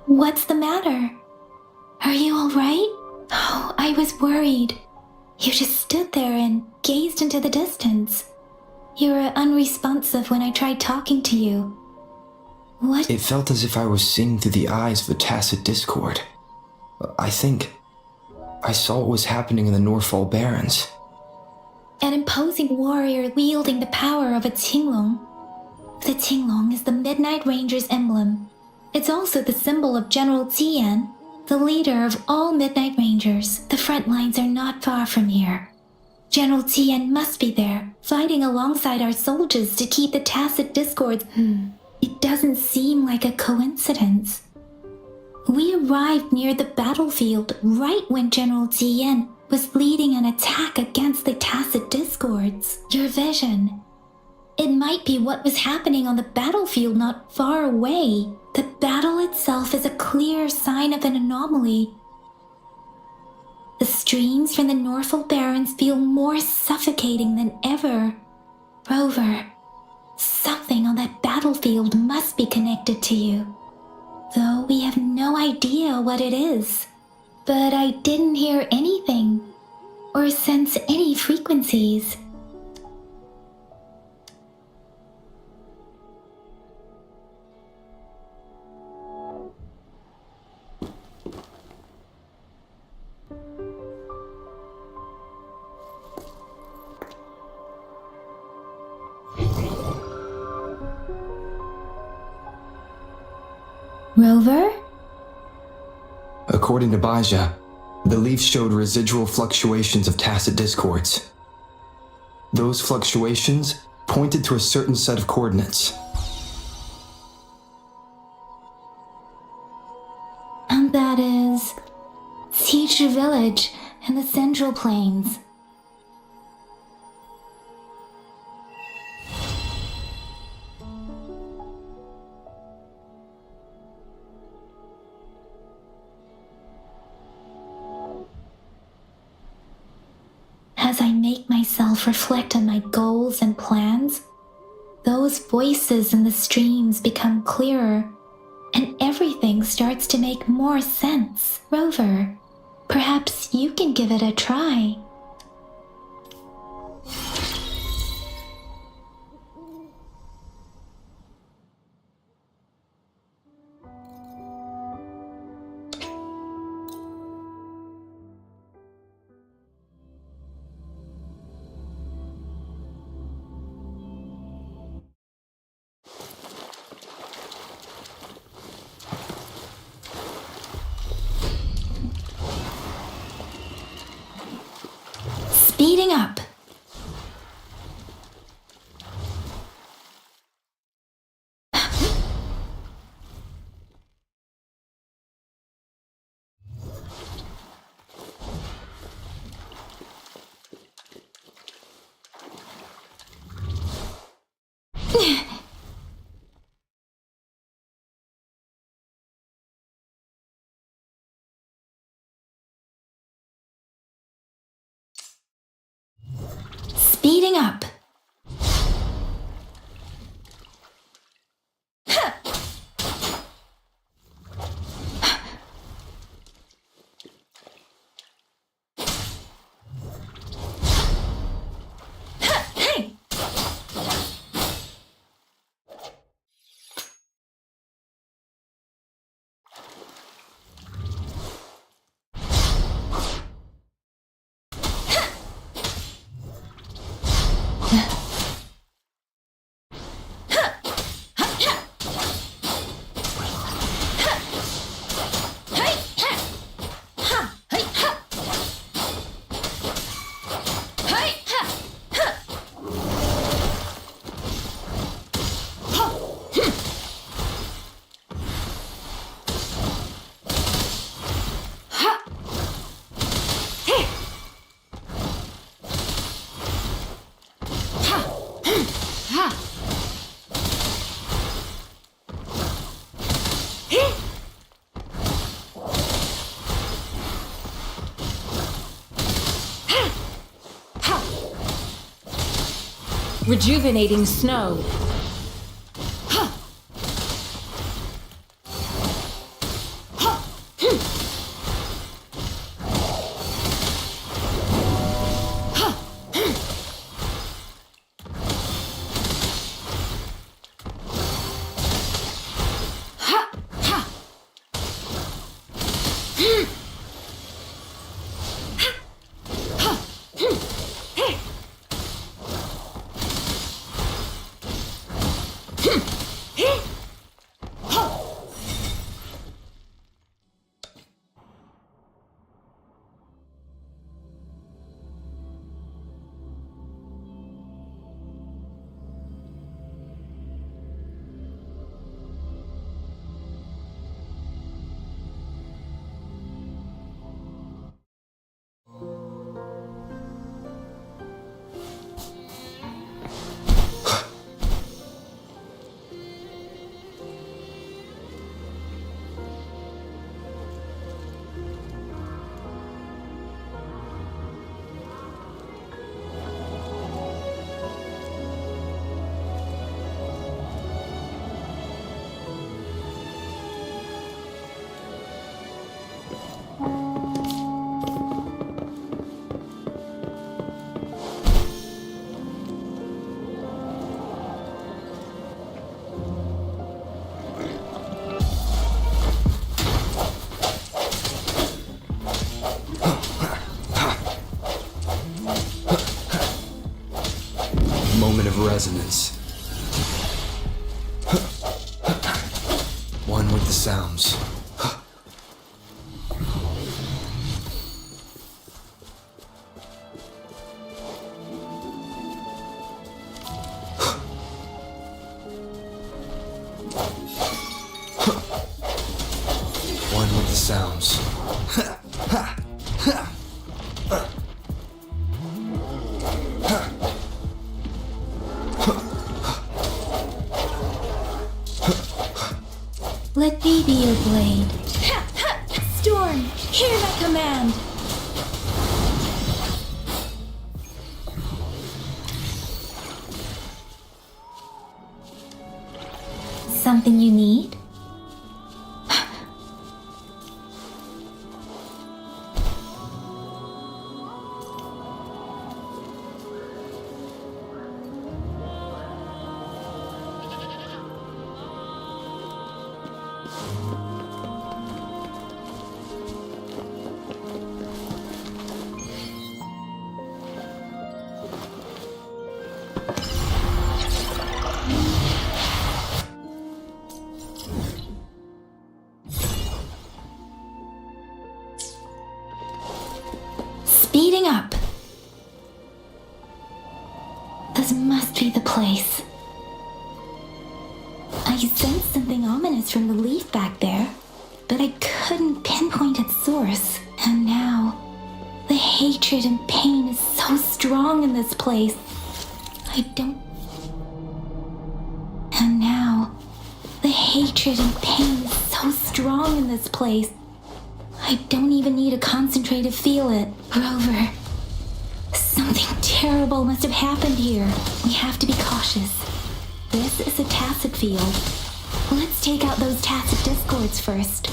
What's the matter? Are you all right? Oh, I was worried. You just stood there and gazed into the distance. You were unresponsive when I tried talking to you. What? It felt as if I was seeing through the eyes of a tacit discord. I think I saw what was happening in the Norfall Barrens. An imposing warrior wielding the power of a Tinglong. The Tinglong is the Midnight Ranger's emblem. It's also the symbol of General Tian, the leader of all Midnight Rangers. The front lines are not far from here. General Tian must be there, fighting alongside our soldiers to keep the tacit discords. It doesn't seem like a coincidence. We arrived near the battlefield right when General Tian was leading an attack against the tacit discords. Your vision. It might be what was happening on the battlefield not far away. The battle itself is a clear sign of an anomaly. The streams from the Norfall Barrens feel more suffocating than ever. Rover, something on that battlefield must be connected to you. Though we have no idea what it is. But I didn't hear anything, or sense any frequencies. Rover? According to Baja, the leaf showed residual fluctuations of tacit discords. Those fluctuations pointed to a certain set of coordinates. And that is Teacher Village in the Central Plains. As I make myself reflect on my goals and plans, those voices in the streams become clearer, and everything starts to make more sense. Rover, perhaps you can give it a try. Speeding up. Speeding up. Rejuvenating snow. resonance. One with the sounds. One with the sounds. Let thee be your blade. Storm, hear my command. Something you need? Speeding up. This must be the place. I sensed something ominous from the leaf back there, but I couldn't pinpoint its source. And now, the hatred and pain is so strong in this place. And now, the hatred and pain is so strong in this place. I don't even need to concentrate to feel it. Rover, something terrible must have happened here. We have to be cautious. This is a tacit field. Let's take out those tacit discords first.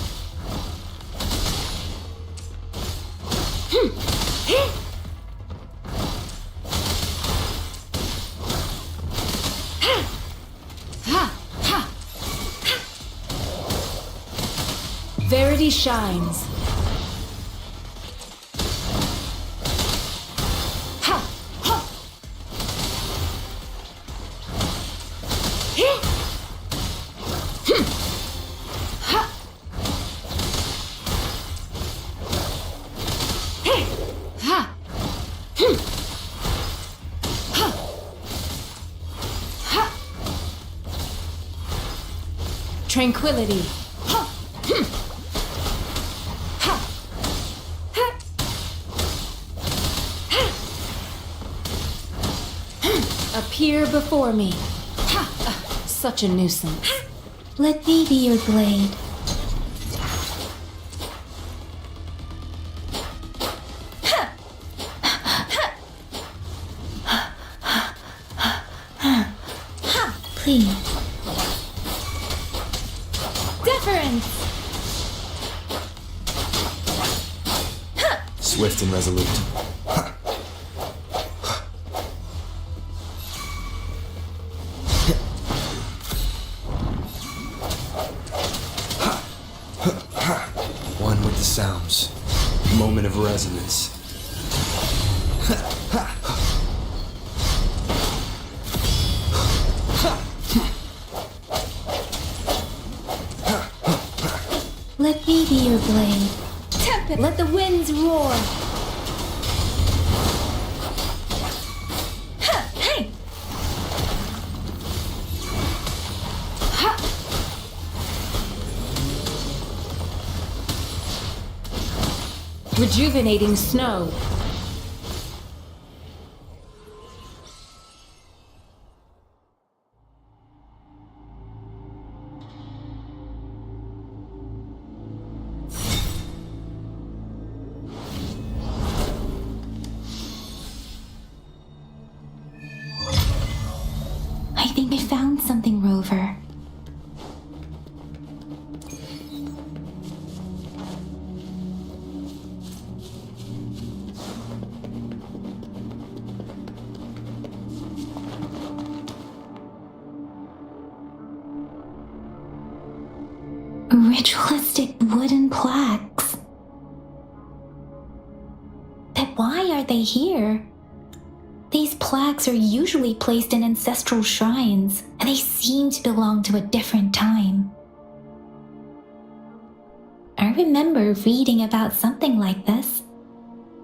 Verity shines. Tranquility. Appear before me. Such a nuisance. Let thee be your blade. Please. Deference! Swift and resolute. One with the sounds. Moment of resonance. Let thee be your blade. Tempest, let the winds roar. Hey! Rejuvenating snow. I think I found something, Rover. Ritualistic wooden plaques. But why are they here? These plaques are usually placed in ancestral shrines, and they seem to belong to a different time. I remember reading about something like this.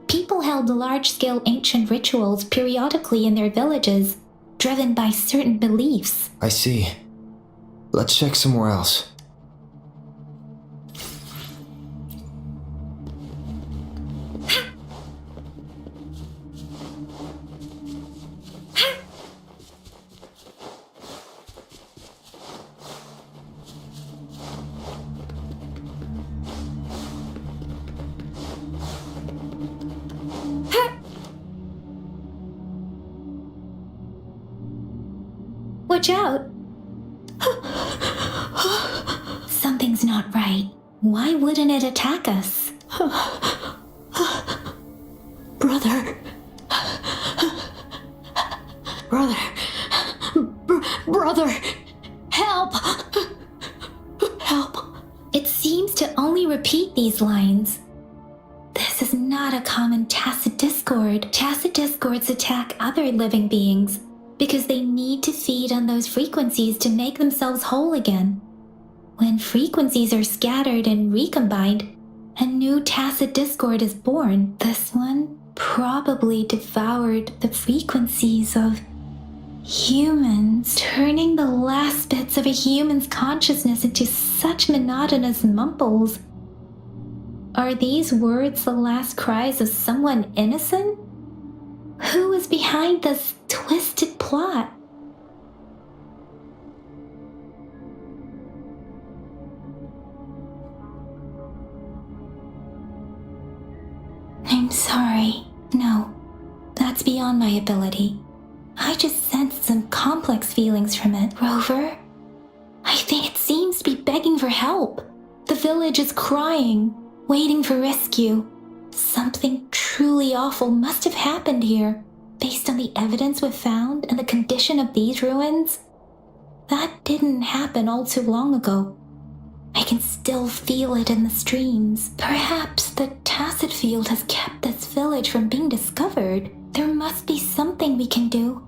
People held large-scale ancient rituals periodically in their villages, driven by certain beliefs. I see. Let's check somewhere else. Watch out! Something's not right. Why wouldn't it attack us? Brother. Brother. Help! Help! It seems to only repeat these lines. This is not a common tacit discord. Tacit discords attack other living beings because they need to feed on those frequencies to make themselves whole again. When frequencies are scattered and recombined, a new tacit discord is born. This one probably devoured the frequencies of humans, turning the last bits of a human's consciousness into such monotonous mumbles. Are these words the last cries of someone innocent? Who is behind this twisted plot? I'm sorry. No, that's beyond my ability. I just sensed some complex feelings from it. Rover, I think it seems to be begging for help. The village is crying, waiting for rescue. Something truly awful must have happened here, based on the evidence we've found and the condition of these ruins. That didn't happen all too long ago. I can still feel it in the streams. Perhaps the tacit field has kept this village from being discovered. There must be something we can do.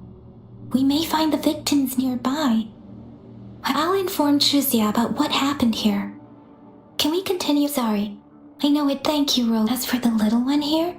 We may find the victims nearby. I'll inform Shuzia about what happened here. Can we continue? Sorry. I know it. Thank you, Rose. As for the little one here,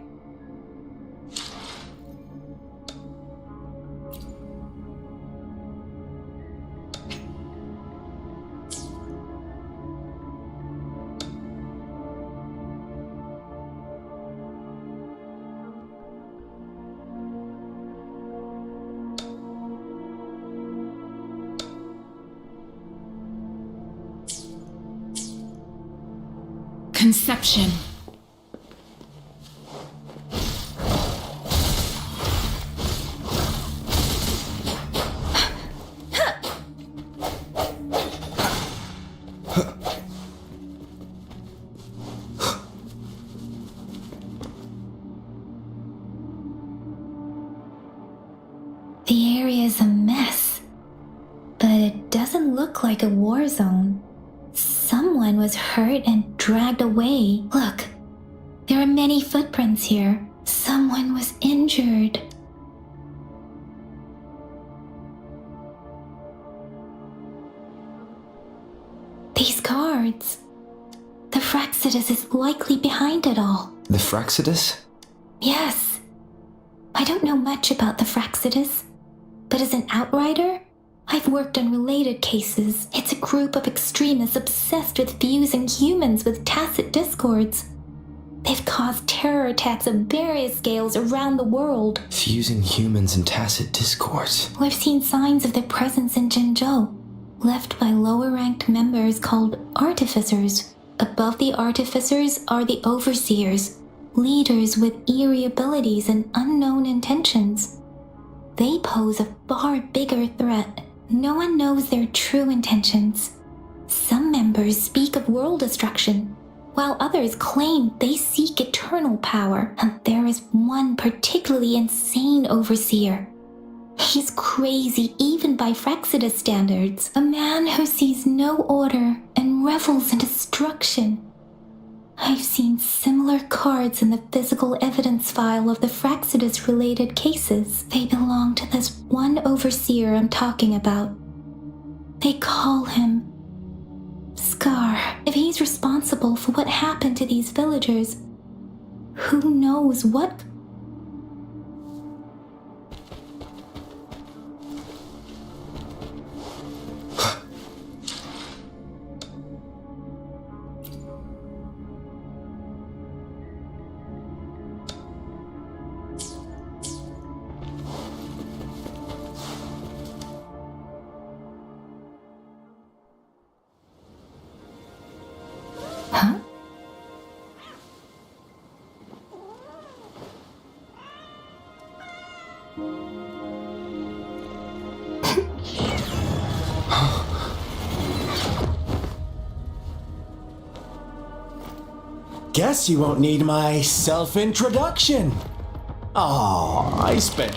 Conception. the area is a mess, but it doesn't look like a war zone. Someone was hurt and dragged away. Look, there are many footprints here. Someone was injured. These guards. The Fraxidus is likely behind it all. The Fraxidus? Yes. I don't know much about the Fraxidus, but as an outrider, I've worked on related cases. It's a group of extremists obsessed with fusing humans with tacit discords. They've caused terror attacks of various scales around the world. Fusing humans and tacit discords. We've seen signs of their presence in Jinzhou, left by lower-ranked members called artificers. Above the artificers are the overseers, leaders with eerie abilities and unknown intentions. They pose a far bigger threat. No one knows their true intentions. Some members speak of world destruction, while others claim they seek eternal power. And there is one particularly insane overseer. He's crazy even by Fraxidus standards. A man who sees no order and revels in destruction. I've seen similar cards in the physical evidence file of the Fraxidus-related cases. They belong to this one overseer I'm talking about. They call him Scar. If he's responsible for what happened to these villagers, who knows what... Huh? Guess you won't need my self-introduction. Oh, I spent...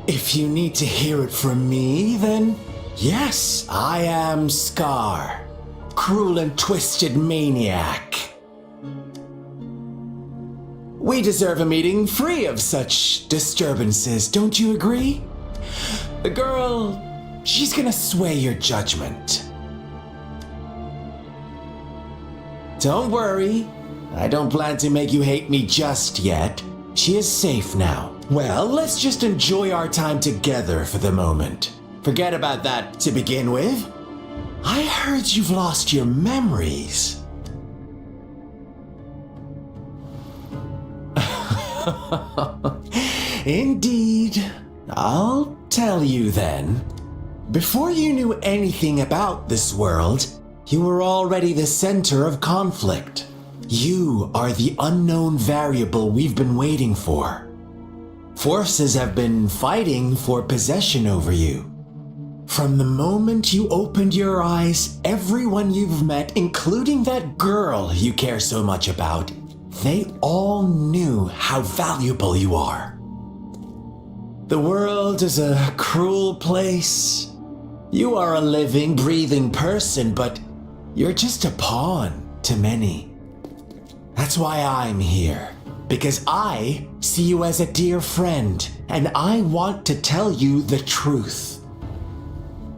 If you need to hear it from me, then yes, I am Scar, cruel and twisted maniac. We deserve a meeting free of such disturbances, don't you agree? The girl, she's gonna sway your judgment. Don't worry, I don't plan to make you hate me just yet. She is safe now. Well, let's just enjoy our time together for the moment. Forget about that to begin with. I heard you've lost your memories. Indeed. I'll tell you then. Before you knew anything about this world, you were already the center of conflict. You are the unknown variable we've been waiting for. Forces have been fighting for possession over you. From the moment you opened your eyes, everyone you've met, including that girl you care so much about, they all knew how valuable you are. The world is a cruel place. You are a living, breathing person, but you're just a pawn to many. That's why I'm here. Because I see you as a dear friend, and I want to tell you the truth.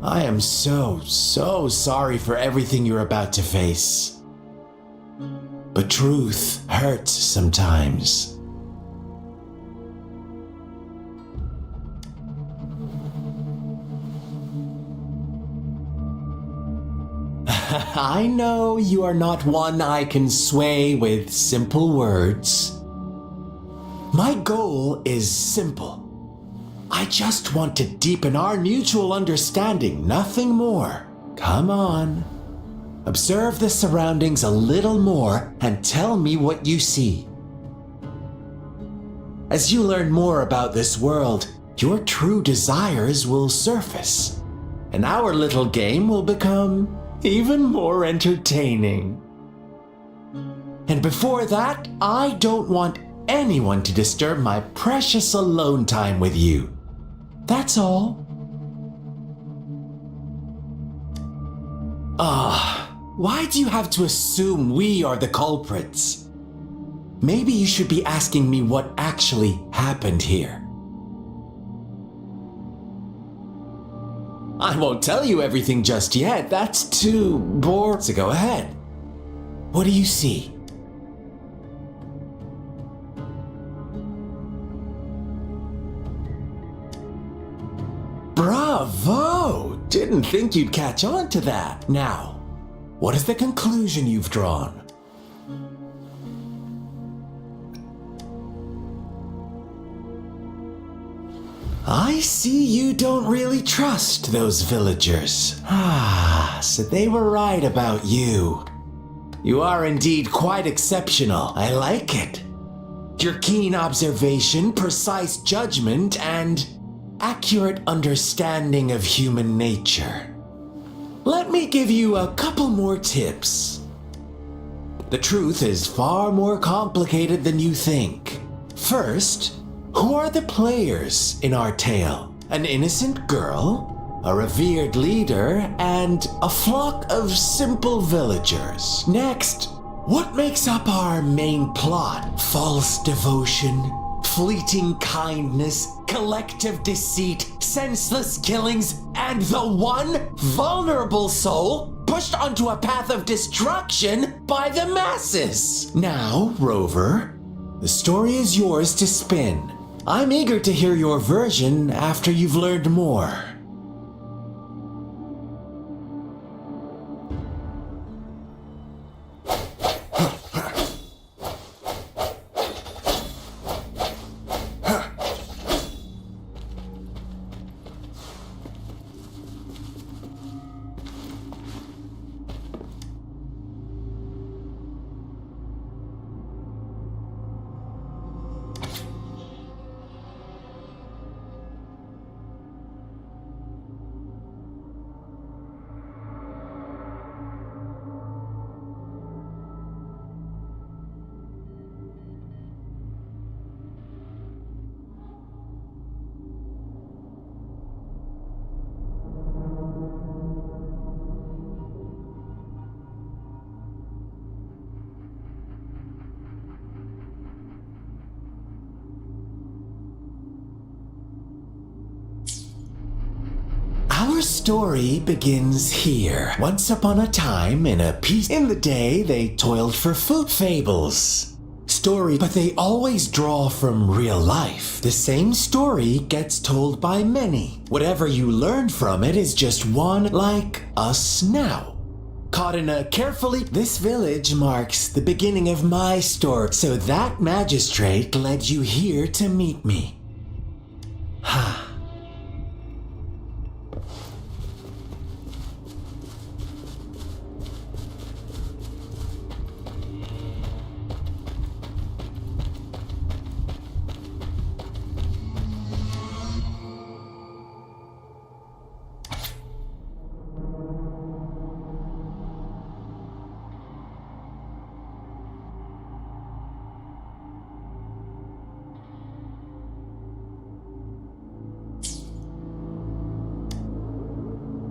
I am so sorry for everything you're about to face. But truth hurts sometimes. I know you are not one I can sway with simple words. My goal is simple. I just want to deepen our mutual understanding, nothing more. Come on. Observe the surroundings a little more and tell me what you see. As you learn more about this world, your true desires will surface, and our little game will become even more entertaining. And before that, I don't want anyone to disturb my precious alone time with you. That's all. Why do you have to assume we are the culprits? Maybe you should be asking me what actually happened here. I won't tell you everything just yet. That's too boring. So go ahead. What do you see? Bravo! Didn't think you'd catch on to that. Now, what is the conclusion you've drawn? I see you don't really trust those villagers. So they were right about you. You are indeed quite exceptional. I like it. your keen observation, precise judgment, and accurate understanding of human nature. Let me give you a couple more tips. The truth is far more complicated than you think. First, who are the players in our tale? An innocent girl, a revered leader, and a flock of simple villagers. Next, what makes up our main plot? False devotion, fleeting kindness, collective deceit, senseless killings, and the one vulnerable soul pushed onto a path of destruction by the masses. Now, Rover, the story is yours to spin. I'm eager to hear your version after you've learned more. Our story begins here. Once upon a time, in the day, they toiled for food. Fables. Story, but they always draw from real life. The same story gets told by many. Whatever you learn from it is just one like us now. Caught in a carefully... This village marks the beginning of my story. So that magistrate led you here to meet me. Ha.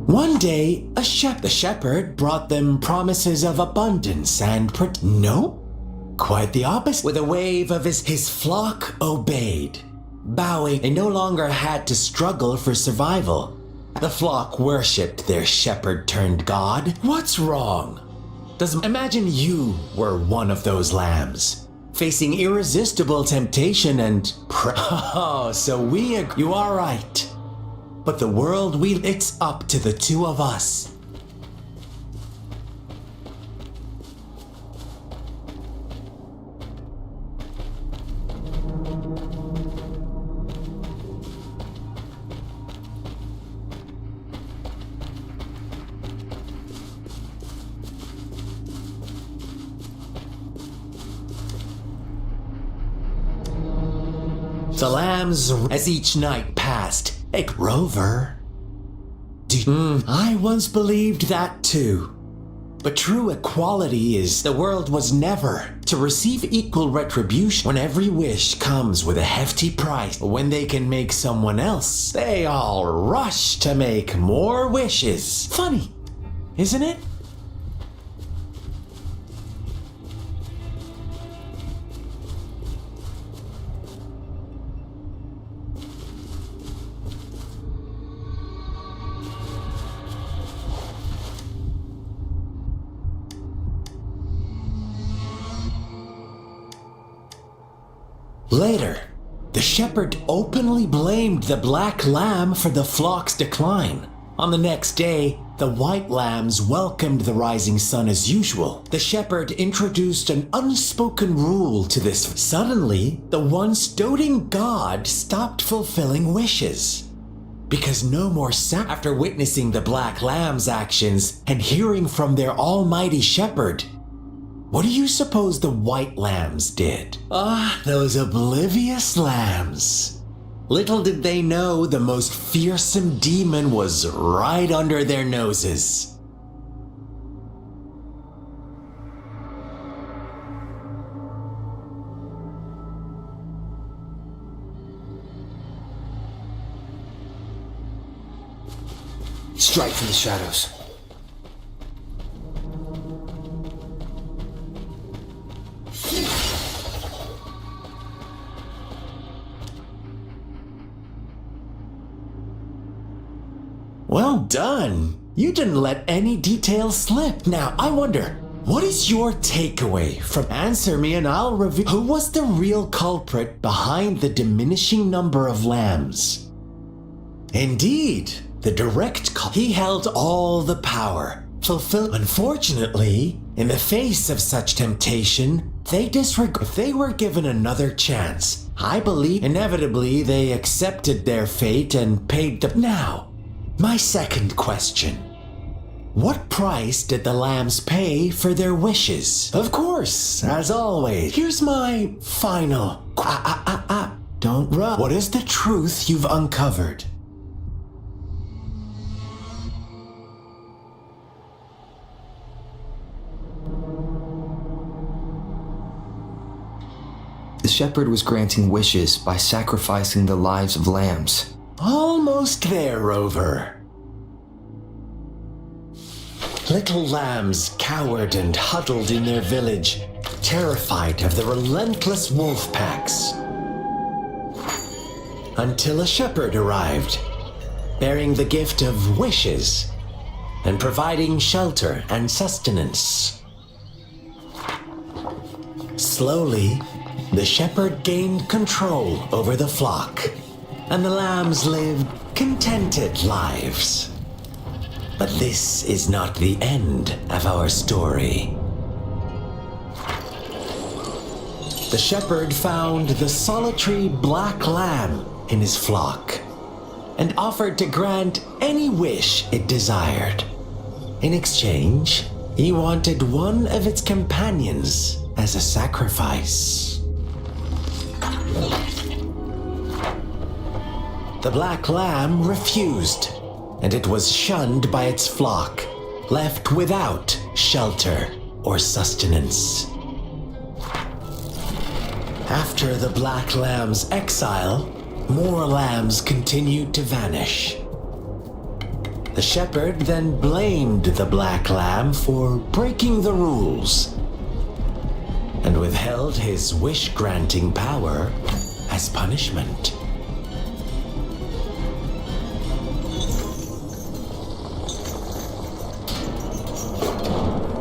One day, the shepherd brought them promises of abundance and no, quite the opposite. With a wave of his flock obeyed. Bowing, they no longer had to struggle for survival. The flock worshipped their shepherd turned god. What's wrong? Imagine you were one of those lambs, facing irresistible temptation and you are right. But the world it's up to the two of us. The lambs, as each night passed, Rover. I once believed that too. But true equality is the world was never to receive equal retribution when every wish comes with a hefty price. When they can make someone else, they all rush to make more wishes. Funny, isn't it? Later, the shepherd openly blamed the black lamb for the flock's decline. On the next day, the white lambs welcomed the rising sun as usual. The shepherd introduced an unspoken rule to this. Suddenly, the once doting god stopped fulfilling wishes. Because no more after witnessing the black lamb's actions and hearing from their almighty shepherd, What do you suppose the white lambs did? Ah, those oblivious lambs. Little did they know the most fearsome demon was right under their noses. Strike from the shadows. Well done. You didn't let any details slip. Now, I wonder, what is your takeaway from Answer Me and I'll reveal who was the real culprit behind the diminishing number of lambs? Indeed, the direct he held all the power. Unfortunately, in the face of such temptation, if they were given another chance, I believe inevitably they accepted their fate and paid the... Now, my second question. What price did the lambs pay for their wishes? Of course, as always, here's my final... Don't run. What is the truth you've uncovered? The shepherd was granting wishes by sacrificing the lives of lambs. Almost there, Rover. Little lambs cowered and huddled in their village, terrified of the relentless wolf packs. Until a shepherd arrived, bearing the gift of wishes and providing shelter and sustenance. Slowly, the shepherd gained control over the flock, and the lambs lived contented lives. But this is not the end of our story. The shepherd found the solitary black lamb in his flock and offered to grant any wish it desired. In exchange, he wanted one of its companions as a sacrifice. The black lamb refused, and it was shunned by its flock, left without shelter or sustenance. After the black lamb's exile, more lambs continued to vanish. The shepherd then blamed the black lamb for breaking the rules and withheld his wish-granting power as punishment.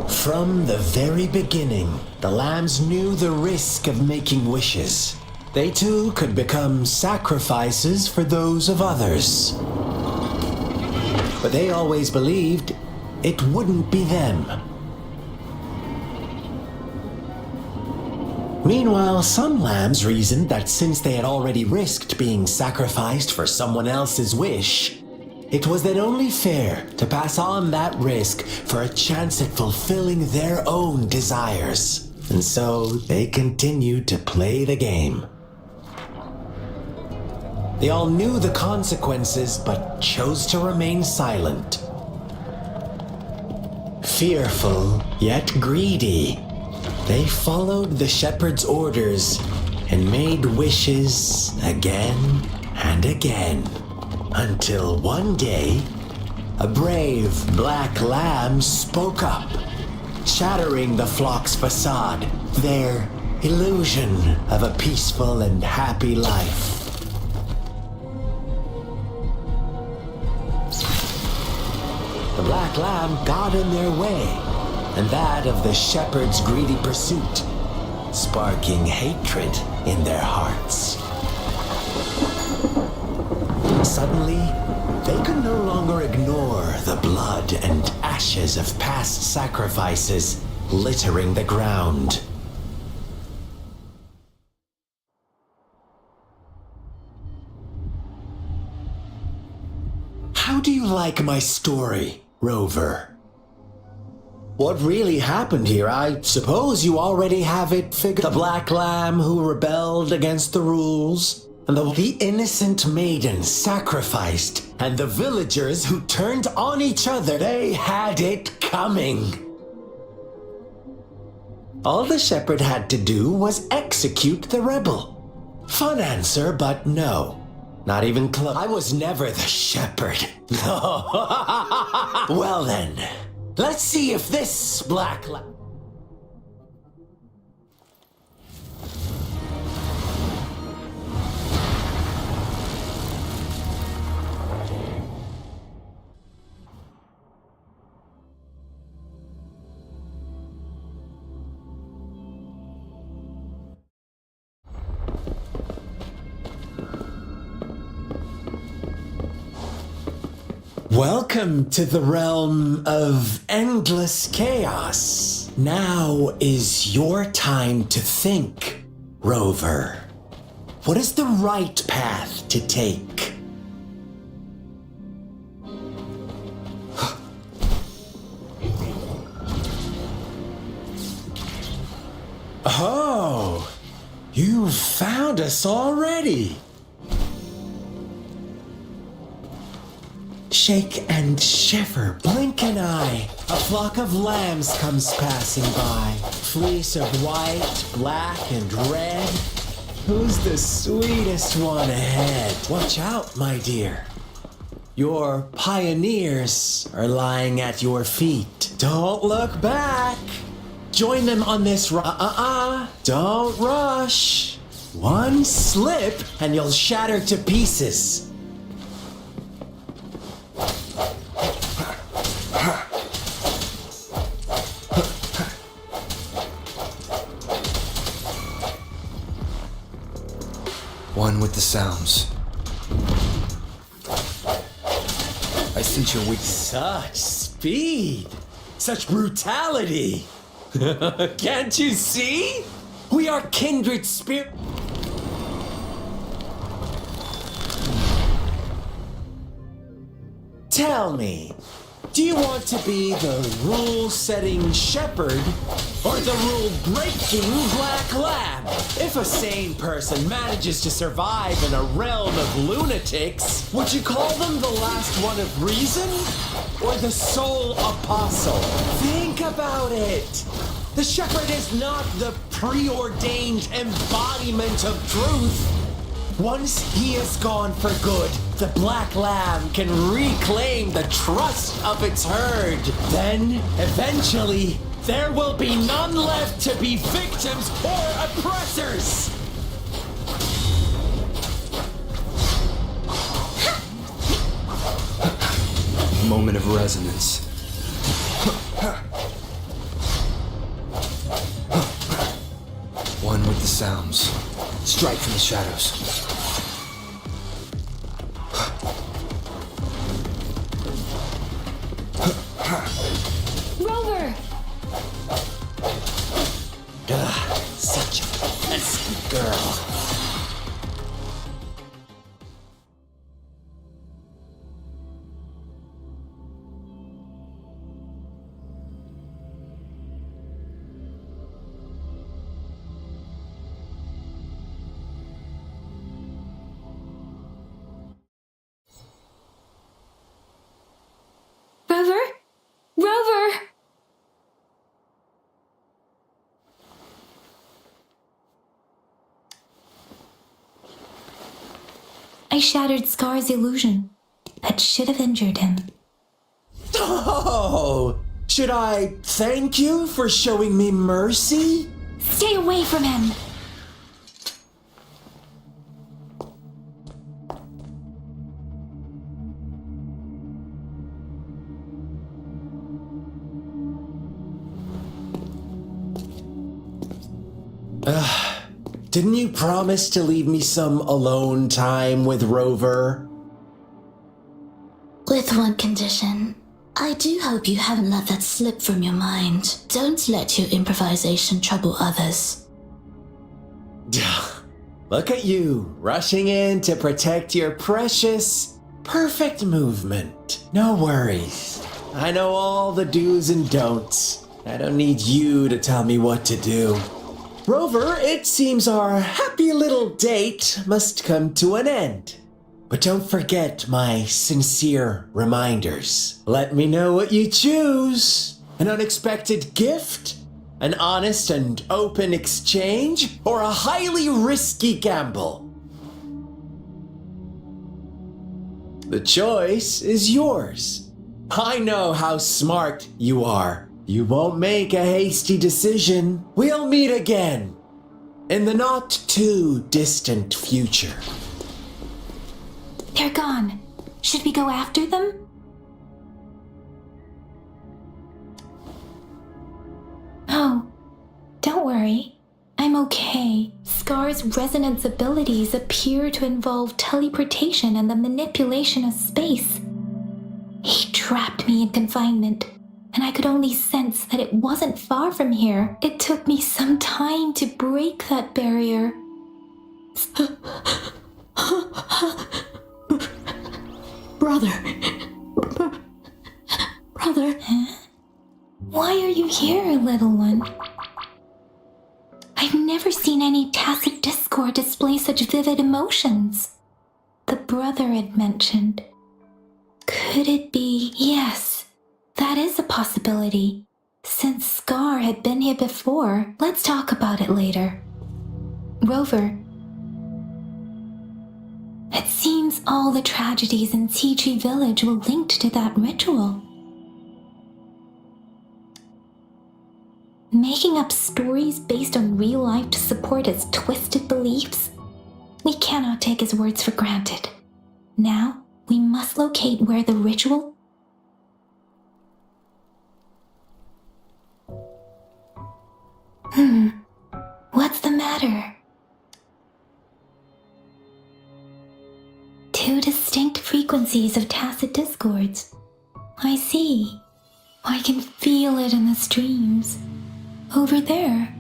From the very beginning, the lambs knew the risk of making wishes. They too could become sacrifices for those of others. But they always believed it wouldn't be them. Meanwhile, some lambs reasoned that since they had already risked being sacrificed for someone else's wish, it was then only fair to pass on that risk for a chance at fulfilling their own desires. And so they continued to play the game. They all knew the consequences, but chose to remain silent. Fearful, yet greedy, they followed the shepherd's orders and made wishes again and again. Until one day, a brave black lamb spoke up, shattering the flock's facade, their illusion of a peaceful and happy life. The black lamb got in their way, and that of the shepherd's greedy pursuit, sparking hatred in their hearts. Suddenly, they could no longer ignore the blood and ashes of past sacrifices littering the ground. How do you like my story, Rover? what really happened here? I suppose you already have it figured. The Black Lamb who rebelled against the rules, and the innocent maiden sacrificed, and the villagers who turned on each other. They had it coming. All the shepherd had to do was execute the rebel. Fun answer, but no. Not even close. I was never the shepherd. No. Well then, let's see if this Black Lamb... Welcome to the realm of endless chaos. Now is your time to think, Rover. What is the right path to take? Oh, you found us already. Shake and shiver, blink an eye. A flock of lambs comes passing by. Fleece of white, black, and red. Who's the sweetest one ahead? Watch out, my dear. Your pioneers are lying at your feet. Don't look back. Join them on this Don't rush. One slip and you'll shatter to pieces. One with the sounds. I sense your weakness. Such speed! Such brutality! Can't you see? We are kindred spirit. Tell me, do you want to be the rule-setting shepherd or the rule-breaking Black Lamb? If a sane person manages to survive in a realm of lunatics, would you call them the last one of reason or the sole apostle? Think about it. The shepherd is not the preordained embodiment of truth. Once he is gone for good, the Black Lamb can reclaim the trust of its herd. Then, eventually, there will be none left to be victims or oppressors. Moment of resonance. One with the sounds. Strike from the shadows. Rover! Such a pleasant girl. Rover? Rover! I shattered Scar's illusion. That should have injured him. Oh! Should I thank you for showing me mercy? Stay away from him! Didn't you promise to leave me some alone time with Rover? With one condition. I do hope you haven't let that slip from your mind. Don't let your improvisation trouble others. Look at you, rushing in to protect your precious, perfect movement. No worries. I know all the do's and don'ts. I don't need you to tell me what to do. Rover, it seems our happy little date must come to an end. But don't forget my sincere reminders. Let me know what you choose. An unexpected gift? An honest and open exchange? Or a highly risky gamble? The choice is yours. I know how smart you are. You won't make a hasty decision. We'll meet again in the not too distant future. They're gone. Should we go after them? Oh, don't worry. I'm okay. Scar's resonance abilities appear to involve teleportation and the manipulation of space. He trapped me in confinement, and I could only sense that it wasn't far from here. It took me some time to break that barrier. Brother. Brother. Huh? Why are you here, little one? I've never seen any tacit discord display such vivid emotions. The brother had mentioned. Could it be? Yes, that is a possibility. Since Scar had been here before, let's talk about it later. Rover, it seems all the tragedies in Tea Tree Village were linked to that ritual. Making up stories based on real life to support his twisted beliefs? We cannot take his words for granted. Now, we must locate where the ritual... What's the matter? Two distinct frequencies of tacit discords. I see. I can feel it in the streams. Over there.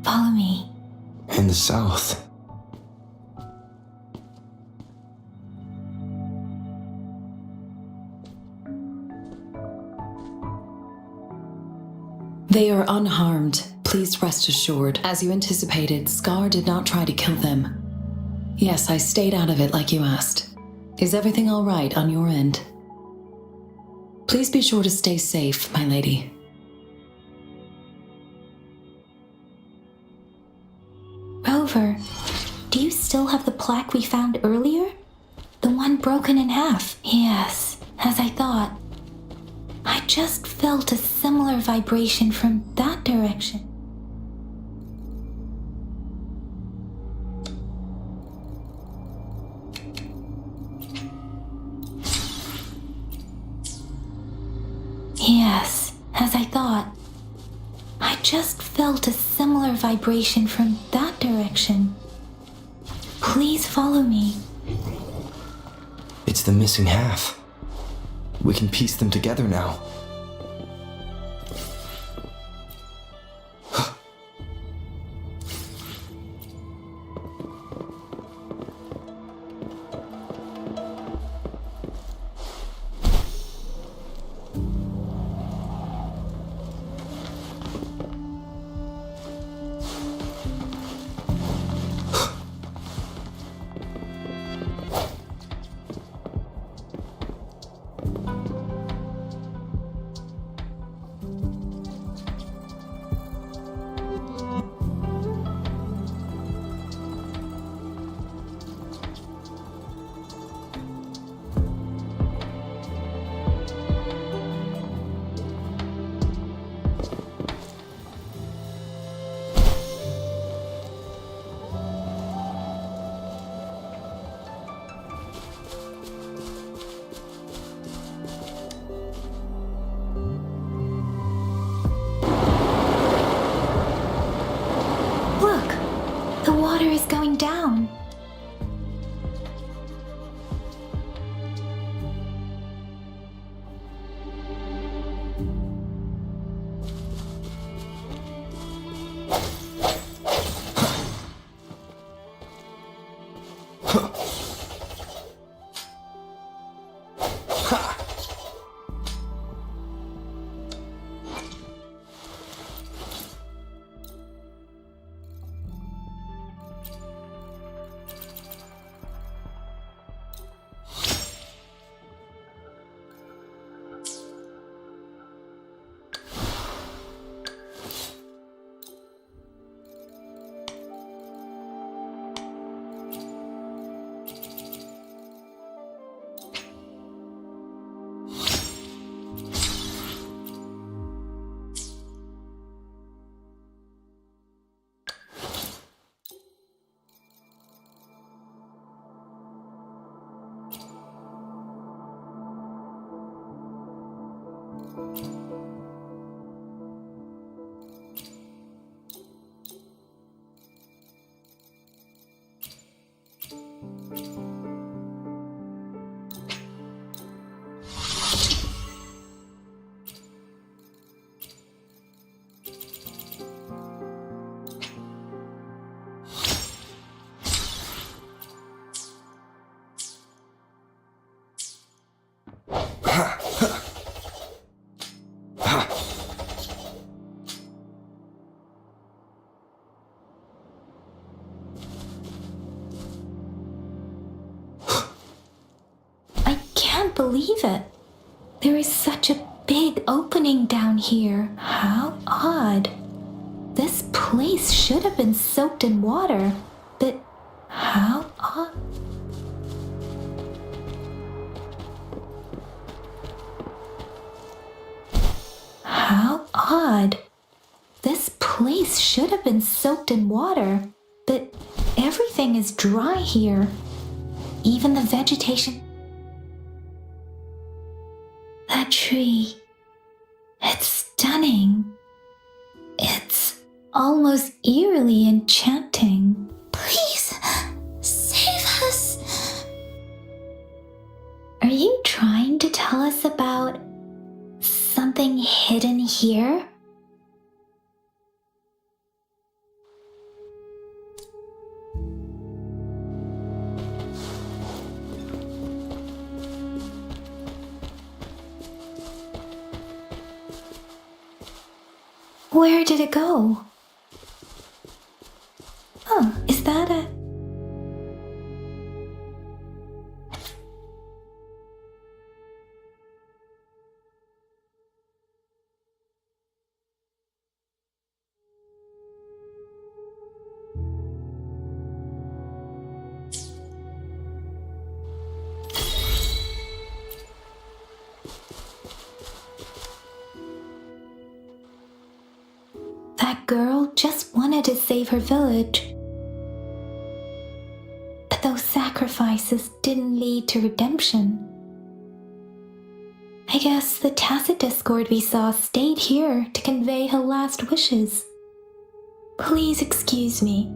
Follow me. In the south. They are unharmed. Please rest assured. As you anticipated, Scar did not try to kill them. Yes, I stayed out of it like you asked. Is everything all right on your end? Please be sure to stay safe, my lady. Rover, do you still have the plaque we found earlier? The one broken in half? Yes, as I thought. I just felt a similar vibration from that direction. Yes, as I thought. I just felt a similar vibration from that direction. Please follow me. It's the missing half. We can piece them together now. The water is going down. I can't believe it. There is such a big opening down here. How odd. This place should have been soaked in water, but how odd. How odd. This place should have been soaked in water, but everything is dry here. Even the vegetation. That tree. It's stunning. It's almost eerily enchanting. Please, save us. Are you trying to tell us about something hidden here? Where did it go? Oh, is that a... That girl just wanted to save her village. But those sacrifices didn't lead to redemption. I guess the tacit discord we saw stayed here to convey her last wishes. Please excuse me.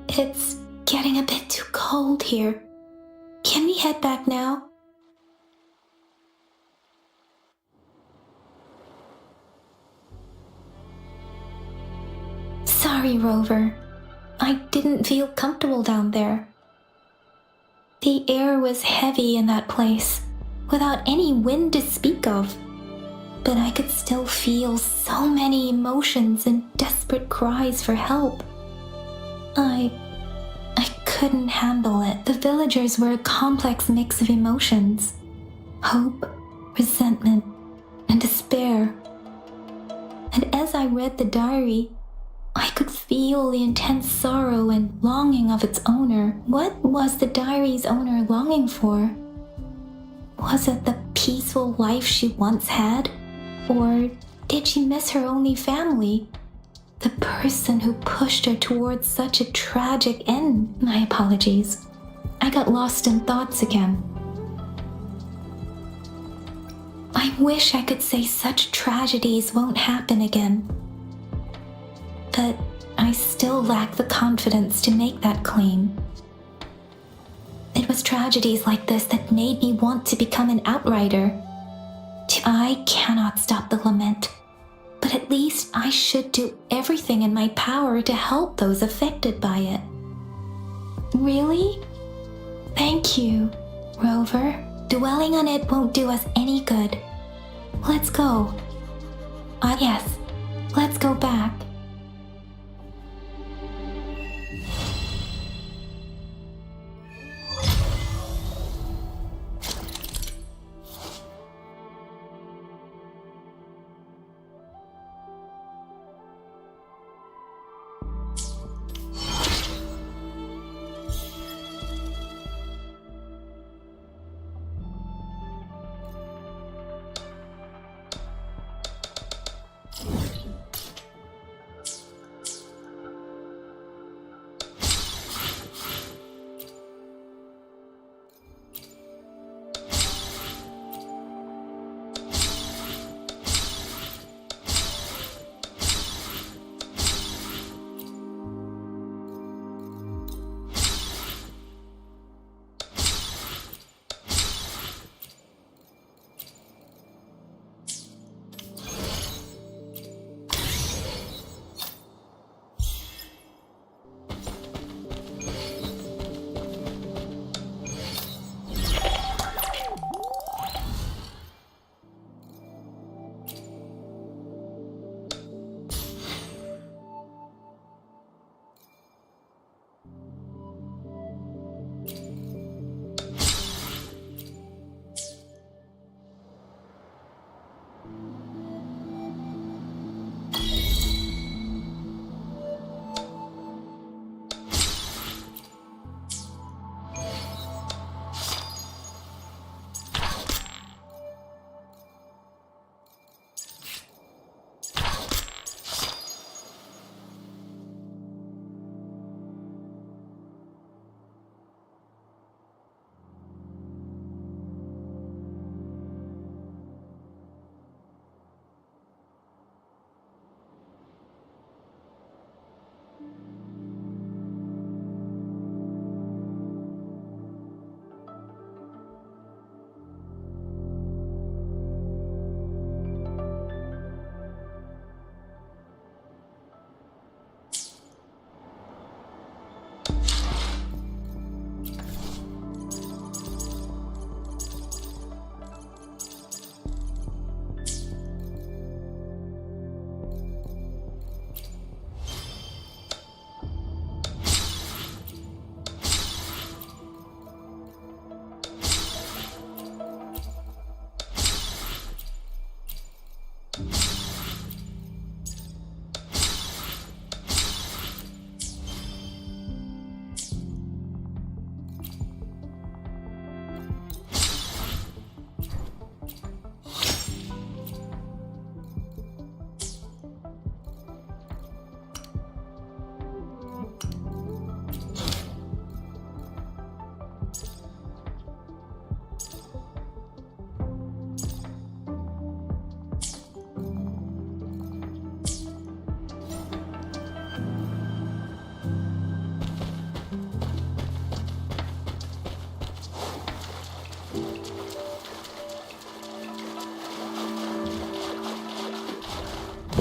It's getting a bit too cold here. Can we head back now? Sorry, Rover. I didn't feel comfortable down there. The air was heavy in that place, without any wind to speak of. But I could still feel so many emotions and desperate cries for help. I couldn't handle it. The villagers were a complex mix of emotions. Hope, resentment, and despair. And as I read the diary, I could feel the intense sorrow and longing of its owner. What was the diary's owner longing for? Was it the peaceful life she once had? Or did she miss her only family? The person who pushed her towards such a tragic end? My apologies. I got lost in thoughts again. I wish I could say such tragedies won't happen again. But I still lack the confidence to make that claim. It was tragedies like this that made me want to become an outrider. I cannot stop the lament, but at least I should do everything in my power to help those affected by it. Really? Thank you, Rover. Dwelling on it won't do us any good. Let's go. Yes, let's go back.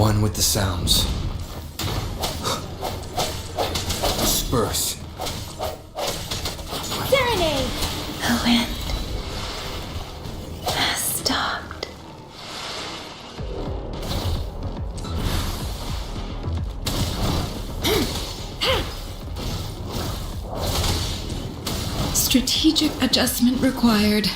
One with the sounds. Disperse. Serenade! The wind has stopped. Strategic adjustment required.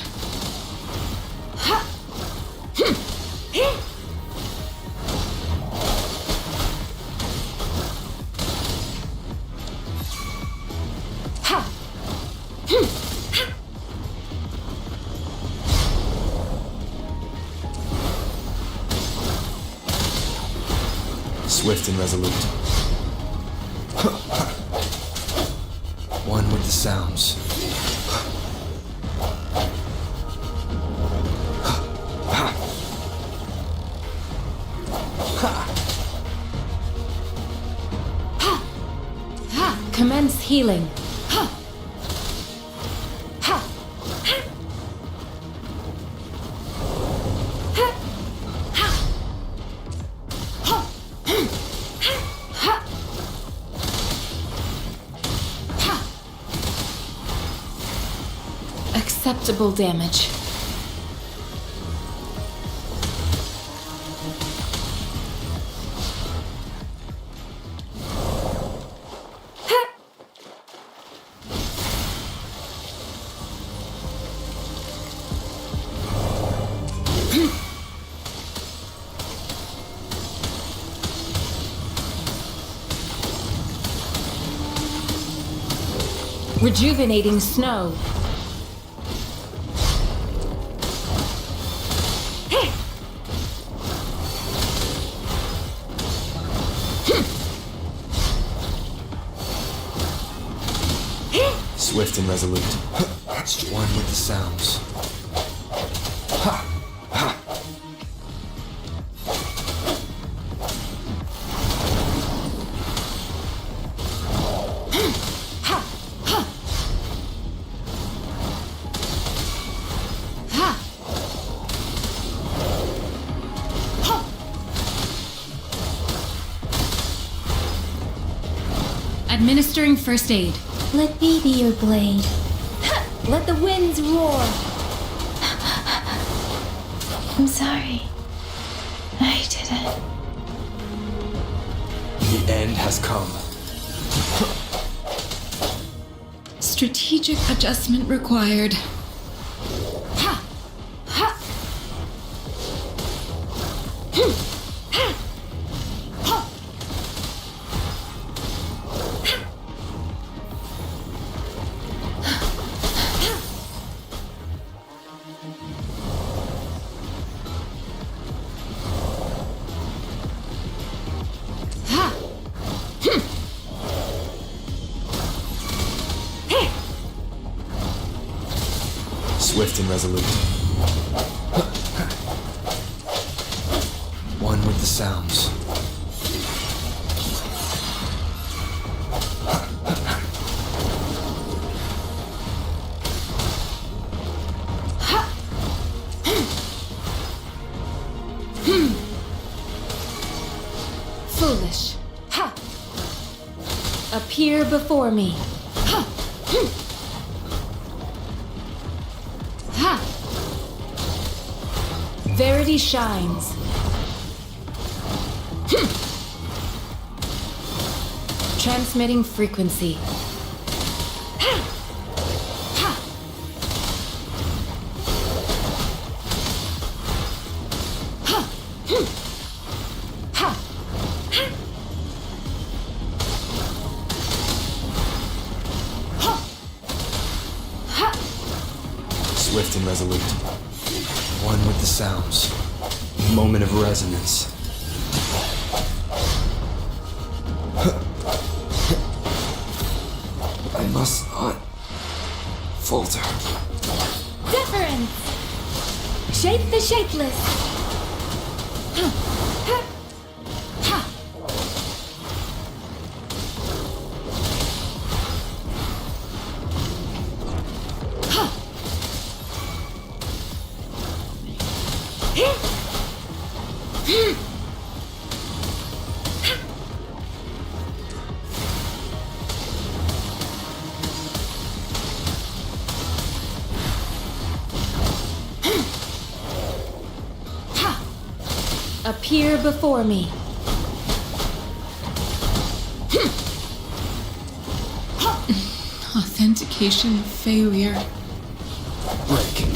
Swift and resolute. One with the sounds. Commence healing. Acceptable damage. Rejuvenating snow. Swift and resolute. One with the sounds. Administering first aid. Let me be your blade. Let the winds roar! I'm sorry. I didn't. The end has come. Strategic adjustment required. Swift and resolute. One with the sounds. Foolish. Appear before me. Verity shines. Transmitting frequency. Swift and resolute. One with the sounds. Moment of resonance. I must not falter. Deference! Shape the shapeless! appear before me. Authentication failure. Break.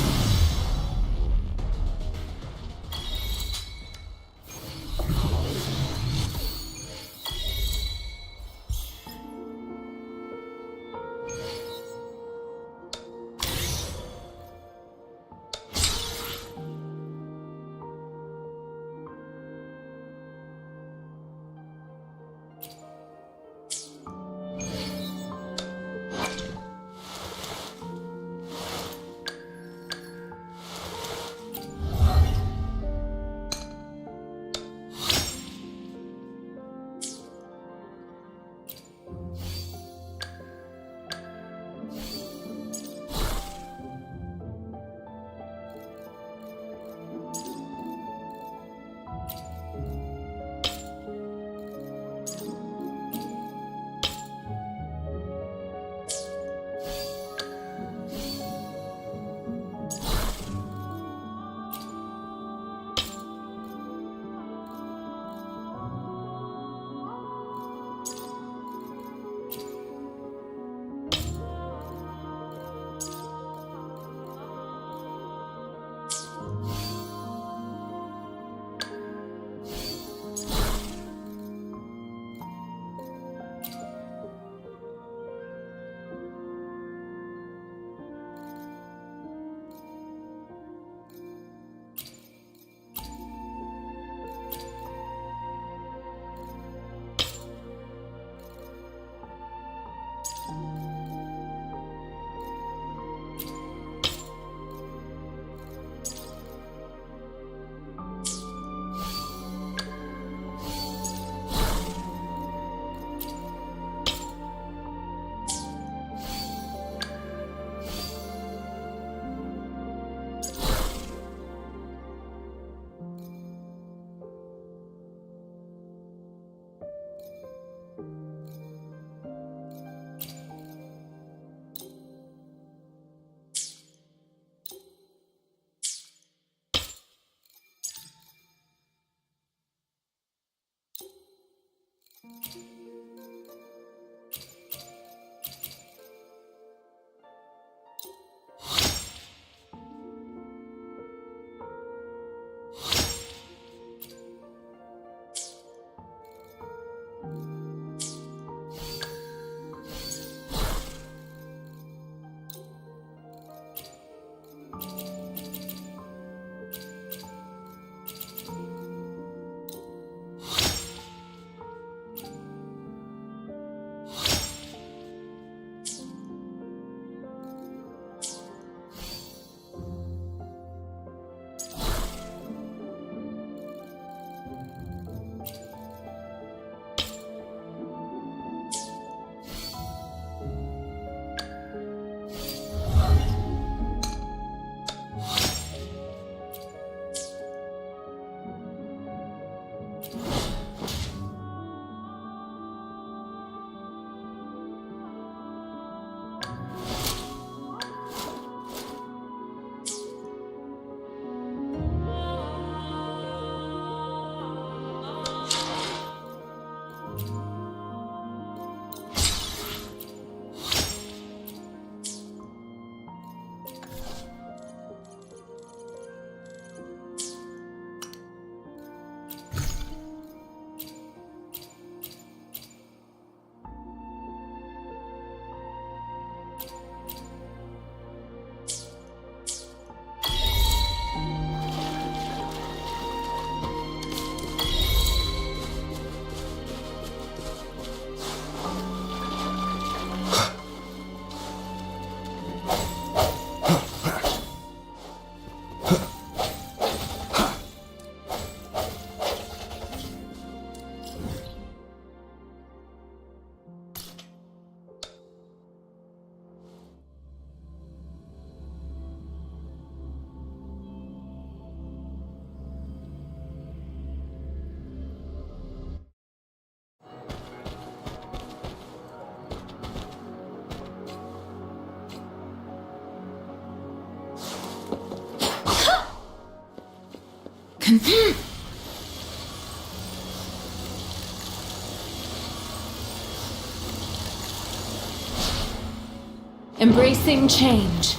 Embracing change.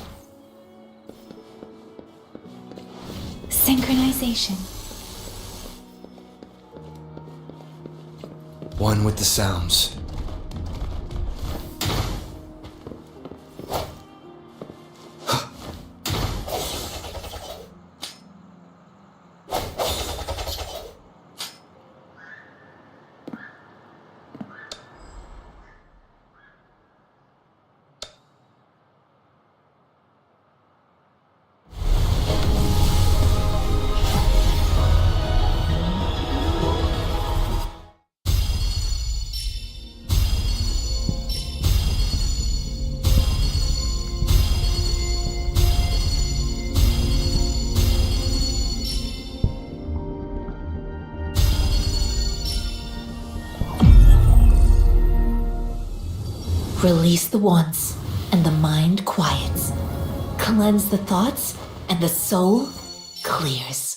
Synchronization. One with the sounds. Release the wants, and the mind quiets. Cleanse the thoughts, and the soul clears.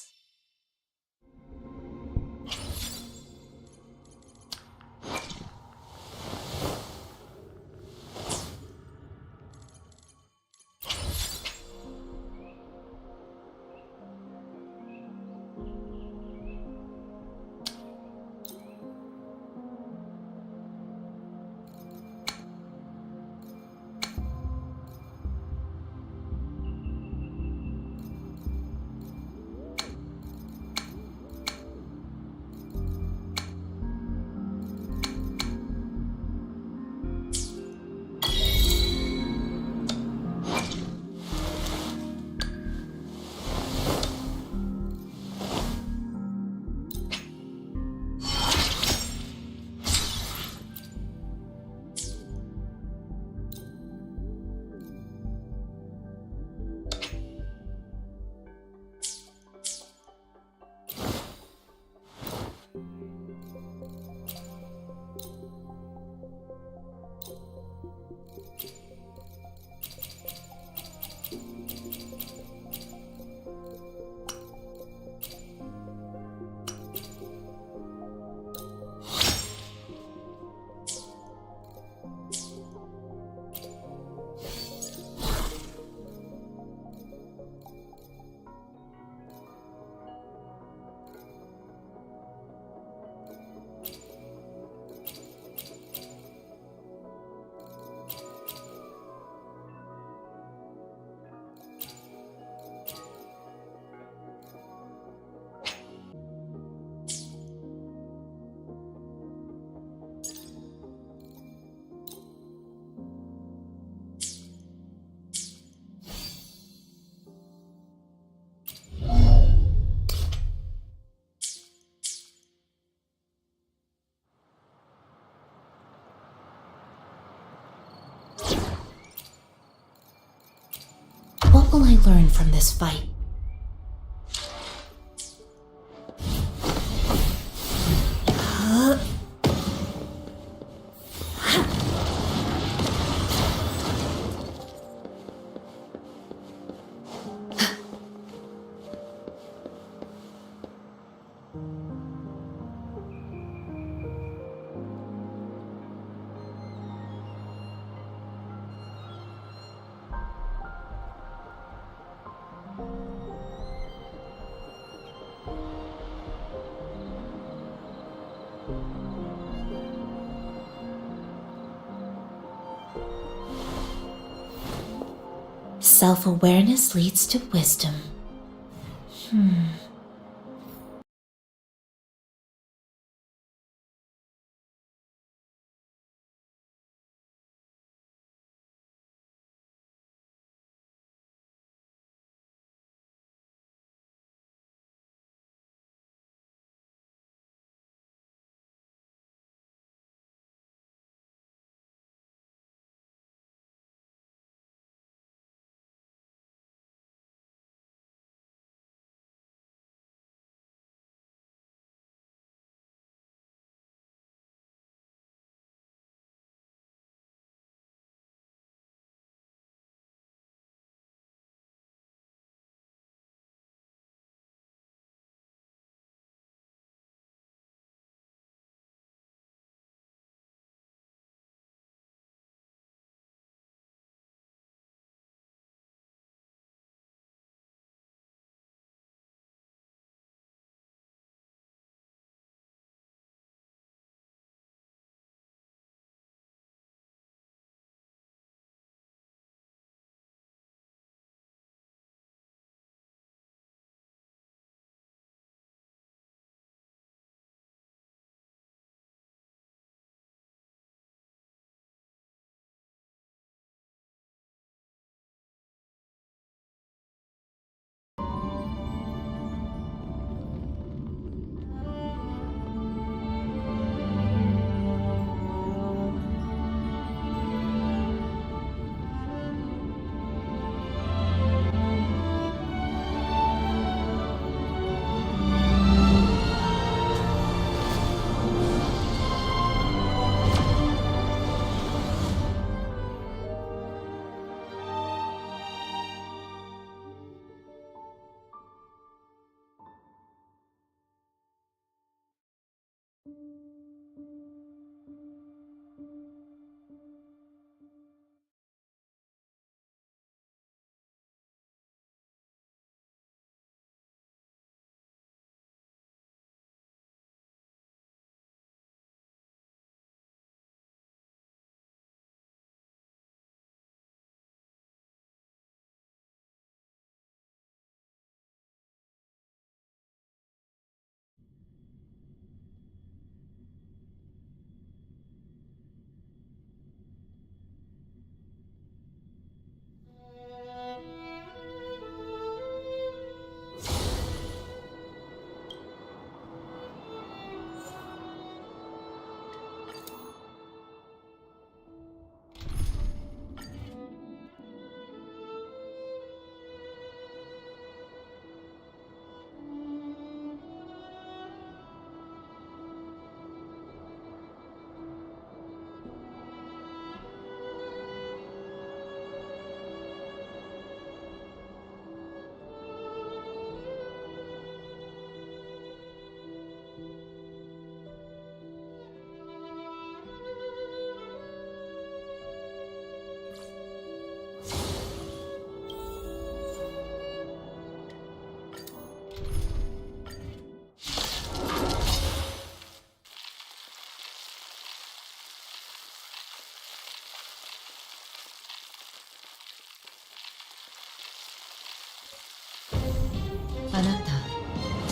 What will I learn from this fight? Self-awareness leads to wisdom.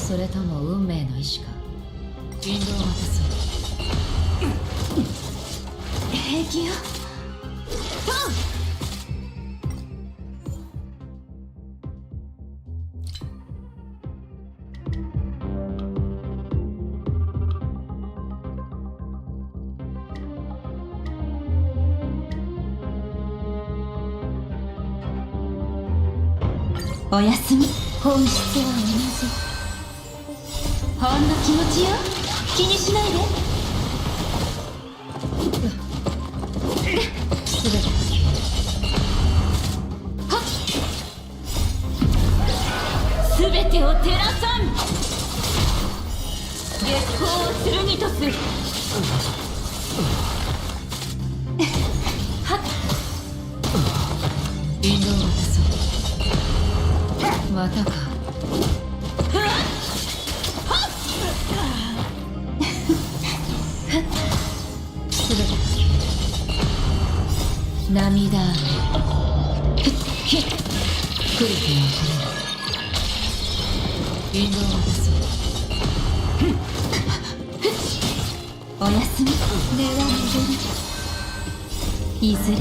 それとも運命の意志か。引導を渡そう。平気よ。おやすみ。本質は同じ。ほんの気持ちよ。気にしないで。すべてを照らさん。月光を剣とす。引導を渡そう。またか。すべて涙雨。クリティを取れる。引導を渡そう。おやすみ。根は巡り。いずれ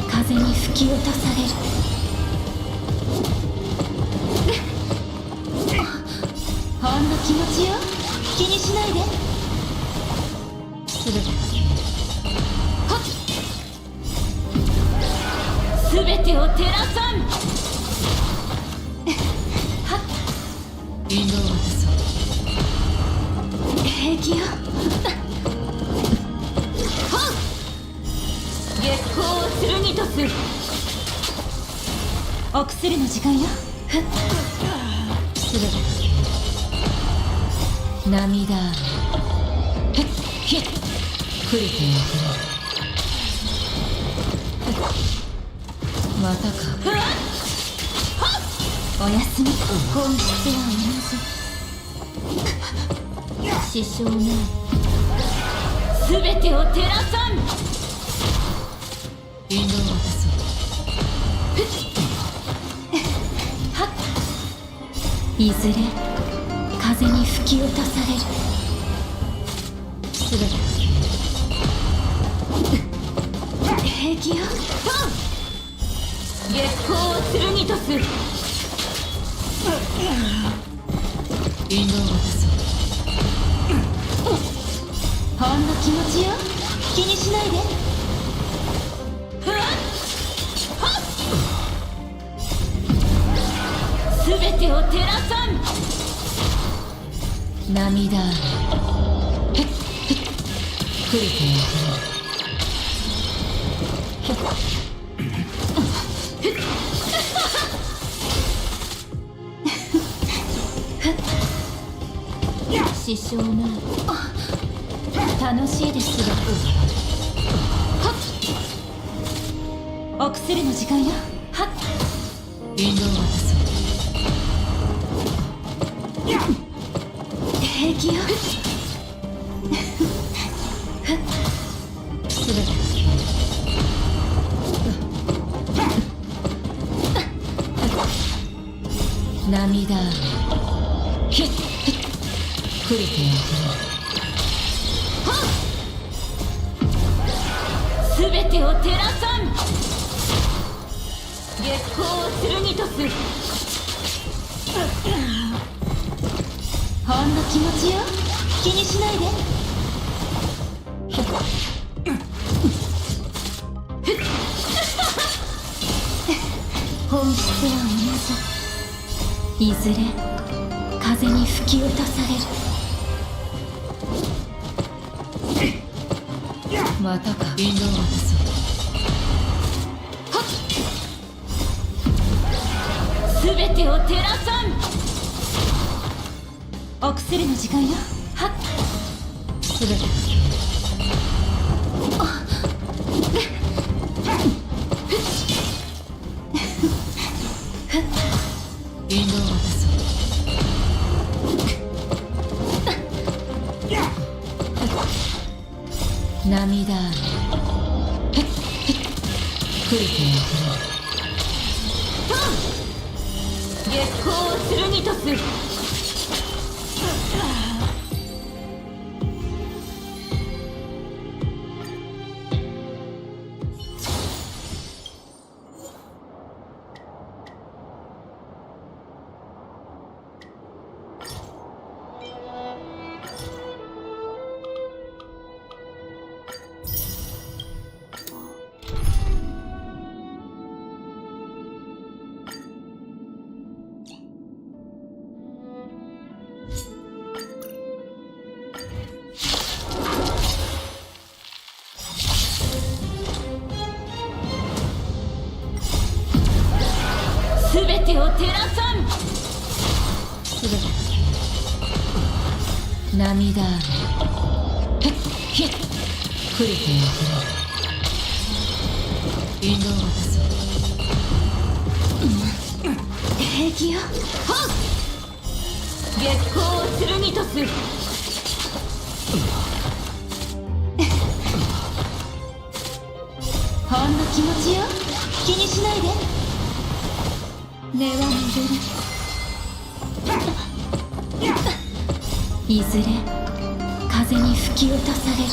風に吹き落とされる。ほんの気持ちよ。気にしないで。すべてすべてを照らさん。引導を渡そう。平気よ。月光を剣とす。お薬の時間よ。すべて涙雨。クリティを取れる。またか。おやすみ。本質は同じ。支障ない。すべてを照らさん。引導を渡そう。いずれ風に吹き落とされる。すべて平気よ。月光を剣とす。引導を渡そう。ほんの気持ちよ。気にしないで。すべてを照らさん。涙雨。クリティを取れる。支障ない。楽しいですが。お薬の時間よ。引導を渡そう。平気よ。すべて涙雨。クリティを取れる。すべてを照らさん。月光を剣とす。ほんの気持ちよ。気にしないで。本質は同じ。いずれ風に吹き落とされる。またか。引導を渡そう。すべてを照らさん。お薬の時間よ。すべて引導を渡そう。涙雨。クリティを取れる。月光を剣とす。全てを照らさん。全て涙雨。へっへっ降りてよ降る。引導を渡そう。平気よ。はっ月光を剣とす。ほんの気持ちよ。気にしないで。根は巡る。いずれ風に吹き落とされる。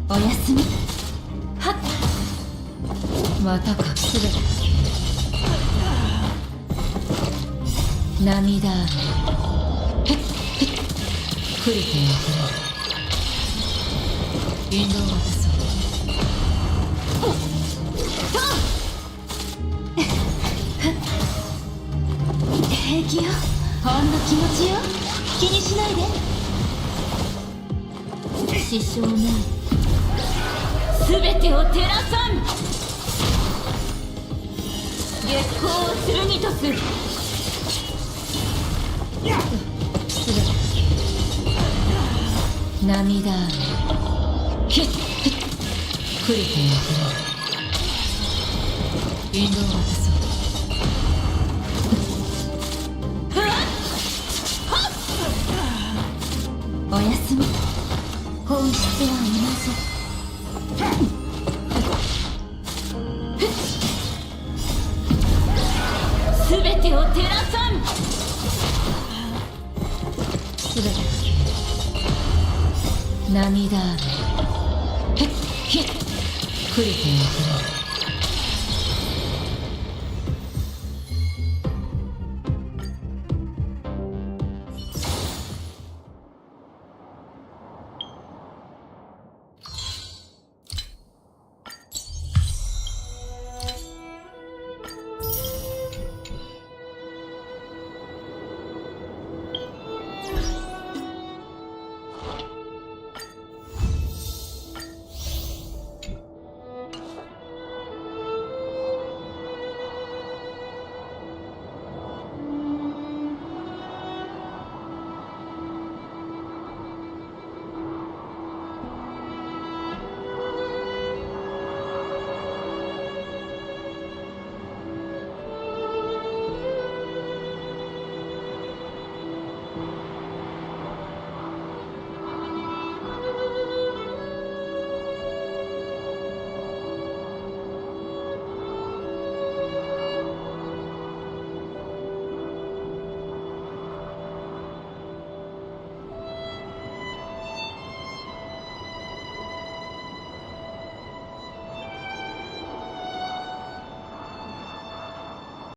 おやすみ。はっまたか。すべて涙雨。へっへっ降りてよ降る。引導を渡そう。平気よ。ほんの気持ちよ。気にしないで。支障ない。すべてを照らさん。月光を剣とす。すべて涙雨。ひっひっ降りてよ降る。引導を渡そう。おやすみ。本質は同じ。すべてを照らさん。すべて涙雨。へっへっ降りてよ降る。